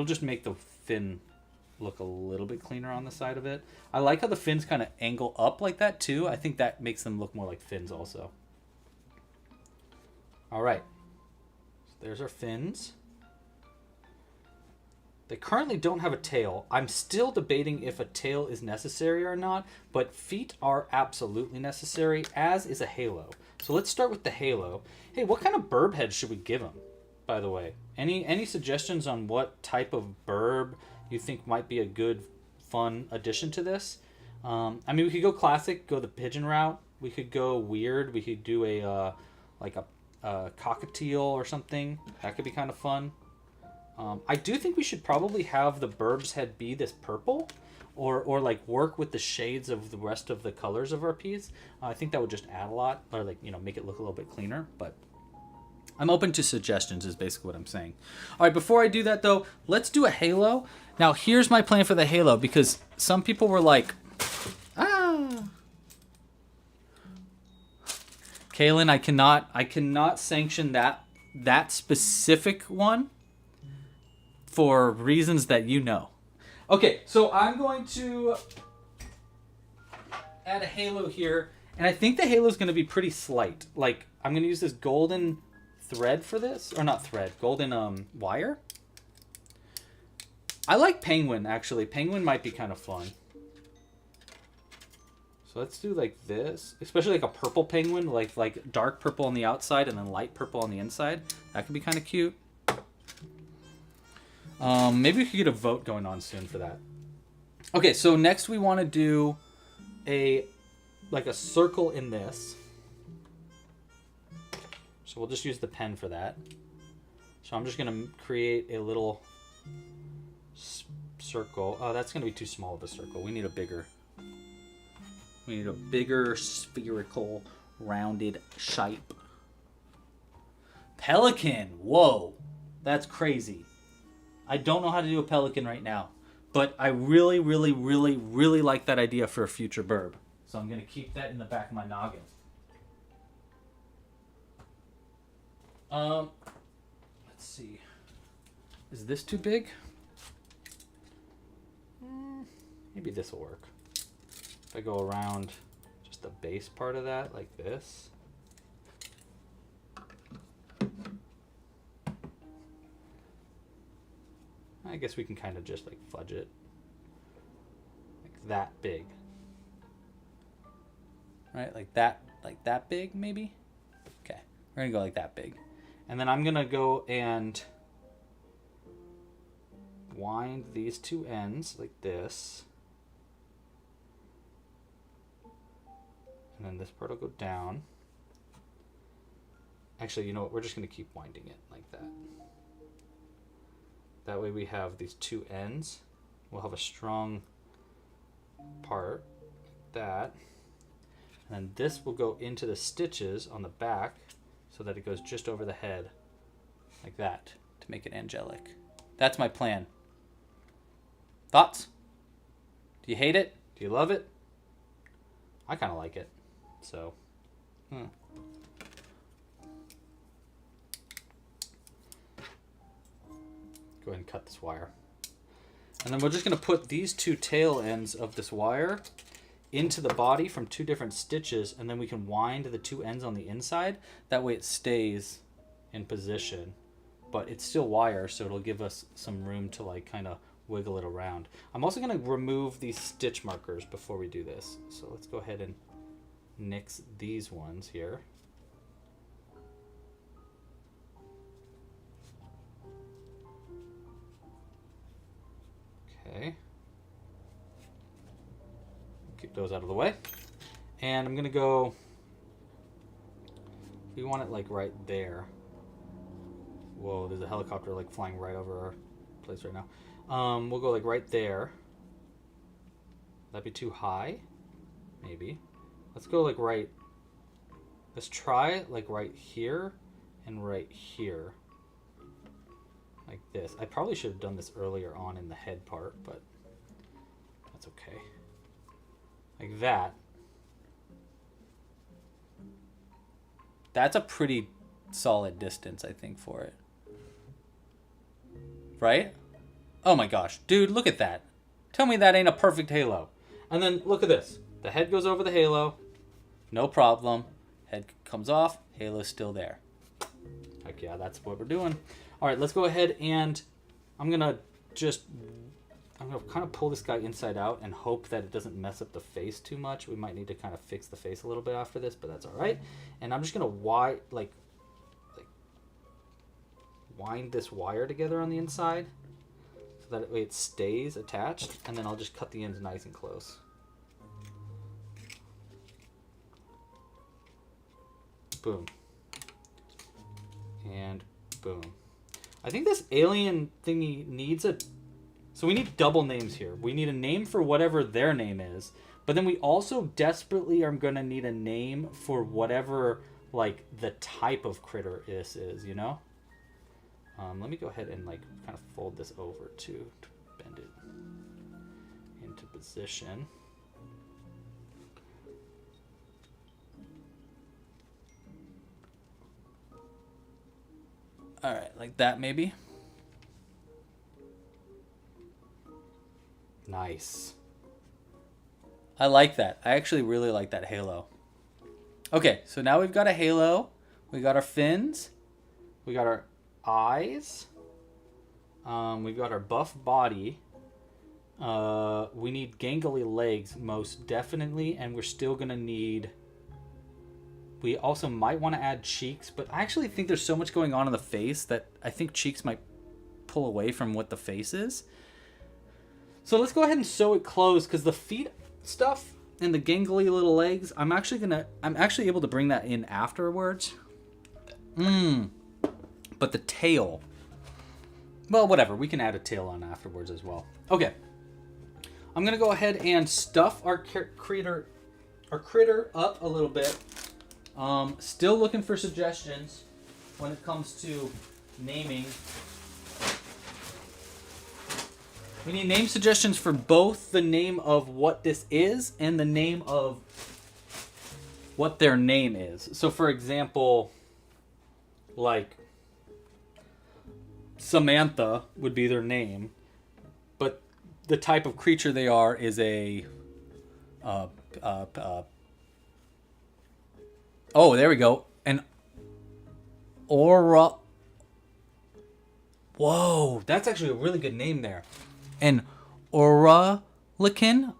just make the fin look a little bit cleaner on the side of it. I like how the fins kind of angle up like that too. I think that makes them look more like fins also. All right. So there's our fins. They currently don't have a tail. I'm still debating if a tail is necessary or not, but feet are absolutely necessary, as is a halo. So let's start with the halo. Hey, what kind of burb head should we give him, by the way? Any suggestions on what type of burb you think might be a good, fun addition to this? I mean, we could go classic, go the pigeon route. We could go weird. We could do a cockatiel or something. That could be kind of fun. I do think we should probably have the burb's head be this purple, or like work with the shades of the rest of the colors of our piece. I think that would just add a lot, or like, you know, make it look a little bit cleaner. But I'm open to suggestions is basically what I'm saying. All right, before I do that though, let's do a halo. Now here's my plan for the halo, because some people were like, Kaylin, I cannot sanction that specific one for reasons that you know. Okay, so I'm going to add a halo here, and I think the halo is going to be pretty slight. Like, I'm going to use this golden thread for this, or not thread, golden wire. I like penguin, actually. Penguin might be kind of fun. So let's do like this, especially like a purple penguin, like dark purple on the outside and then light purple on the inside. That could be kind of cute. Maybe we could get a vote going on soon for that. Okay, so next we want to do a circle in this. So we'll just use the pen for that. So I'm just going to create a little circle. Oh, that's going to be too small of a circle. We need a bigger spherical rounded shape. Pelican. Whoa. That's crazy. I don't know how to do a pelican right now, but I really, really, really, really like that idea for a future burb. So I'm going to keep that in the back of my noggin. Let's see. Is this too big? Maybe this will work. If I go around just the base part of that like this. I guess we can kind of just like fudge it. Like that big. Right? Like that big maybe? Okay. We're going to go like that big. And then I'm going to go and wind these two ends like this. And then this part will go down. Actually, you know what? We're just going to keep winding it like that. That way we have these two ends. We'll have a strong part like that. And then this will go into the stitches on the back so that it goes just over the head like that to make it angelic. That's my plan. Thoughts? Do you hate it? Do you love it? I kind of like it. So, Go ahead and cut this wire. And then we're just going to put these two tail ends of this wire into the body from two different stitches, and then we can wind the two ends on the inside. That way it stays in position, but it's still wire, so it'll give us some room to like kind of wiggle it around. I'm also going to remove these stitch markers before we do this. So let's go ahead and nix these ones here. Okay. Keep those out of the way. And I'm going to go, we want it like right there. Whoa, there's a helicopter like flying right over our place right now. We'll go like right there. That'd be too high? Maybe. Let's go like right, let's try like right here and right here. Like this. I probably should have done this earlier on in the head part, but that's okay. Like that. That's a pretty solid distance, I think, for it. Right? Oh my gosh. Dude, look at that. Tell me that ain't a perfect halo. And then look at this. The head goes over the halo. No problem. Head comes off. Halo's still there. Heck yeah, that's what we're doing. All right, let's go ahead and I'm going to kind of pull this guy inside out and hope that it doesn't mess up the face too much. We might need to kind of fix the face a little bit after this, but that's all right. And I'm just going to wind this wire together on the inside so that way it stays attached, and then I'll just cut the ends nice and close. Boom. And boom. I think this alien thingy needs a... So we need double names here. We need a name for whatever their name is, but then we also desperately are going to need a name for whatever, like, the type of critter this is, you know? Let me go ahead and, like, kind of fold this over to bend it into position. All right, like that maybe. Nice. I like that. I actually really like that halo. Okay, so now we've got a halo. We got our fins. We got our eyes. We've got our buff body. We need gangly legs most definitely, and we're still gonna need... We also might want to add cheeks, but I actually think there's so much going on in the face that I think cheeks might pull away from what the face is. So let's go ahead and sew it closed, because the feet stuff and the gangly little legs, I'm actually able to bring that in afterwards. But the tail, well, whatever, we can add a tail on afterwards as well. Okay, I'm gonna go ahead and stuff our critter up a little bit. Still looking for suggestions when it comes to naming. We need name suggestions for both the name of what this is and the name of what their name is. So for example, like Samantha would be their name, but the type of creature they are is a oh, there we go. An aura. Whoa, that's actually a really good name there. An Aurelican,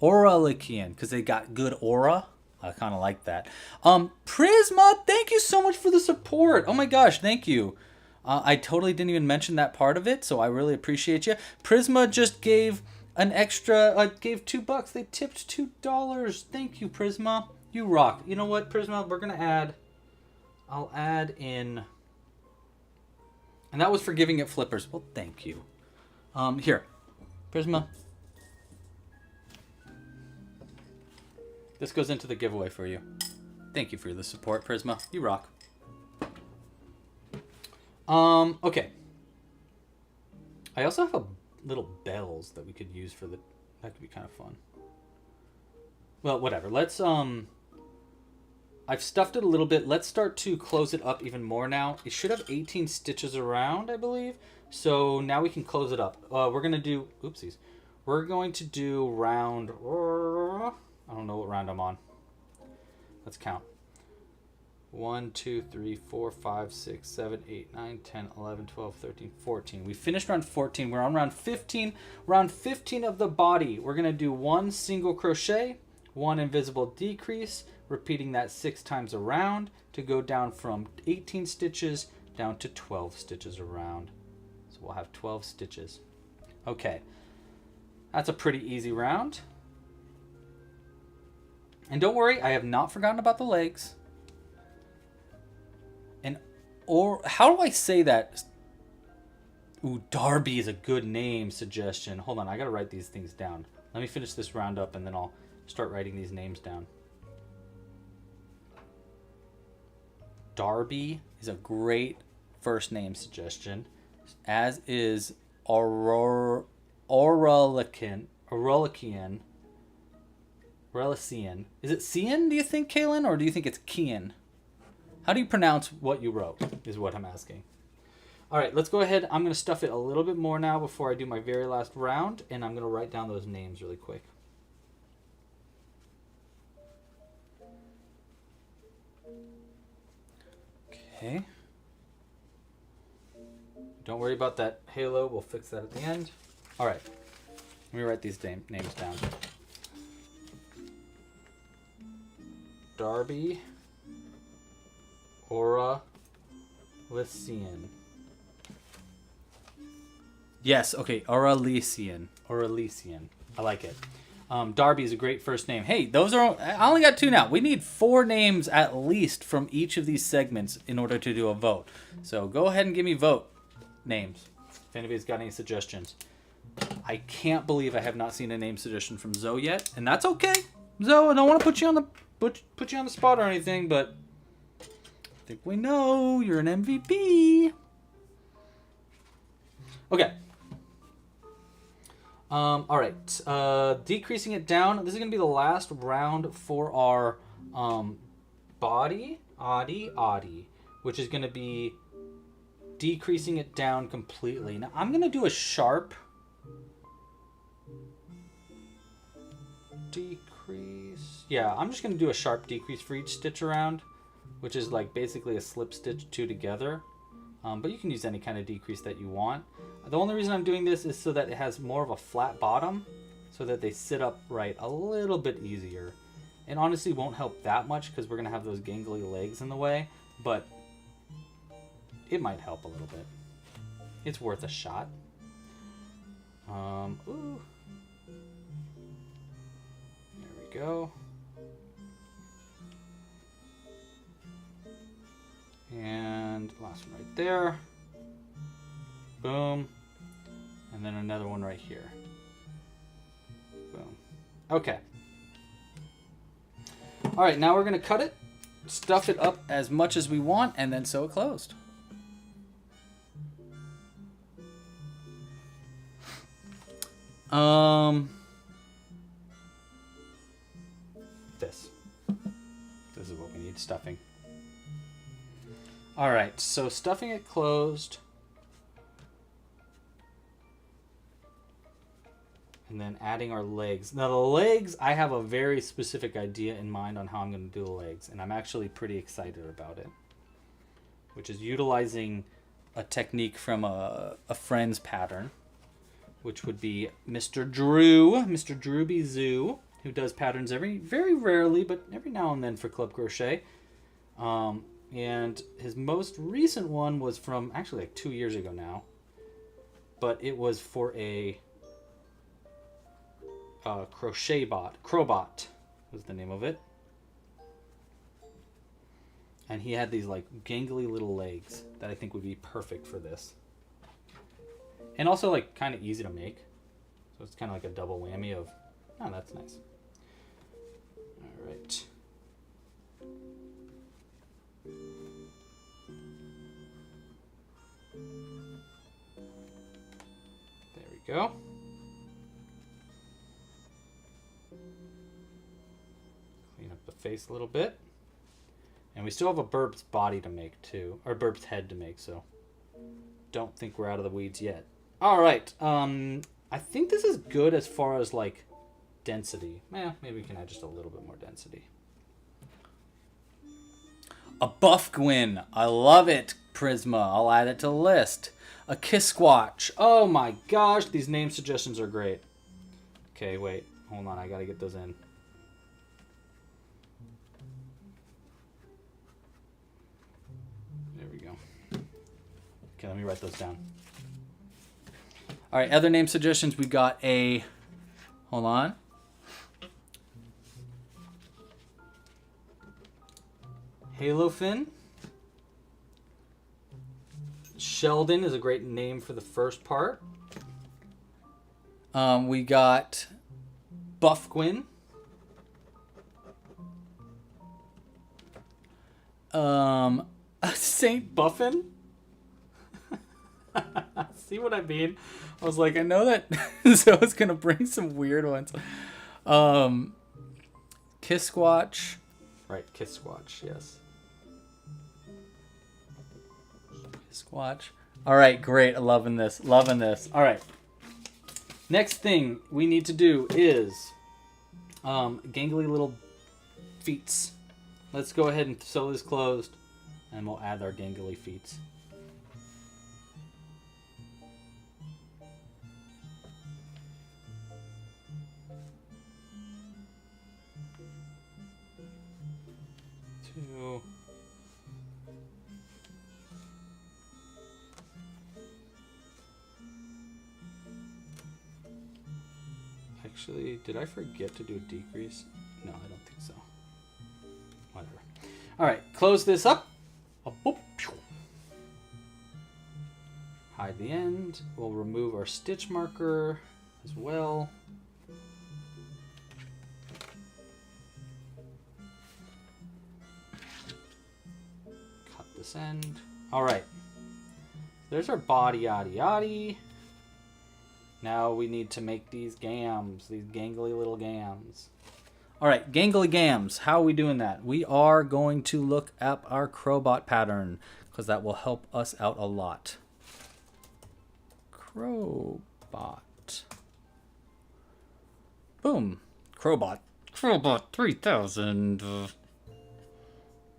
Aurelican, because they got good aura. I kind of like that. Prisma, thank you so much for the support. Oh my gosh, thank you. I totally didn't even mention that part of it, so I really appreciate you. Prisma just gave an extra, gave $2. They tipped $2. Thank you, Prisma. You rock. You know what, Prisma? We're going to add... I'll add in... And that was for giving it flippers. Well, thank you. Here. Prisma. This goes into the giveaway for you. Thank you for the support, Prisma. You rock. Okay. I also have a little bells that we could use for the... That could be kind of fun. Well, whatever. Let's, I've stuffed it a little bit. Let's start to close it up even more now. It should have 18 stitches around, I believe. So now we can close it up. We're going to do... Oopsies. We're going to do round... I don't know what round I'm on. Let's count. 1, 2, 3, 4, 5, 6, 7, 8, 9, 10, 11, 12, 13, 14. We finished round 14. We're on round 15. Round 15 of the body. We're going to do 1 single crochet, 1 invisible decrease, repeating that 6 times around to go down from 18 stitches down to 12 stitches around. So we'll have 12 stitches. Okay. That's a pretty easy round. And don't worry, I have not forgotten about the legs. Or how do I say that? Ooh, Darby is a good name suggestion. Hold on, I gotta write these things down. Let me finish this round up and then I'll start writing these names down. Darby is a great first name suggestion, as is Aurelican. Is it Cian, do you think, Kaylin, or do you think it's Kian? How do you pronounce what you wrote, is what I'm asking. All right, let's go ahead. I'm going to stuff it a little bit more now before I do my very last round, and I'm going to write down those names really quick. Okay. Don't worry about that halo. We'll fix that at the end. All right. Let me write these names down. Darby, Aura, Lycian. Yes, okay, Aurelician. I like it. Darby is a great first name. Hey, those are... I only got 2 now. We need 4 names at least from each of these segments in order to do a vote. So go ahead and give me vote names if anybody's got any suggestions. I can't believe I have not seen a name suggestion from Zoe yet, and that's okay. Zoe, I don't want to put you on the spot or anything, but I think we know you're an MVP. Okay. All right. Decreasing it down. This is going to be the last round for our body, which is going to be decreasing it down completely. Now, I'm going to do a sharp decrease. Yeah, I'm just going to do a sharp decrease for each stitch around, which is like basically a slip stitch 2 together. But you can use any kind of decrease that you want. The only reason I'm doing this is so that it has more of a flat bottom, so that they sit upright a little bit easier. And honestly won't help that much because we're going to have those gangly legs in the way, but it might help a little bit. It's worth a shot. Ooh. There we go. And last one right there. Boom. And then another one right here. Boom. Okay. All right, now we're going to cut it, stuff it up as much as we want, and then sew it closed. This is what we need, stuffing. All right, so stuffing it closed. And then adding our legs. Now the legs, I have a very specific idea in mind on how I'm going to do the legs. And I'm actually pretty excited about it. Which is utilizing a technique from a friend's pattern. Which would be Mr. Drew. Mr. Drewby Zoo. Who does patterns very rarely, but every now and then for Club Crochet. And his most recent one was from actually like 2 years ago now. But it was for a Crochet bot. Crowbot was the name of it. And he had these like gangly little legs that I think would be perfect for this. And also like kind of easy to make. So it's kind of like a double whammy of, oh, that's nice. All right. There we go. Clean up the face a little bit. And we still have a Burb's body to make too, or Burb's head to make, so don't think we're out of the weeds yet. All right, I think this is good as far as like density. Maybe we can add just a little bit more density. A buff Gwyn. I love it, Prisma. I'll add it to the list. A Kisquatch. Oh my gosh, these name suggestions are great. Okay, wait, hold on, I gotta get those in. Okay, let me write those down. All right, other name suggestions. We got a... Hold on. Halofin. Sheldon is a great name for the first part. We got Buff Gwyn. Saint Buffin. See what I mean? I was like, I know that Zoe's gonna bring some weird ones. Kisquatch. Right, Kisquatch, yes. Kisquatch. All right, great. Loving this. Loving this. All right. Next thing we need to do is gangly little feet. Let's go ahead and sew this closed, and we'll add our gangly feet. Actually, did I forget to do a decrease? No, I don't think so. Whatever. All right, close this up. Hide the end. We'll remove our stitch marker as well. Cut this end. All right. There's our body, yaddy yaddy. Now we need to make these gams, these gangly little gams. All right, gangly gams. How are we doing that? We are going to look up our crowbot pattern because that will help us out a lot. Crowbot. Boom. Crowbot. Crowbot 3000.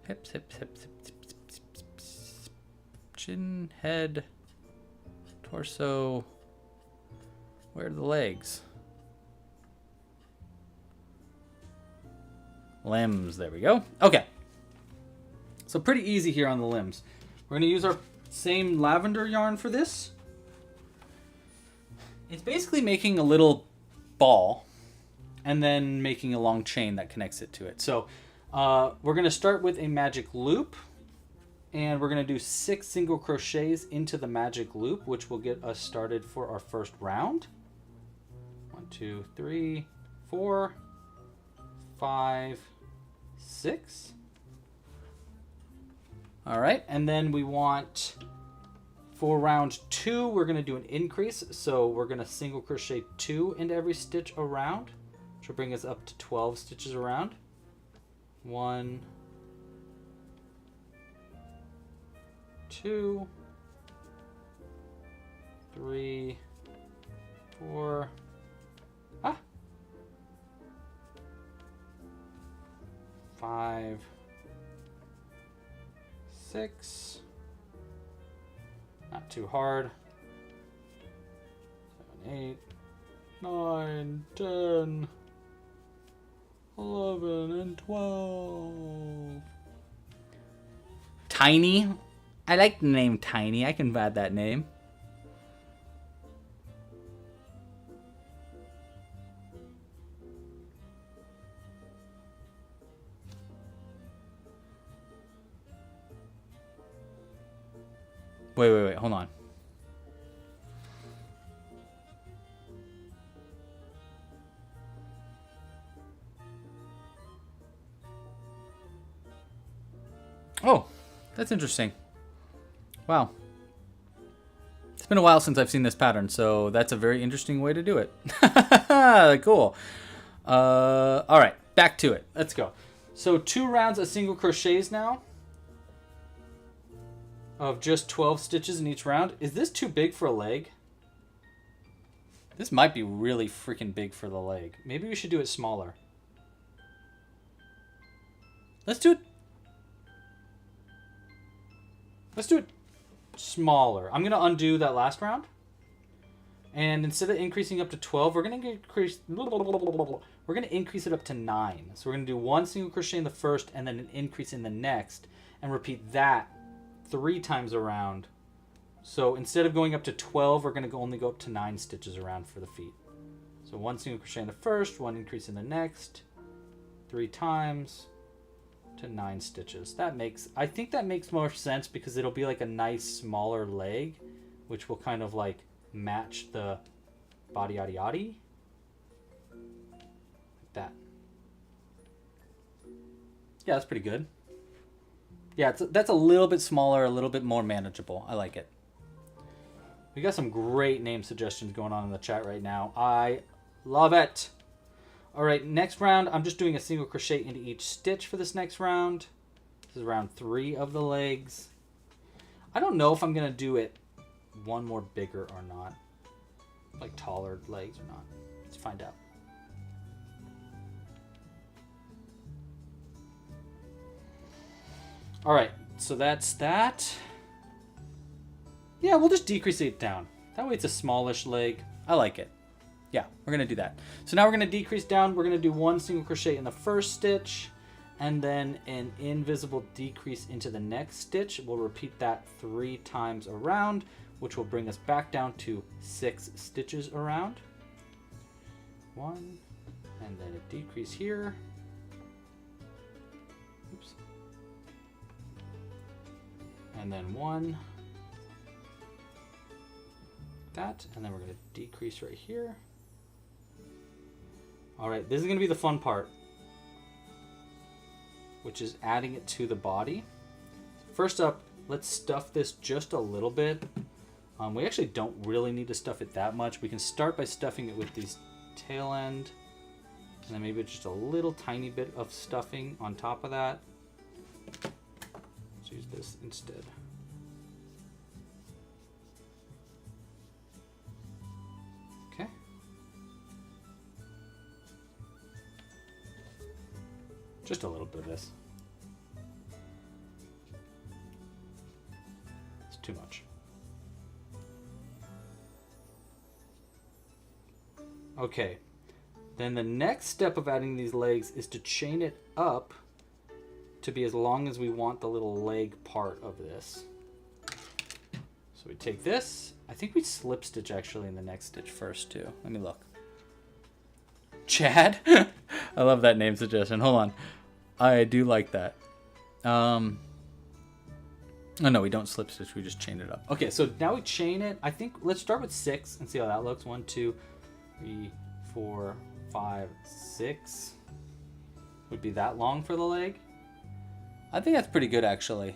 Hips, hips, hips, hips, hips, hips, hips. Chin, head, torso. Where are the legs? Limbs, there we go. Okay. So pretty easy here on the limbs. We're going to use our same lavender yarn for this. It's basically making a little ball and then making a long chain that connects it to it. So we're going to start with a magic loop, and we're going to do 6 single crochets into the magic loop, which will get us started for our first round. 1, 2, 3, 4, 5, 6. All right, and then we want, for round 2, we're going to do an increase. So we're going to single crochet 2 into every stitch around, which will bring us up to 12 stitches around. 1, 2, 3, 4, 5, 6, not too hard, 7, 8, 9, 10, 11, and 12. Tiny. I like the name Tiny. I can add that name. Wait. Hold on. Oh, that's interesting. Wow. It's been a while since I've seen this pattern, so that's a very interesting way to do it. Cool. All right, back to it. Let's go. So 2 rounds of single crochets now of just 12 stitches in each round. Is this too big for a leg? This might be really freaking big for the leg. Maybe we should do it smaller. Let's do it. Let's do it smaller. I'm going to undo that last round. And instead of increasing up to 12, we're going to increase it up to 9. So we're going to do 1 single crochet in the first and then an increase in the next and repeat that 3 times around. So instead of going up to 12, we're going to only go up to 9 stitches around for the feet. So 1 single crochet in the first, 1 increase in the next, 3 times to 9 stitches. I think that makes more sense because it'll be like a nice smaller leg, which will kind of like match the body yaddy yaddy. Like that. Yeah, that's pretty good. Yeah, that's a little bit smaller, a little bit more manageable. I like it. We got some great name suggestions going on in the chat right now. I love it. All right, next round, I'm just doing a single crochet into each stitch for this next round. This is round 3 of the legs. I don't know if I'm going to do it one more bigger or not. Like taller legs or not. Let's find out. All right, so that's that. Yeah, we'll just decrease it down. That way it's a smallish leg. I like it. Yeah, we're going to do that. So now we're going to decrease down. We're going to do 1 single crochet in the first stitch and then an invisible decrease into the next stitch. We'll repeat that 3 times around, which will bring us back down to 6 stitches around. 1, and then a decrease here. Oops. And then 1. That, and then we're going to decrease right here. All right, this is going to be the fun part, which is adding it to the body. First up, let's stuff this just a little bit. We actually don't really need to stuff it that much. We can start by stuffing it with these tail end, and then maybe just a little tiny bit of stuffing on top of that. Let's use this instead. Okay. Just a little bit of this. It's too much. Okay, then the next step of adding these legs is to chain it up to be as long as we want the little leg part of this. So we take this. I think we slip stitch actually in the next stitch first too. Let me look. Chad? I love that name suggestion. Hold on. I do like that. Oh no, we don't slip stitch. We just chain it up. Okay, so now we chain it. I think let's start with 6 and see how that looks. 1, 2, 3, 4, 5, 6. Would be that long for the leg. I think that's pretty good actually.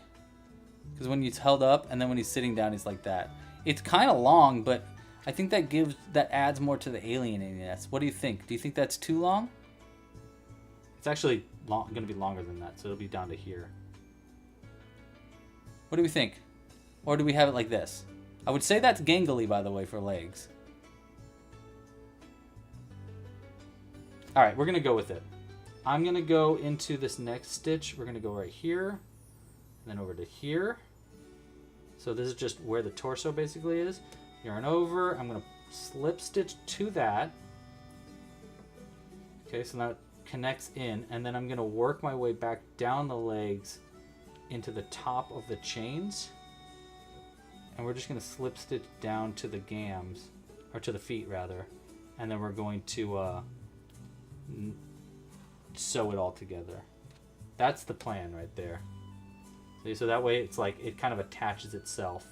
Because when he's held up and then when he's sitting down, he's like that. It's kind of long, but I think that adds more to the alienatingness. What do you think? Do you think that's too long? It's actually going to be longer than that, so it'll be down to here. What do we think? Or do we have it like this? I would say that's gangly, by the way, for legs. All right, we're going to go with it. I'm going to go into this next stitch. We're going to go right here, and then over to here. So this is just where the torso basically is. Yarn over. I'm going to slip stitch to that. Okay, so now it connects in, and then I'm going to work my way back down the legs into the top of the chains. And we're just going to slip stitch down to the gams, or to the feet rather. And then we're going to sew it all together. That's the plan right there. See, so that way it's like it kind of attaches itself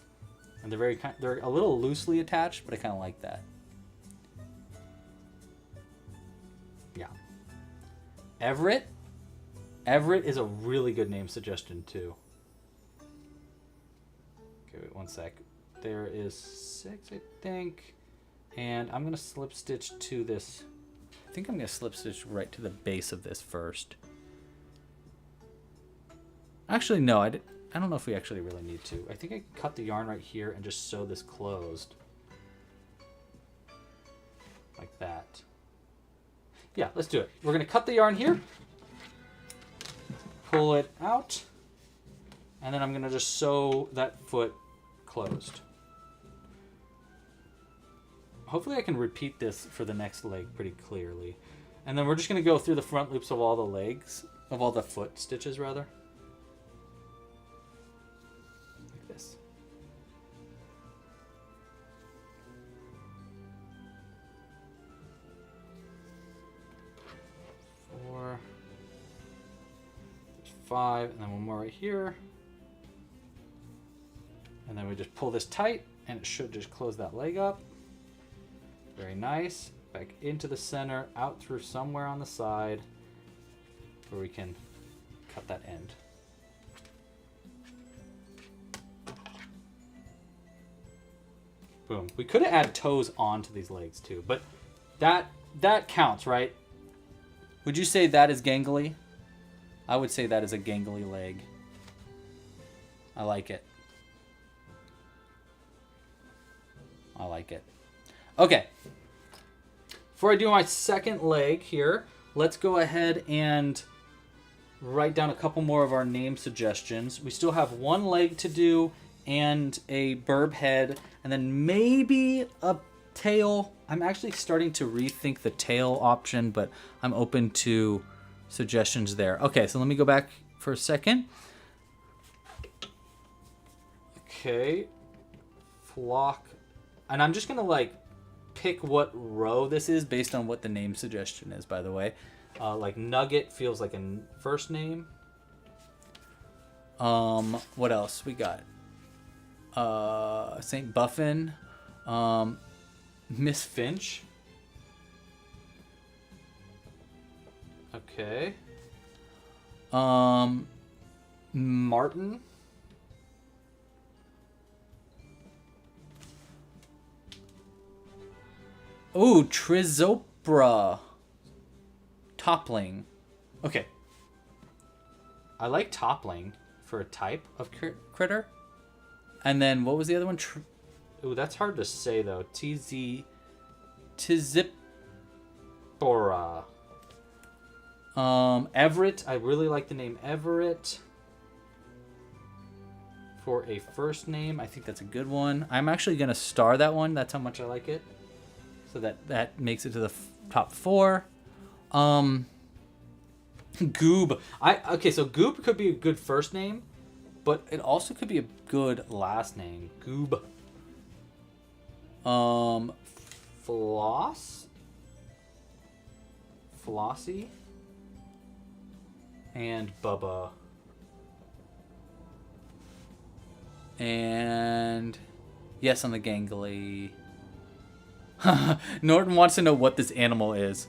And they're a little loosely attached, but I kind of like that. Yeah. Everett. Everett is a really good name suggestion too. Okay, wait 1 sec. There is 6, I think. And I'm going to slip stitch to this. I think I'm going to slip stitch right to the base of this first. Actually, no, I don't know if we actually Really need to. I think I can cut the yarn right here and just sew this closed. Like that. Yeah, let's do it. We're going to cut the yarn here. Pull it out. And then I'm going to just sew that foot closed. Hopefully I can repeat this for the next leg pretty clearly. And then we're just going to go through the front loops of all the legs, of all the foot stitches rather. Like this. Four. There's 5, and then one more right here. And then we just pull this tight, and it should just close that leg up. Very nice. Back into the center, out through somewhere on the side where we can cut that end. Boom. We could have added toes onto these legs too, but that counts, right? Would you say that is gangly? I would say that is a gangly leg. I like it. I like it. Okay. Before I do my second leg here, let's go ahead and write down a couple more of our name suggestions. We still have one leg to do and a burb head, and then maybe a tail. I'm actually starting to rethink the tail option, but I'm open to suggestions there. Okay, so let me go back for a second. Okay. Flock. And I'm just going to like pick what row this is based on what the name suggestion is, by the way. Like Nugget feels like a first name. What else we got? St. Buffin. Miss Finch. Okay. Martin. Ooh, Trizopra. Toppling. Okay. I like toppling for a type of Critter. And then what was the other one? Ooh, that's hard to say though. Tzipora. Everett. I really like the name Everett. For a first name, I think that's a good one. I'm actually going to star that one. That's how much I like it. So that makes it to the top 4. Goob. Okay, so Goob could be a good first name, but it also could be a good last name. Goob. Floss. Flossie. And Bubba. And yes, on the gangly. Norton wants to know what this animal is.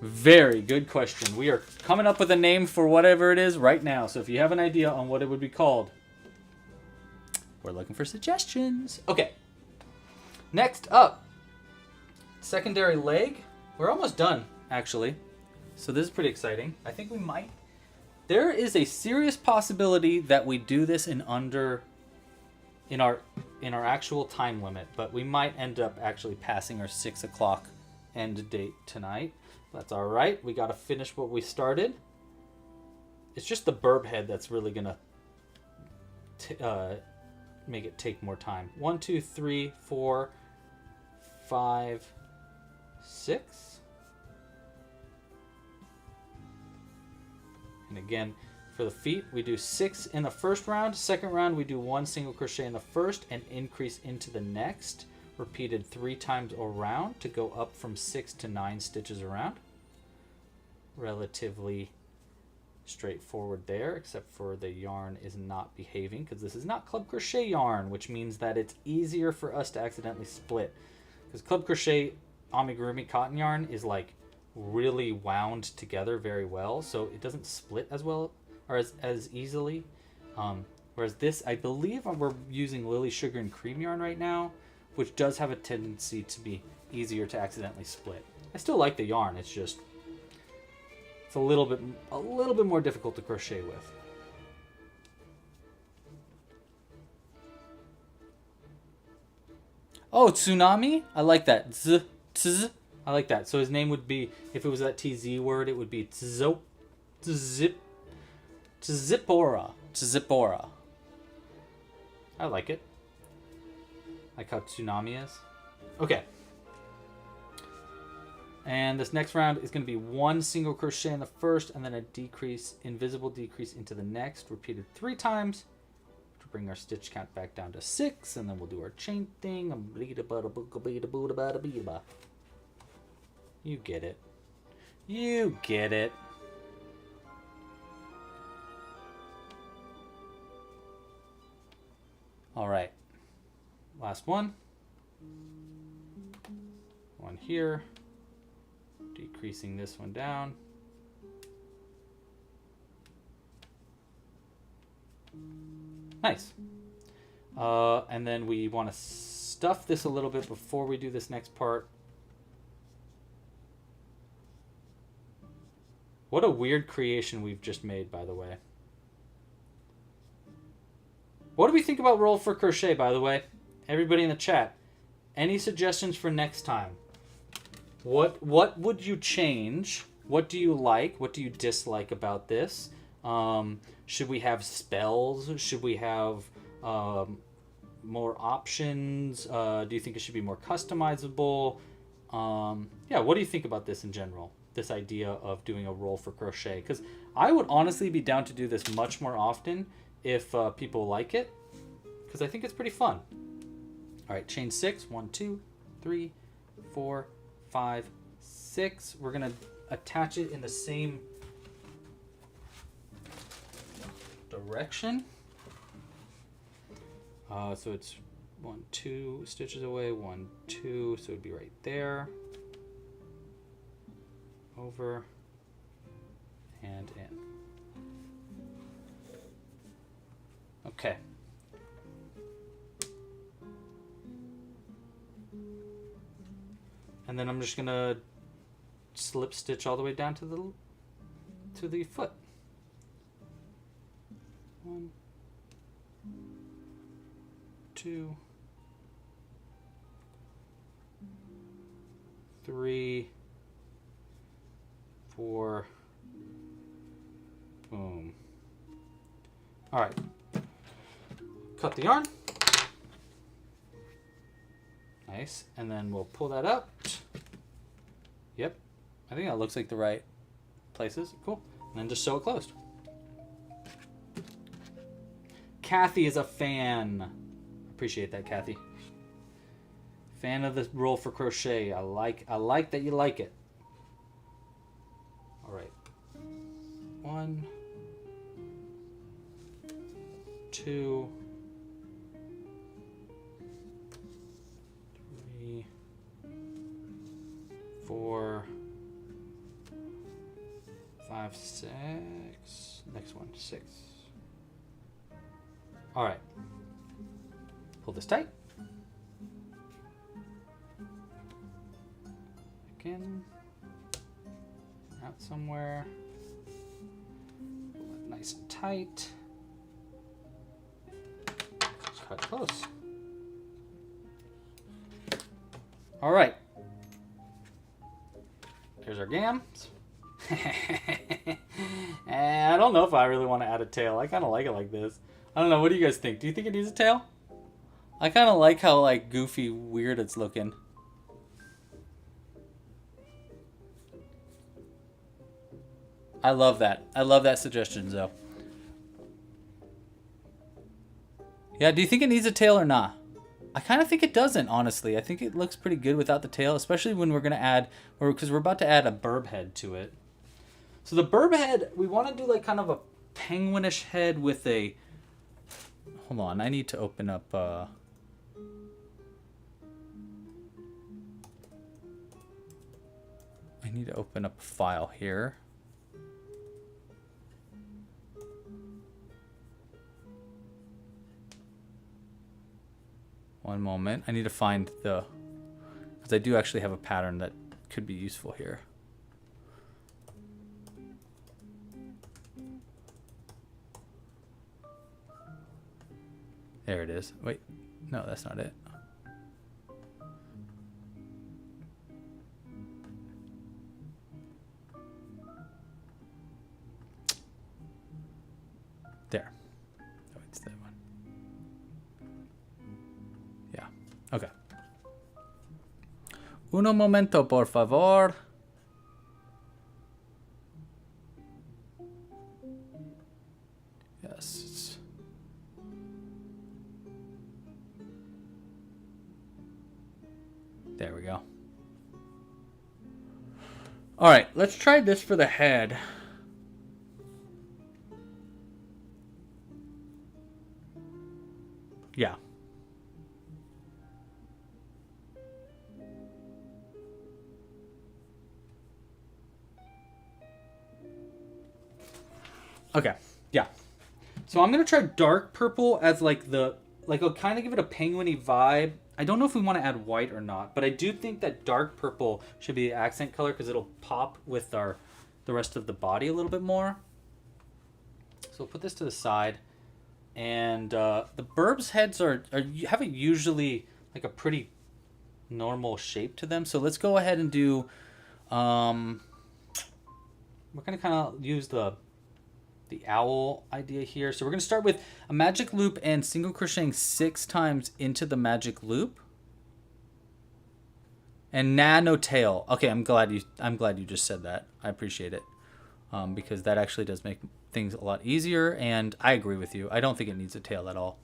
Very good question. We are coming up with a name for whatever it is right now. So if you have an idea on what it would be called, we're looking for suggestions. Okay. Next up, secondary leg. We're almost done, actually. So this is pretty exciting. I think we might. There is a serious possibility that we do this in our actual time limit, but we might end up actually passing our 6 o'clock end date tonight. That's all right. We got to finish what we started. It's just the burb head that's really gonna make it take more time. 1, 2, 3, 4, 5, 6. And again, for the feet, we do 6 in the first round. Second round, we do 1 single crochet in the first and increase into the next. Repeated 3 times around to go up from 6 to 9 stitches around. Relatively straightforward there, except for the yarn is not behaving because this is not Club Crochet yarn, which means that it's easier for us to accidentally split. Because Club Crochet Amigurumi cotton yarn is like really wound together very well, so it doesn't split as well or as easily. Whereas this, I believe we're using Lily Sugar and Cream yarn right now, which does have a tendency to be easier to accidentally split. I still like the yarn, it's just it's a little bit more difficult to crochet with. Oh, tsunami? I like that. Tz. I like that. So his name would be, if it was that TZ word, it would be Tzipora. Tzipora. I like it. Like how tsunami is. Okay. And this next round is going to be one single crochet in the first and then a decrease, invisible decrease into the next, repeated 3 times to bring our stitch count back down to 6, and then we'll do our chain thing. You get it. You get it. All right. Last one. One here. Decreasing this one down. Nice. And then we want to stuff this a little bit before we do this next part. What a weird creation we've just made, by the way. What do we think about roll for crochet, by the way? Everybody in the chat. Any suggestions for next time? What would you change? What do you like? What do you dislike about this? Should we have spells? Should we have more options? Do you think it should be more customizable? Yeah, what do you think about this in general? This idea of doing a roll for crochet? Because I would honestly be down to do this much more often if people like it, because I think it's pretty fun. All right, chain 6. 1, 2, 3, 4, 5, 6. We're gonna attach it in the same direction. So it's 1, 2 stitches away, 1, 2, so it'd be right there. Over and in. Okay. And then I'm just gonna slip stitch all the way down to the foot. 1, 2, 3, 4. Boom. All right. Cut the yarn. Nice. And then we'll pull that up. Yep. I think that looks like the right places. Cool. And then just sew it closed. Kathy is a fan. Appreciate that, Kathy. Fan of the roll for crochet. I like that you like it. All right. 1, 2, 3, 4, 5, 6. Next one, 6. All right. Pull this tight. Again. Out somewhere. Pull it nice and tight. Just cut close. All right. Here's our gams. I don't know if I really want to add a tail. I kind of like it like this. I don't know. What do you guys think? Do you think it needs a tail? I kind of like how like goofy, weird it's looking. I love that. I love that suggestion, Zoe. Yeah, do you think it needs a tail or not? I kind of think it doesn't, honestly. I think it looks pretty good without the tail, especially when we're going to add, or because we're about to add a burb head to it. So the burb head, we want to do like kind of a penguinish head with a... Hold on, I need to open up... I need to open up a file here. One moment. I need to find the... Because I do actually have a pattern that could be useful here. There it is. Wait. No, that's not it. There. Oh, it's that one. Yeah. Okay. Uno momento, por favor. Yes. There we go. All right, let's try this for the head. Yeah. Okay. Yeah. So I'm going to try dark purple as like the... Like, I'll kind of give it a penguin-y vibe. I don't know if we want to add white or not, but I do think that dark purple should be the accent color because it'll pop with the rest of the body a little bit more. So we'll put this to the side. And the burbs' heads have usually like a pretty normal shape to them. So let's go ahead and do... we're going to kind of use the owl idea here. So we're going to start with a magic loop and single crocheting 6 times into the magic loop. And no tail. Okay, I'm glad you just said that. I appreciate it. Because that actually does make things a lot easier, and I agree with you. I don't think it needs a tail at all.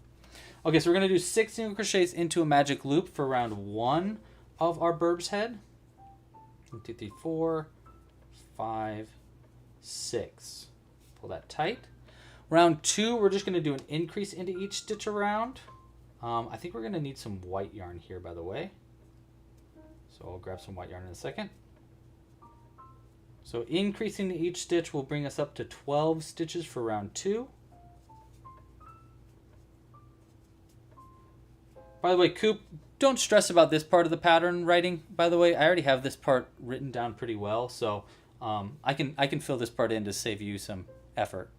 Okay, so we're going to do 6 single crochets into a magic loop for round 1 of our burb's head. 1, 2, 3, 4, 5, 6. Pull that tight. Round 2, we're just going to do an increase into each stitch around. I think we're going to need some white yarn here, by the way. So I'll grab some white yarn in a second. So increasing to each stitch will bring us up to 12 stitches for round 2. By the way, Coop, don't stress about this part of the pattern writing. By the way, I already have this part written down pretty well, so I can fill this part in to save you some effort.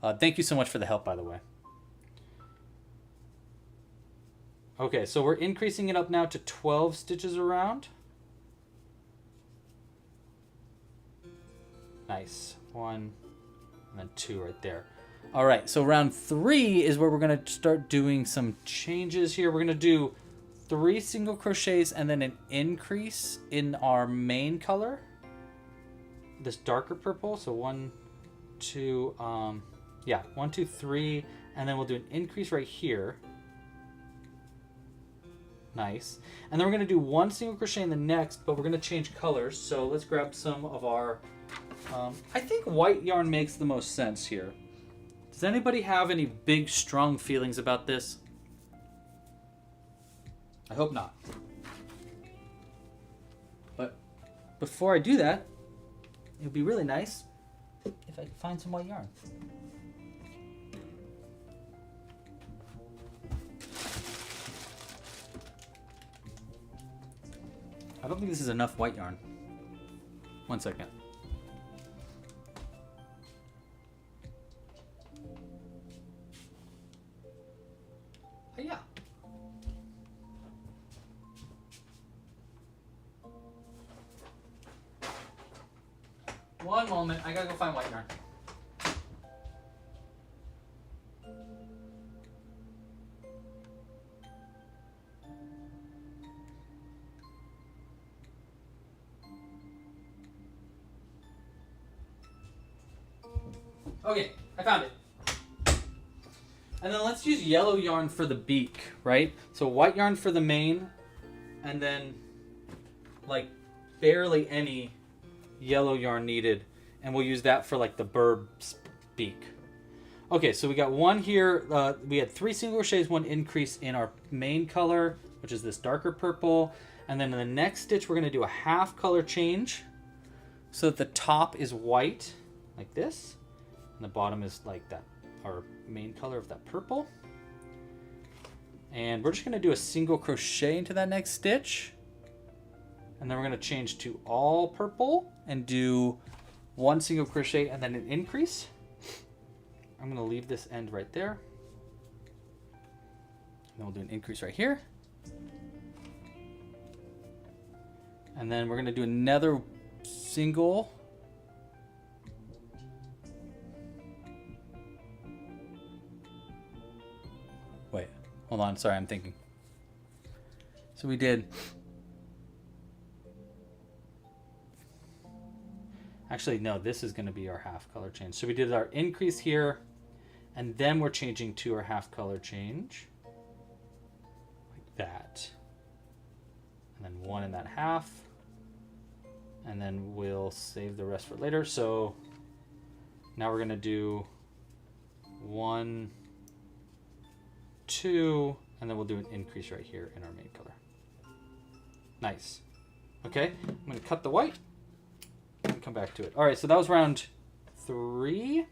Thank you so much for the help, by the way. Okay, so we're increasing it up now to 12 stitches around. Nice. 1 and then 2 right there. All right, so round 3 is where we're going to start doing some changes here. We're going to do 3 single crochets and then an increase in our main color, this darker purple. So 1, 2, 1, 2, 3, and then we'll do an increase right here. Nice. And then we're going to do 1 single crochet in the next, but we're going to change colors. So let's grab some of our... I think white yarn makes the most sense here. Does anybody have any big, strong feelings about this? I hope not. But before I do that, it would be really nice if I could find some white yarn. I don't think this is enough white yarn. 1 second. Yeah. One moment, I gotta go find white yarn. Okay, I found it. And then let's use yellow yarn for the beak, right? So white yarn for the mane, and then like barely any yellow yarn needed and we'll use that for like the bird's beak. Okay, so we got one here. We had 3 single crochets, 1 increase in our main color, which is this darker purple. And then in the next stitch, we're going to do a half color change so that the top is white, like this. And the bottom is like that, our main color of that purple. And we're just going to do a single crochet into that next stitch. And then we're going to change to all purple and do 1 single crochet and then an increase. I'm going to leave this end right there. Then we'll do an increase right here. And then we're going to do another single. Wait, hold on. Sorry, I'm thinking. So we did. Actually, no, this is going to be our half color change. So we did our increase here, and then we're changing to our half color change. Like that. And then 1 in that half. And then we'll save the rest for later. So now we're going to do 1, 2, and then we'll do an increase right here in our main color. Nice. Okay, I'm going to cut the white and come back to it. All right, so that was round 3.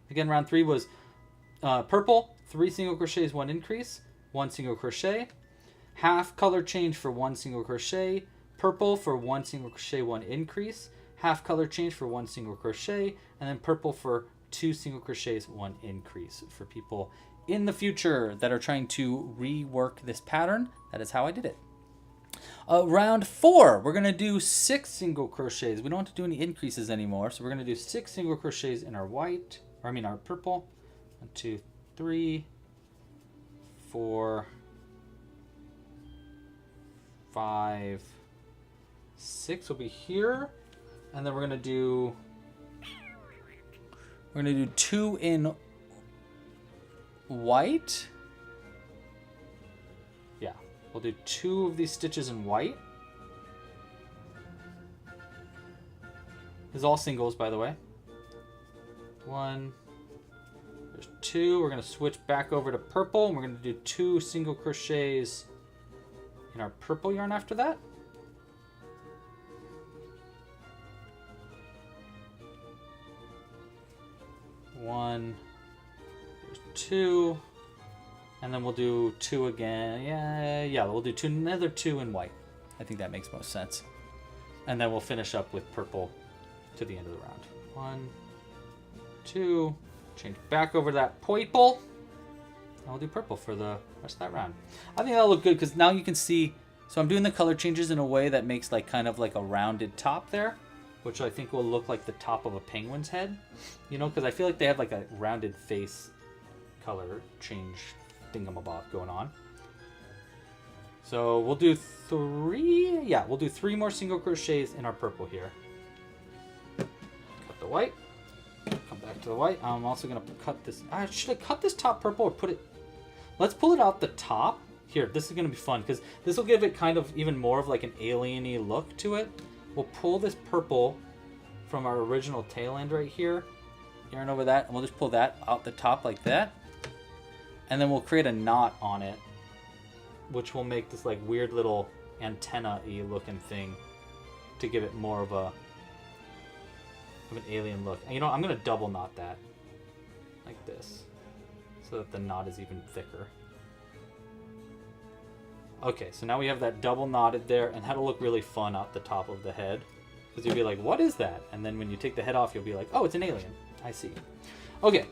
Again, round 3 was purple, 3 single crochets, 1 increase, 1 single crochet, half color change for 1 single crochet, purple for 1 single crochet, 1 increase, half color change for 1 single crochet, and then purple for 2 single crochets, 1 increase. For people in the future that are trying to rework this pattern, that is how I did it. Round 4, we're going to do 6 single crochets. We don't have to do any increases anymore, so we're going to do 6 single crochets in our white, or I mean our purple. 1, 2, 3, 4, 5, 6 will be here, and then we're gonna do 2 in white. Yeah, we'll do 2 of these stitches in white. This is all singles, by the way. 1, there's 2. We're gonna switch back over to purple, and we're gonna do 2 single crochets in our purple yarn after that. One, there's 2, and then we'll do 2 again. Yeah, we'll do another 2 in white. I think that makes most sense. And then we'll finish up with purple to the end of the round. 1, 2, change back over to that purple, and we'll do purple for the rest of that round. I think that'll look good because now you can see. So I'm doing the color changes in a way that makes like kind of like a rounded top there, which I think will look like the top of a penguin's head, you know, because I feel like they have like a rounded face color change thingamabob going on. So we'll do 3, yeah, we'll do 3 more single crochets in our purple here. Cut the white, come back to the white. I'm also gonna cut this, should I cut this top purple or put it, let's pull it out the top. Here, this is gonna be fun because this will give it kind of even more of like an alien-y look to it. We'll pull this purple from our original tail end right here, yarn over that, and we'll just pull that out the top like that. And then we'll create a knot on it, which will make this like weird little antenna-y looking thing to give it more of an alien look. And you know, I'm gonna double knot that like this so that the knot is even thicker. Okay, so now we have that double knotted there, and that'll look really fun out the top of the head. Because you'll be like, what is that? And then when you take the head off, you'll be like, oh, it's an alien. I see. Okay.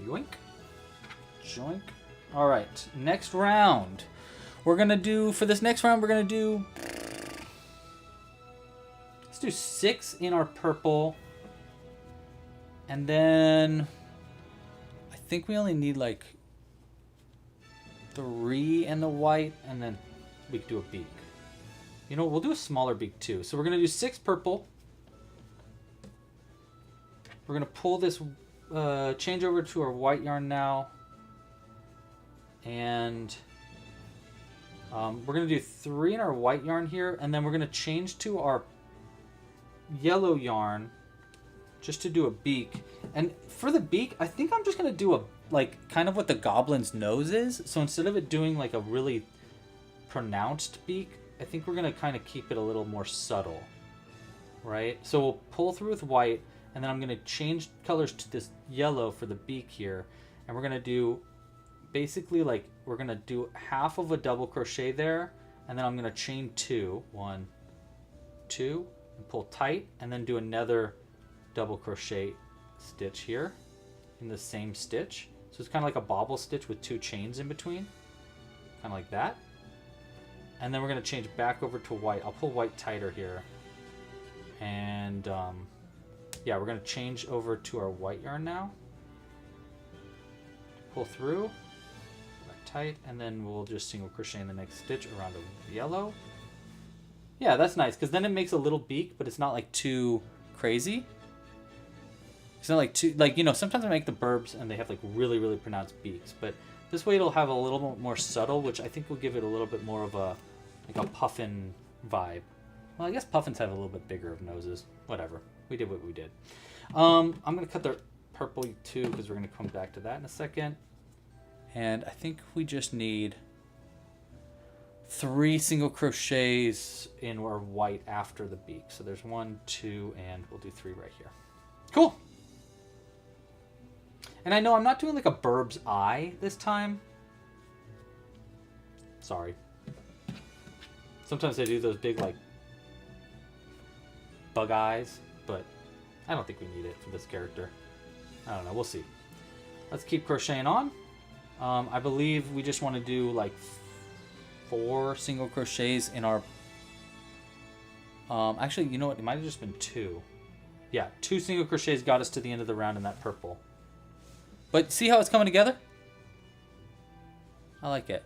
Yoink. Joink. All right, next round. We're going to do, for this next round, we're going to do, let's do 6 in our purple. And then I think we only need like 3 in the white, and then we can do a beak. You know, we'll do a smaller beak too. So we're going to do 6 purple. We're going to pull this, change over to our white yarn now. And we're going to do 3 in our white yarn here, and then we're going to change to our yellow yarn just to do a beak. And for the beak, I think I'm just going to do a, like, kind of what the goblin's nose is. So instead of it doing like a really pronounced beak, I think we're going to kind of keep it a little more subtle, right? So we'll pull through with white, and then I'm going to change colors to this yellow for the beak here. And we're going to do basically like, we're going to do half of a double crochet there, and then I'm going to chain 2, 1, 2, and pull tight, and then do another double crochet stitch here in the same stitch. So it's kind of like a bobble stitch with 2 chains in between, kind of like that. And then we're going to change back over to white. I'll pull white tighter here. And yeah, we're going to change over to our white yarn now. Pull through, that tight, and then we'll just single crochet in the next stitch around the yellow. Yeah, that's nice, because then it makes a little beak, but it's not like too crazy. It's not like too, like, you know, sometimes I make the burbs and they have like really, really pronounced beaks, but this way it'll have a little more subtle, which I think will give it a little bit more of a, like a puffin vibe. Well, I guess puffins have a little bit bigger of noses. Whatever. We did what we did. I'm going to cut the purple too, because we're going to come back to that in a second. And I think we just need 3 single crochets in our white after the beak. So there's 1, 2, and we'll do 3 right here. Cool. And I know I'm not doing like a bird's eye this time. Sorry. Sometimes I do those big like bug eyes, but I don't think we need it for this character. I don't know, we'll see. Let's keep crocheting on. I believe we just want to do like 4 single crochets in our... actually, you know what? It might have just been 2. Yeah, 2 single crochets got us to the end of the round in that purple. But see how it's coming together? I like it.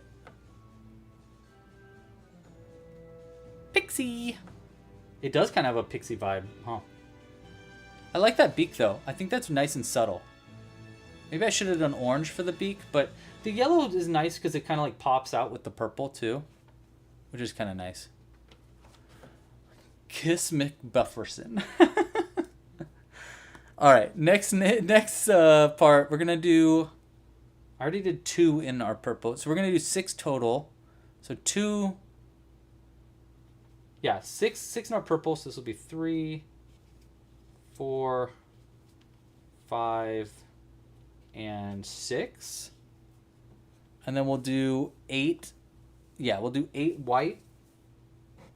Pixie! It does kind of have a pixie vibe, huh? I like that beak though. I think that's nice and subtle. Maybe I should have done orange for the beak, but the yellow is nice because it kind of like pops out with the purple too, which is kind of nice. Kiss McBufferson. All right, next part, we're going to do... I already did 2 in our purple, so we're going to do 6 total. So 2... Yeah, 6 in our purple, so this will be 3, 4, 5, and 6. And then we'll do 8. Yeah, we'll do 8 white.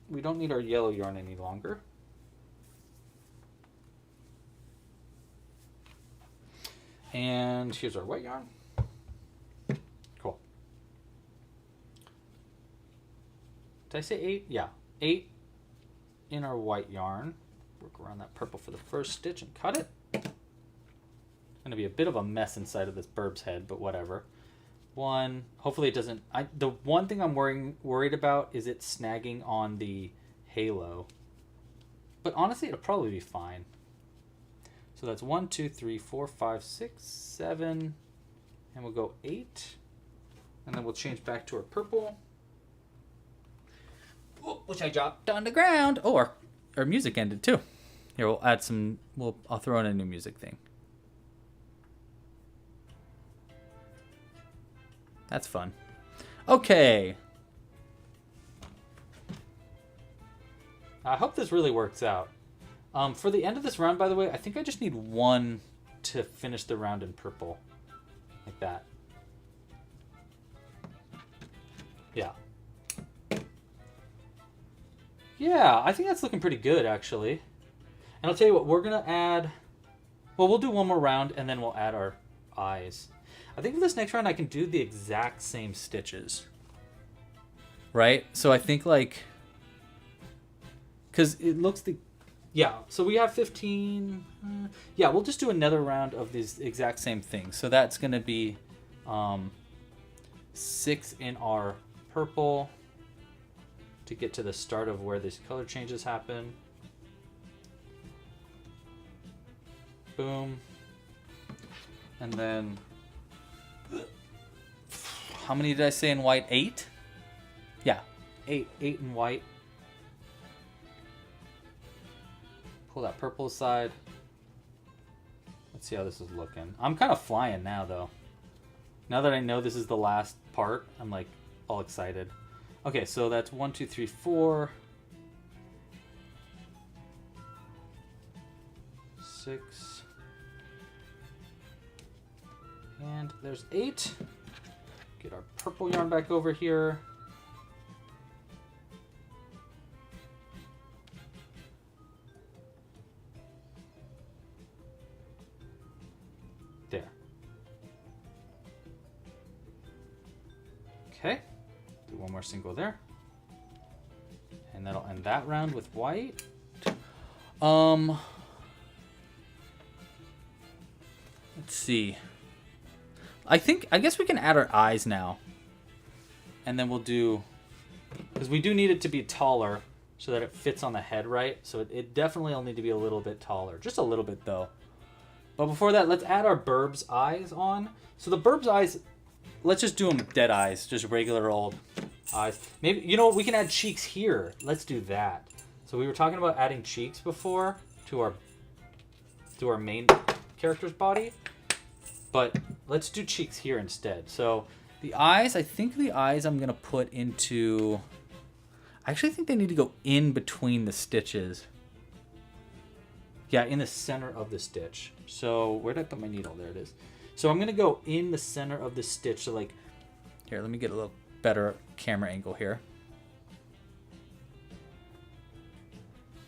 We don't need our yellow yarn any longer. And here's our white yarn. Cool. Did I say 8? Yeah, 8 in our white yarn. Work around that purple for the first stitch and cut it. Going to be a bit of a mess inside of this bird's head, but whatever. 1. Hopefully it doesn't... the one thing I'm worried about is it snagging on the halo. But honestly, it'll probably be fine. So that's 1, 2, 3, 4, 5, 6, 7, and we'll go 8. And then we'll change back to our purple, which I dropped on the ground. Oh, our music ended too. Here, we'll add some, I'll throw in a new music thing. That's fun. Okay. I hope this really works out. For the end of this round, by the way, I think I just need 1 to finish the round in purple. Like that. Yeah. Yeah, I think that's looking pretty good, actually. And I'll tell you what, we're going to add... Well, we'll do 1 more round, and then we'll add our eyes. I think for this next round, I can do the exact same stitches. Right? So I think, like... Because it looks the... Yeah, so we have 15... yeah, we'll just do another round of these exact same things. So that's going to be 6 in our purple to get to the start of where these color changes happen. Boom. And then... How many did I say in white? 8? Yeah, 8 in white. Pull that purple aside. Let's see how this is looking. I'm kind of flying now, though. Now that I know this is the last part, I'm like all excited. Okay, so that's 1, 2, 3, 4, 6, and there's 8. Get our purple yarn back over here. There. Okay. Do one more single there. And that'll end that round with white. Let's see. I guess we can add our eyes now. And then we'll do, because we do need it to be taller so that it fits on the head right. So it definitely will need to be a little bit taller. Just a little bit though. But before that, let's add our Burb's eyes on. So the Burb's eyes, let's just do them dead eyes, just regular old eyes. Maybe, you know what, we can add cheeks here. Let's do that. So we were talking about adding cheeks before to our main character's body. But let's do cheeks here instead. So the eyes, I think the eyes I'm going to put into... I actually think they need to go in between the stitches. Yeah, in the center of the stitch. So where did I put my needle? There it is. So I'm going to go in the center of the stitch. So like, here, let me get a little better camera angle here.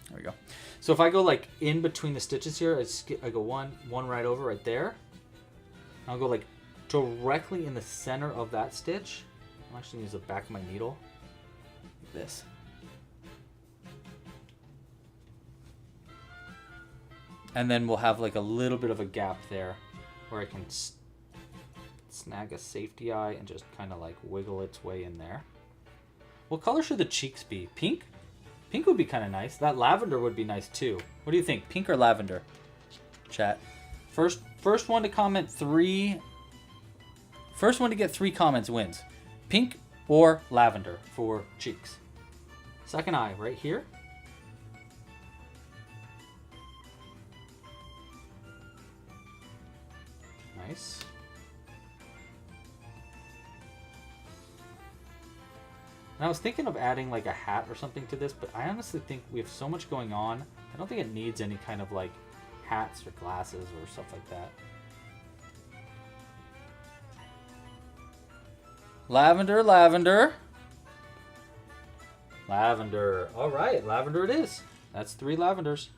There we go. So if I go like in between the stitches here, I go one right over right there. I'll go like directly in the center of that stitch. I'm actually going to use the back of my needle. Like this. And then we'll have like a little bit of a gap there where I can snag a safety eye and just kind of like wiggle its way in there. What color should the cheeks be? Pink? Pink would be kind of nice. That lavender would be nice too. What do you think? Pink or lavender? Chat. First one to comment 3. First one to get 3 comments wins. Pink or lavender for cheeks. Second eye right here. Nice. And I was thinking of adding like a hat or something to this, but I honestly think we have so much going on. I don't think it needs any kind of like hats or glasses or stuff like that. Lavender, lavender. Lavender. All right, lavender it is. That's 3 lavenders.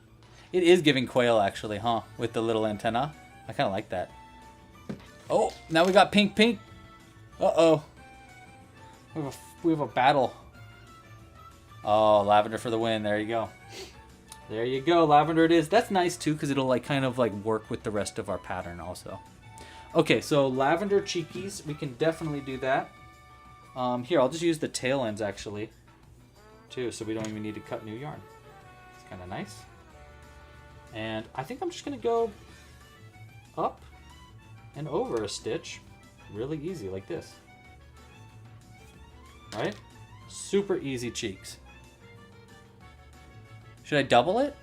It is giving quail actually, huh? With the little antenna. I kind of like that. Oh, now we got pink, pink. Uh-oh. We have a battle. Oh, lavender for the win. There you go. There you go. Lavender it is. That's nice too, because it'll like kind of like work with the rest of our pattern also. Okay, so lavender cheekies. We can definitely do that. Here, I'll just use the tail ends actually, too, so we don't even need to cut new yarn. It's kind of nice. And I think I'm just going to go up and over a stitch really easy like this. Right? Super easy cheeks. Should I double it?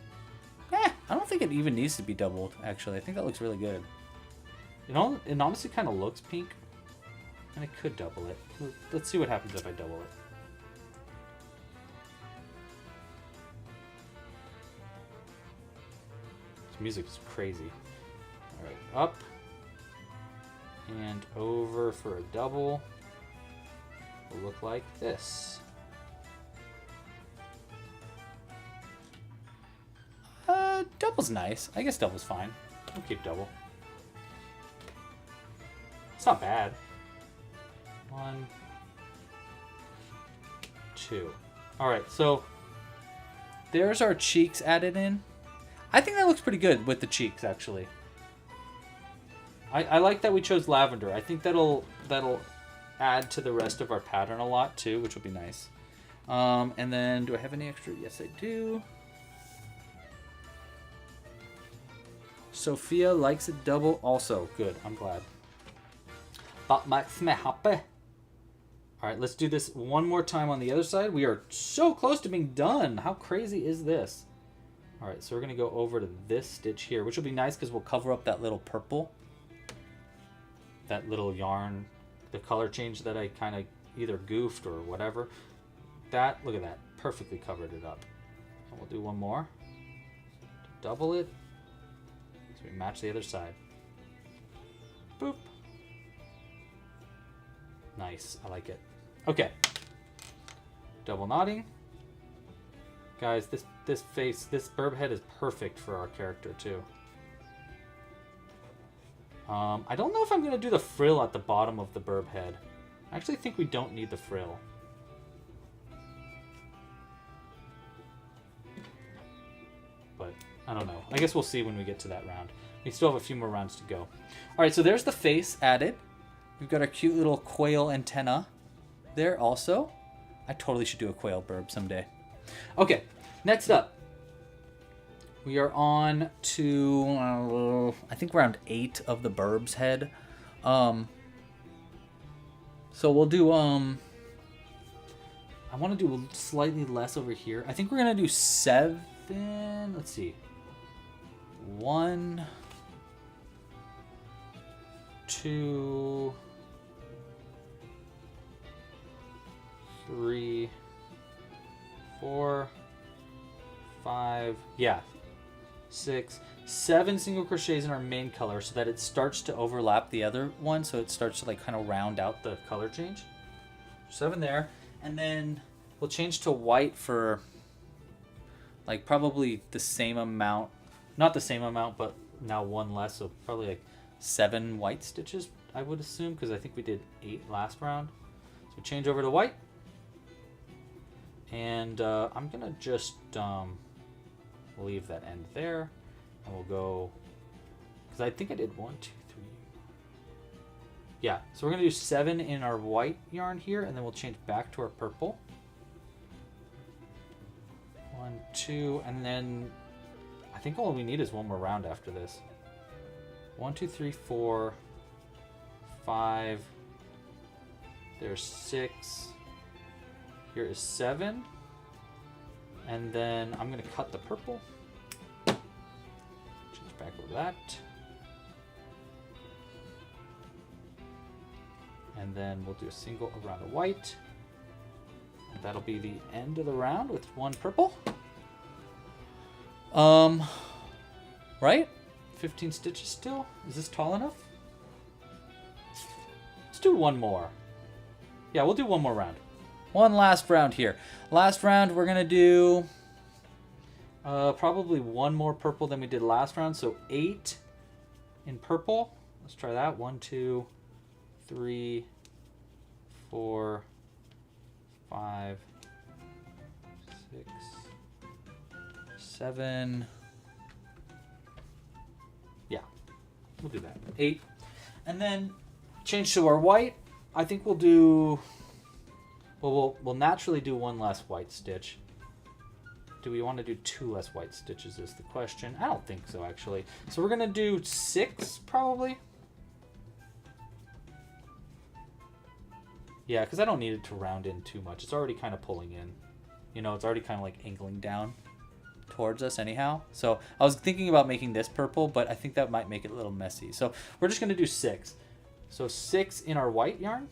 I don't think it even needs to be doubled, actually. I think that looks really good. You know, it honestly kind of looks pink. And I could double it. Let's see what happens if I double it. This music is crazy. Alright, up. And over for a double. Will look like this. Double's nice. I guess double's fine. We'll keep double. It's not bad. 1, 2. Alright, so there's our cheeks added in. I think that looks pretty good with the cheeks, actually. I like that we chose lavender. I think that'll add to the rest of our pattern a lot too, which will be nice. And then, do I have any extra? Yes, I do. Sophia likes it double also. Good, I'm glad. That makes me happy. Alright, let's do this one more time on the other side. We are so close to being done. How crazy is this? All right, so we're gonna go over to this stitch here, which will be nice because we'll cover up that little purple, that little yarn, the color change that I kind of either goofed or whatever. That, look at that, perfectly covered it up. And we'll do one more, double it, so we match the other side. Boop. Nice, I like it. Okay, double knotting. Guys, this face, this burb head is perfect for our character too. I don't know if I'm going to do the frill at the bottom of the burb head. I actually think we don't need the frill. But I don't know. I guess we'll see when we get to that round. We still have a few more rounds to go. All right, so there's the face added. We've got our cute little quail antenna there also. I totally should do a quail burb someday. Okay, next up, we are on to, I think round 8 of the burb's head. So we'll do, I want to do slightly less over here. I think we're going to do 7, let's see, 1, 2, 3, 4, 5, yeah, 6, 7 single crochets in our main color so that it starts to overlap the other one, so it starts to like kind of round out the color change. 7 there, and then we'll change to white for like probably the same amount, not the same amount, but now 1 less, so probably like 7 white stitches, I would assume, because I think we did 8 last round. So change over to white. And I'm going to just leave that end there. And we'll go, because I think I did 1, 2, 3. Yeah, so we're going to do 7 in our white yarn here, and then we'll change back to our purple. 1, 2, and then I think all we need is 1 more round after this. 1, 2, 3, 4, 5. There's 6. Here is 7. And then I'm going to cut the purple. Change back over that. And then we'll do a single around the white. And that'll be the end of the round with 1 purple. Right? 15 stitches still? Is this tall enough? Let's do 1 more. Yeah, we'll do 1 more round. 1 last round here. Last round, we're going to do probably 1 more purple than we did last round. So 8 in purple. Let's try that. 1, 2, 3, 4, 5, 6, 7. Yeah, we'll do that. 8. And then change to our white. I think we'll do... Well, we'll naturally do 1 less white stitch. Do we want to do 2 less white stitches is the question. I don't think so, actually. So we're going to do 6, probably. Yeah, because I don't need it to round in too much. It's already kind of pulling in. You know, it's already kind of like angling down towards us anyhow. So I was thinking about making this purple, but I think that might make it a little messy. So we're just going to do 6. So 6 in our white yarn.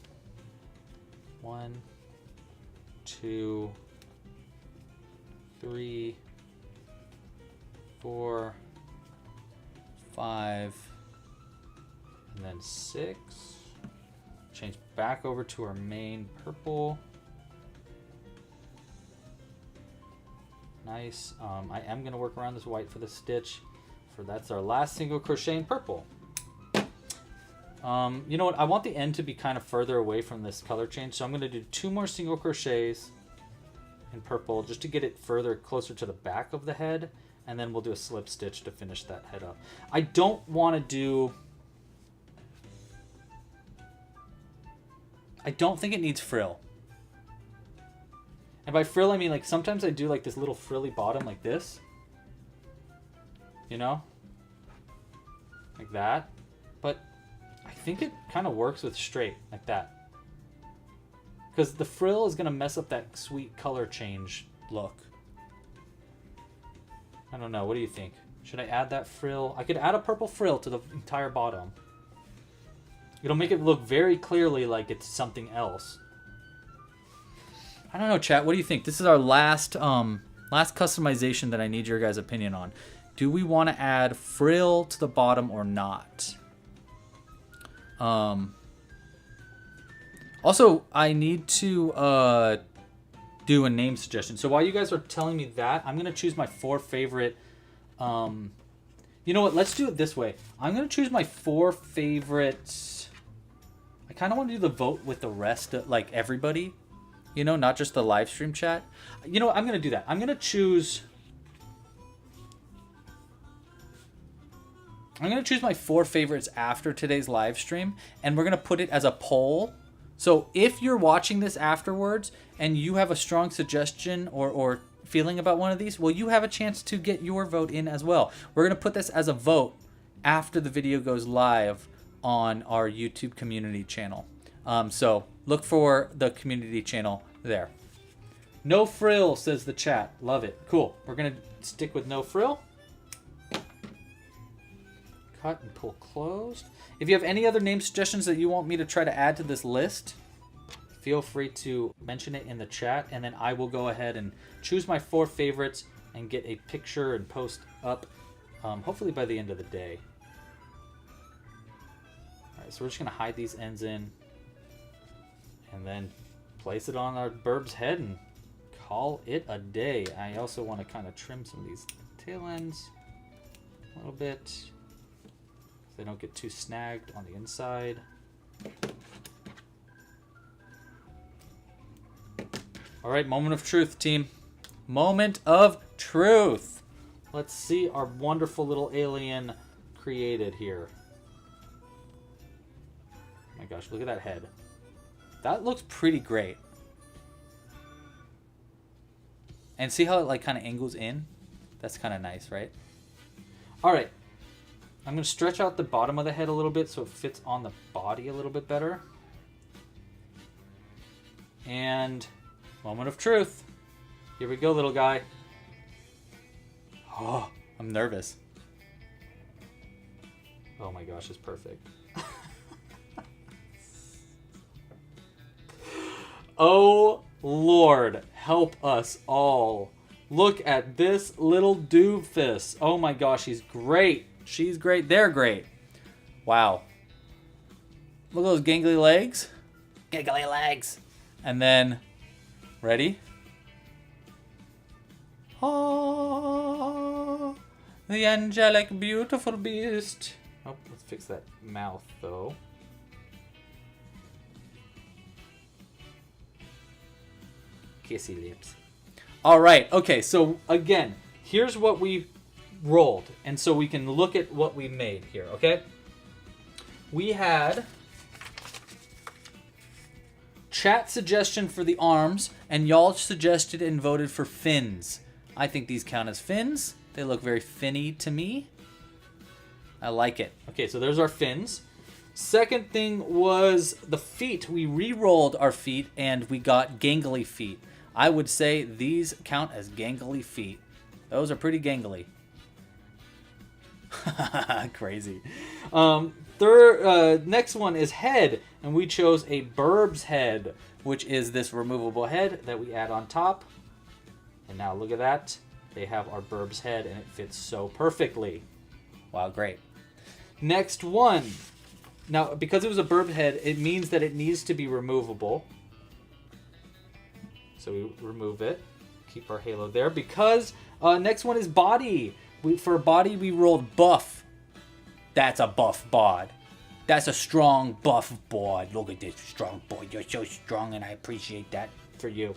1, 2, 3, 4, 5, and then 6. Change back over to our main purple. Nice. I am going to work around this white for the stitch. That's our last single crochet in purple. You know what? I want the end to be kind of further away from this color change, so I'm going to do 2 more single crochets in purple just to get it further closer to the back of the head, and then we'll do a slip stitch to finish that head up. I don't want to do... I don't think it needs frill. And by frill, I mean like sometimes I do like this little frilly bottom like this. You know? Like that. But I think it kind of works with straight, like that. Because the frill is going to mess up that sweet color change look. I don't know. What do you think? Should I add that frill? I could add a purple frill to the entire bottom. It'll make it look very clearly like it's something else. I don't know, chat. What do you think? This is our last customization that I need your guys' opinion on. Do we want to add frill to the bottom or not? Also, I need to do a name suggestion. So while you guys are telling me that, I'm gonna choose my 4 favorite. You know what? Let's do it this way. I'm gonna choose my 4 favorites. I kind of want to do the vote with the rest, of, like everybody. You know, not just the live stream chat. You know what? I'm gonna do that. I'm gonna choose my 4 favorites after today's live stream, and we're gonna put it as a poll. So if you're watching this afterwards and you have a strong suggestion or feeling about one of these, well, you have a chance to get your vote in as well. We're gonna put this as a vote after the video goes live on our YouTube community channel. So look for the community channel there. No frill, says the chat. Love it. Cool. We're gonna stick with no frill. Cut and pull closed. If you have any other name suggestions that you want me to try to add to this list, feel free to mention it in the chat, and then I will go ahead and choose my 4 favorites and get a picture and post up, hopefully by the end of the day. All right, so we're just gonna hide these ends in, and then place it on our burb's head and call it a day. I also want to kind of trim some of these tail ends a little bit, so they don't get too snagged on the inside. All right, moment of truth, team. Moment of truth. Let's see our wonderful little alien created here. Oh my gosh, look at that head. That looks pretty great. And see how it like kind of angles in? That's kind of nice, right? All right. I'm going to stretch out the bottom of the head a little bit so it fits on the body a little bit better. And moment of truth. Here we go, little guy. Oh, I'm nervous. Oh my gosh, it's perfect. Oh, Lord, help us all. Look at this little doofus. Oh my gosh, he's great. She's great. They're great. Wow. Look at those gangly legs. Gangly legs. And then, ready? Oh, the angelic, beautiful beast. Oh, let's fix that mouth, though. Kissy lips. All right. Okay. So again, here's what we rolled, and so we can look at what we made here. Okay. We had chat suggestion for the arms, and y'all suggested and voted for fins. I think these count as fins. They look very finny to me. I like it. Okay. So there's our fins. Second thing was the feet. We re-rolled our feet, and we got gangly feet. I would say these count as gangly feet. Those are pretty gangly. Crazy. Next one is head, and we chose a burb's head, which is this removable head that we add on top. And now look at that. They have our burb's head, and it fits so perfectly. Wow, great. Next one. Now, because it was a burb head, it means that it needs to be removable. So we remove it, keep our halo there. Because next one is body. For body, we rolled buff. That's a buff bod. That's a strong buff bod. Look at this strong boy. You're so strong, and I appreciate that for you.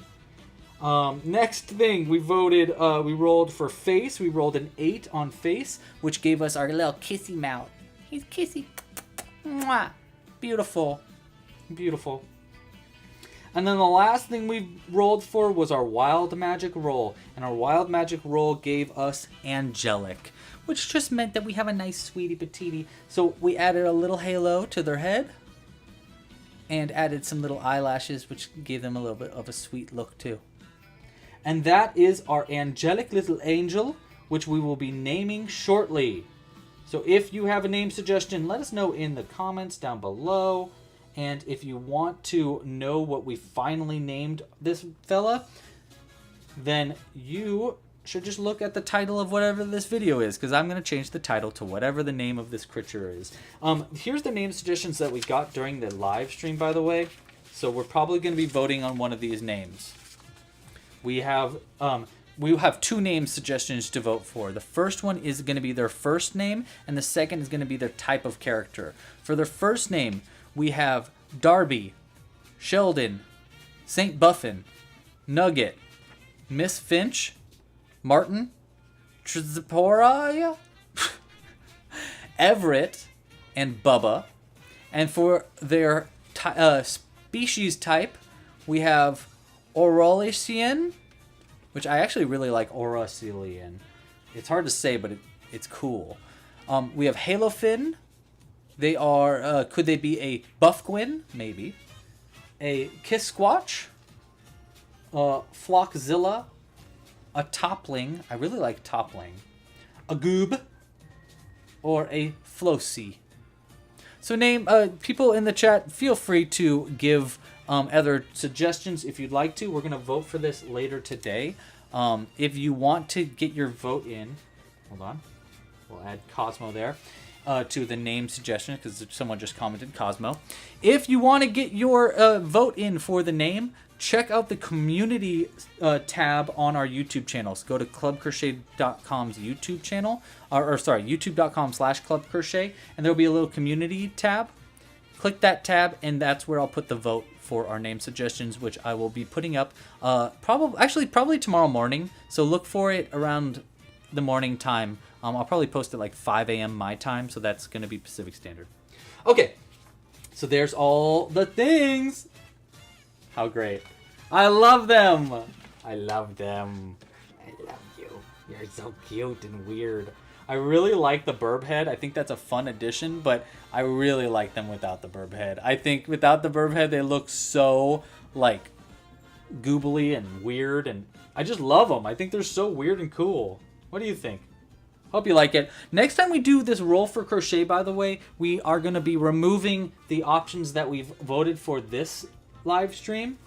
Next thing, we voted, we rolled for face. We rolled an 8 on face, which gave us our little kissy mouth. He's kissy. Mwah. Beautiful. Beautiful. And then the last thing we rolled for was our wild magic roll. And our wild magic roll gave us angelic, which just meant that we have a nice sweetie patootie. So we added a little halo to their head and added some little eyelashes, which gave them a little bit of a sweet look too. And that is our angelic little angel which we will be naming shortly. So if you have a name suggestion, let us know in the comments down below. And if you want to know what we finally named this fella, then you should just look at the title of whatever this video is, because I'm going to change the title to whatever the name of this creature is. Here's the name suggestions that we got during the live stream, by the way. So we're probably going to be voting on one of these names. We have 2 name suggestions to vote for. The first one is going to be their first name, and the second is going to be their type of character. For their first name, we have Darby, Sheldon, St. Buffin, Nugget, Miss Finch, Martin, Trizipora, Everett, and Bubba. And for their species type, we have Aurelician, which I actually really like Aurelician. It's hard to say, but it's cool. We have Halofin. They are, could they be a Buffquin? Maybe. A Kisquatch. Flockzilla. A Toppling. I really like Toppling. A Goob. Or a Flocy. So people in the chat, feel free to give other suggestions if you'd like to. We're going to vote for this later today. If you want to get your vote in, hold on. We'll add Cosmo there. To the name suggestion, because someone just commented Cosmo. If you want to get your vote in for the name, check out the community tab on our YouTube channel. So go to clubcrochet.com's YouTube channel, youtube.com/clubcrochet, and there'll be a little community tab. Click that tab, and that's where I'll put the vote for our name suggestions, which I will be putting up probably tomorrow morning. So look for it around the morning time. I'll probably post it like 5 a.m. my time, so that's going to be Pacific Standard. Okay, so there's all the things. How great. I love them. I love them. I love you. You're so cute and weird. I really like the burb head. I think that's a fun addition, but I really like them without the burb head. I think without the burb head, they look so, like, goobly and weird, and I just love them. I think they're so weird and cool. What do you think? Hope you like it. Next time we do this roll for crochet, by the way, we are going to be removing the options that we've voted for this live stream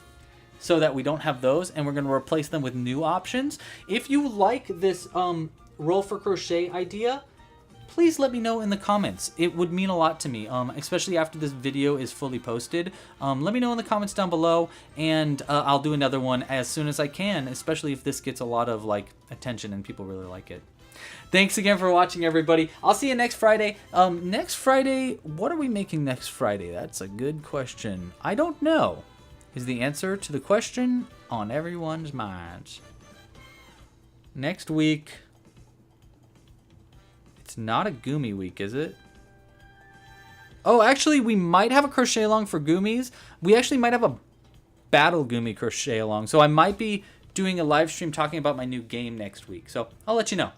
so that we don't have those, and we're going to replace them with new options. If you like this roll for crochet idea, please let me know in the comments. It would mean a lot to me, especially after this video is fully posted. Let me know in the comments down below, and I'll do another one as soon as I can, especially if this gets a lot of attention and people really like it. Thanks again for watching, everybody. I'll see you next Friday. Next Friday, what are we making next Friday? That's a good question. I don't know is the answer to the question on everyone's minds. Next week, it's not a Gumi week, is it? Oh, actually, we might have a crochet along for Gumis. We actually might have a Battle Gumi crochet along. So I might be doing a live stream talking about my new game next week. So I'll let you know.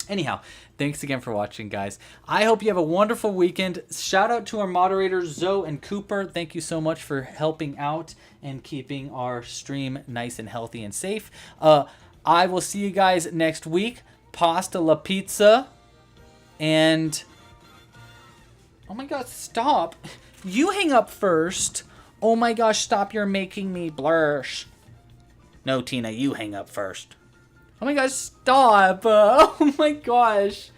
Anyhow, thanks again for watching, guys. I hope you have a wonderful weekend. Shout out to our moderators, Zoe and Cooper. Thank you so much for helping out and keeping our stream nice and healthy and safe. I will see you guys next week. Pasta la pizza. And... oh my god, stop. You hang up first. Oh my gosh, stop. You're making me blush. No, Tina, you hang up first. Oh my gosh, stop. Oh my gosh.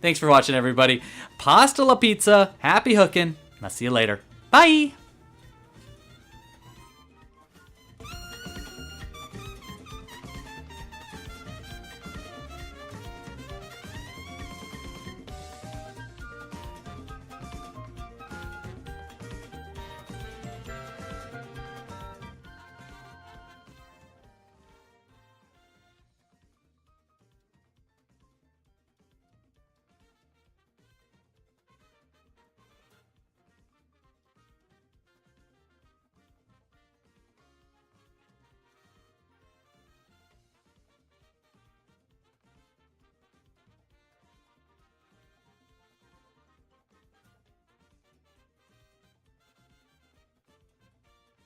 Thanks for watching, everybody. Pasta la pizza. Happy hooking. I'll see you later. Bye.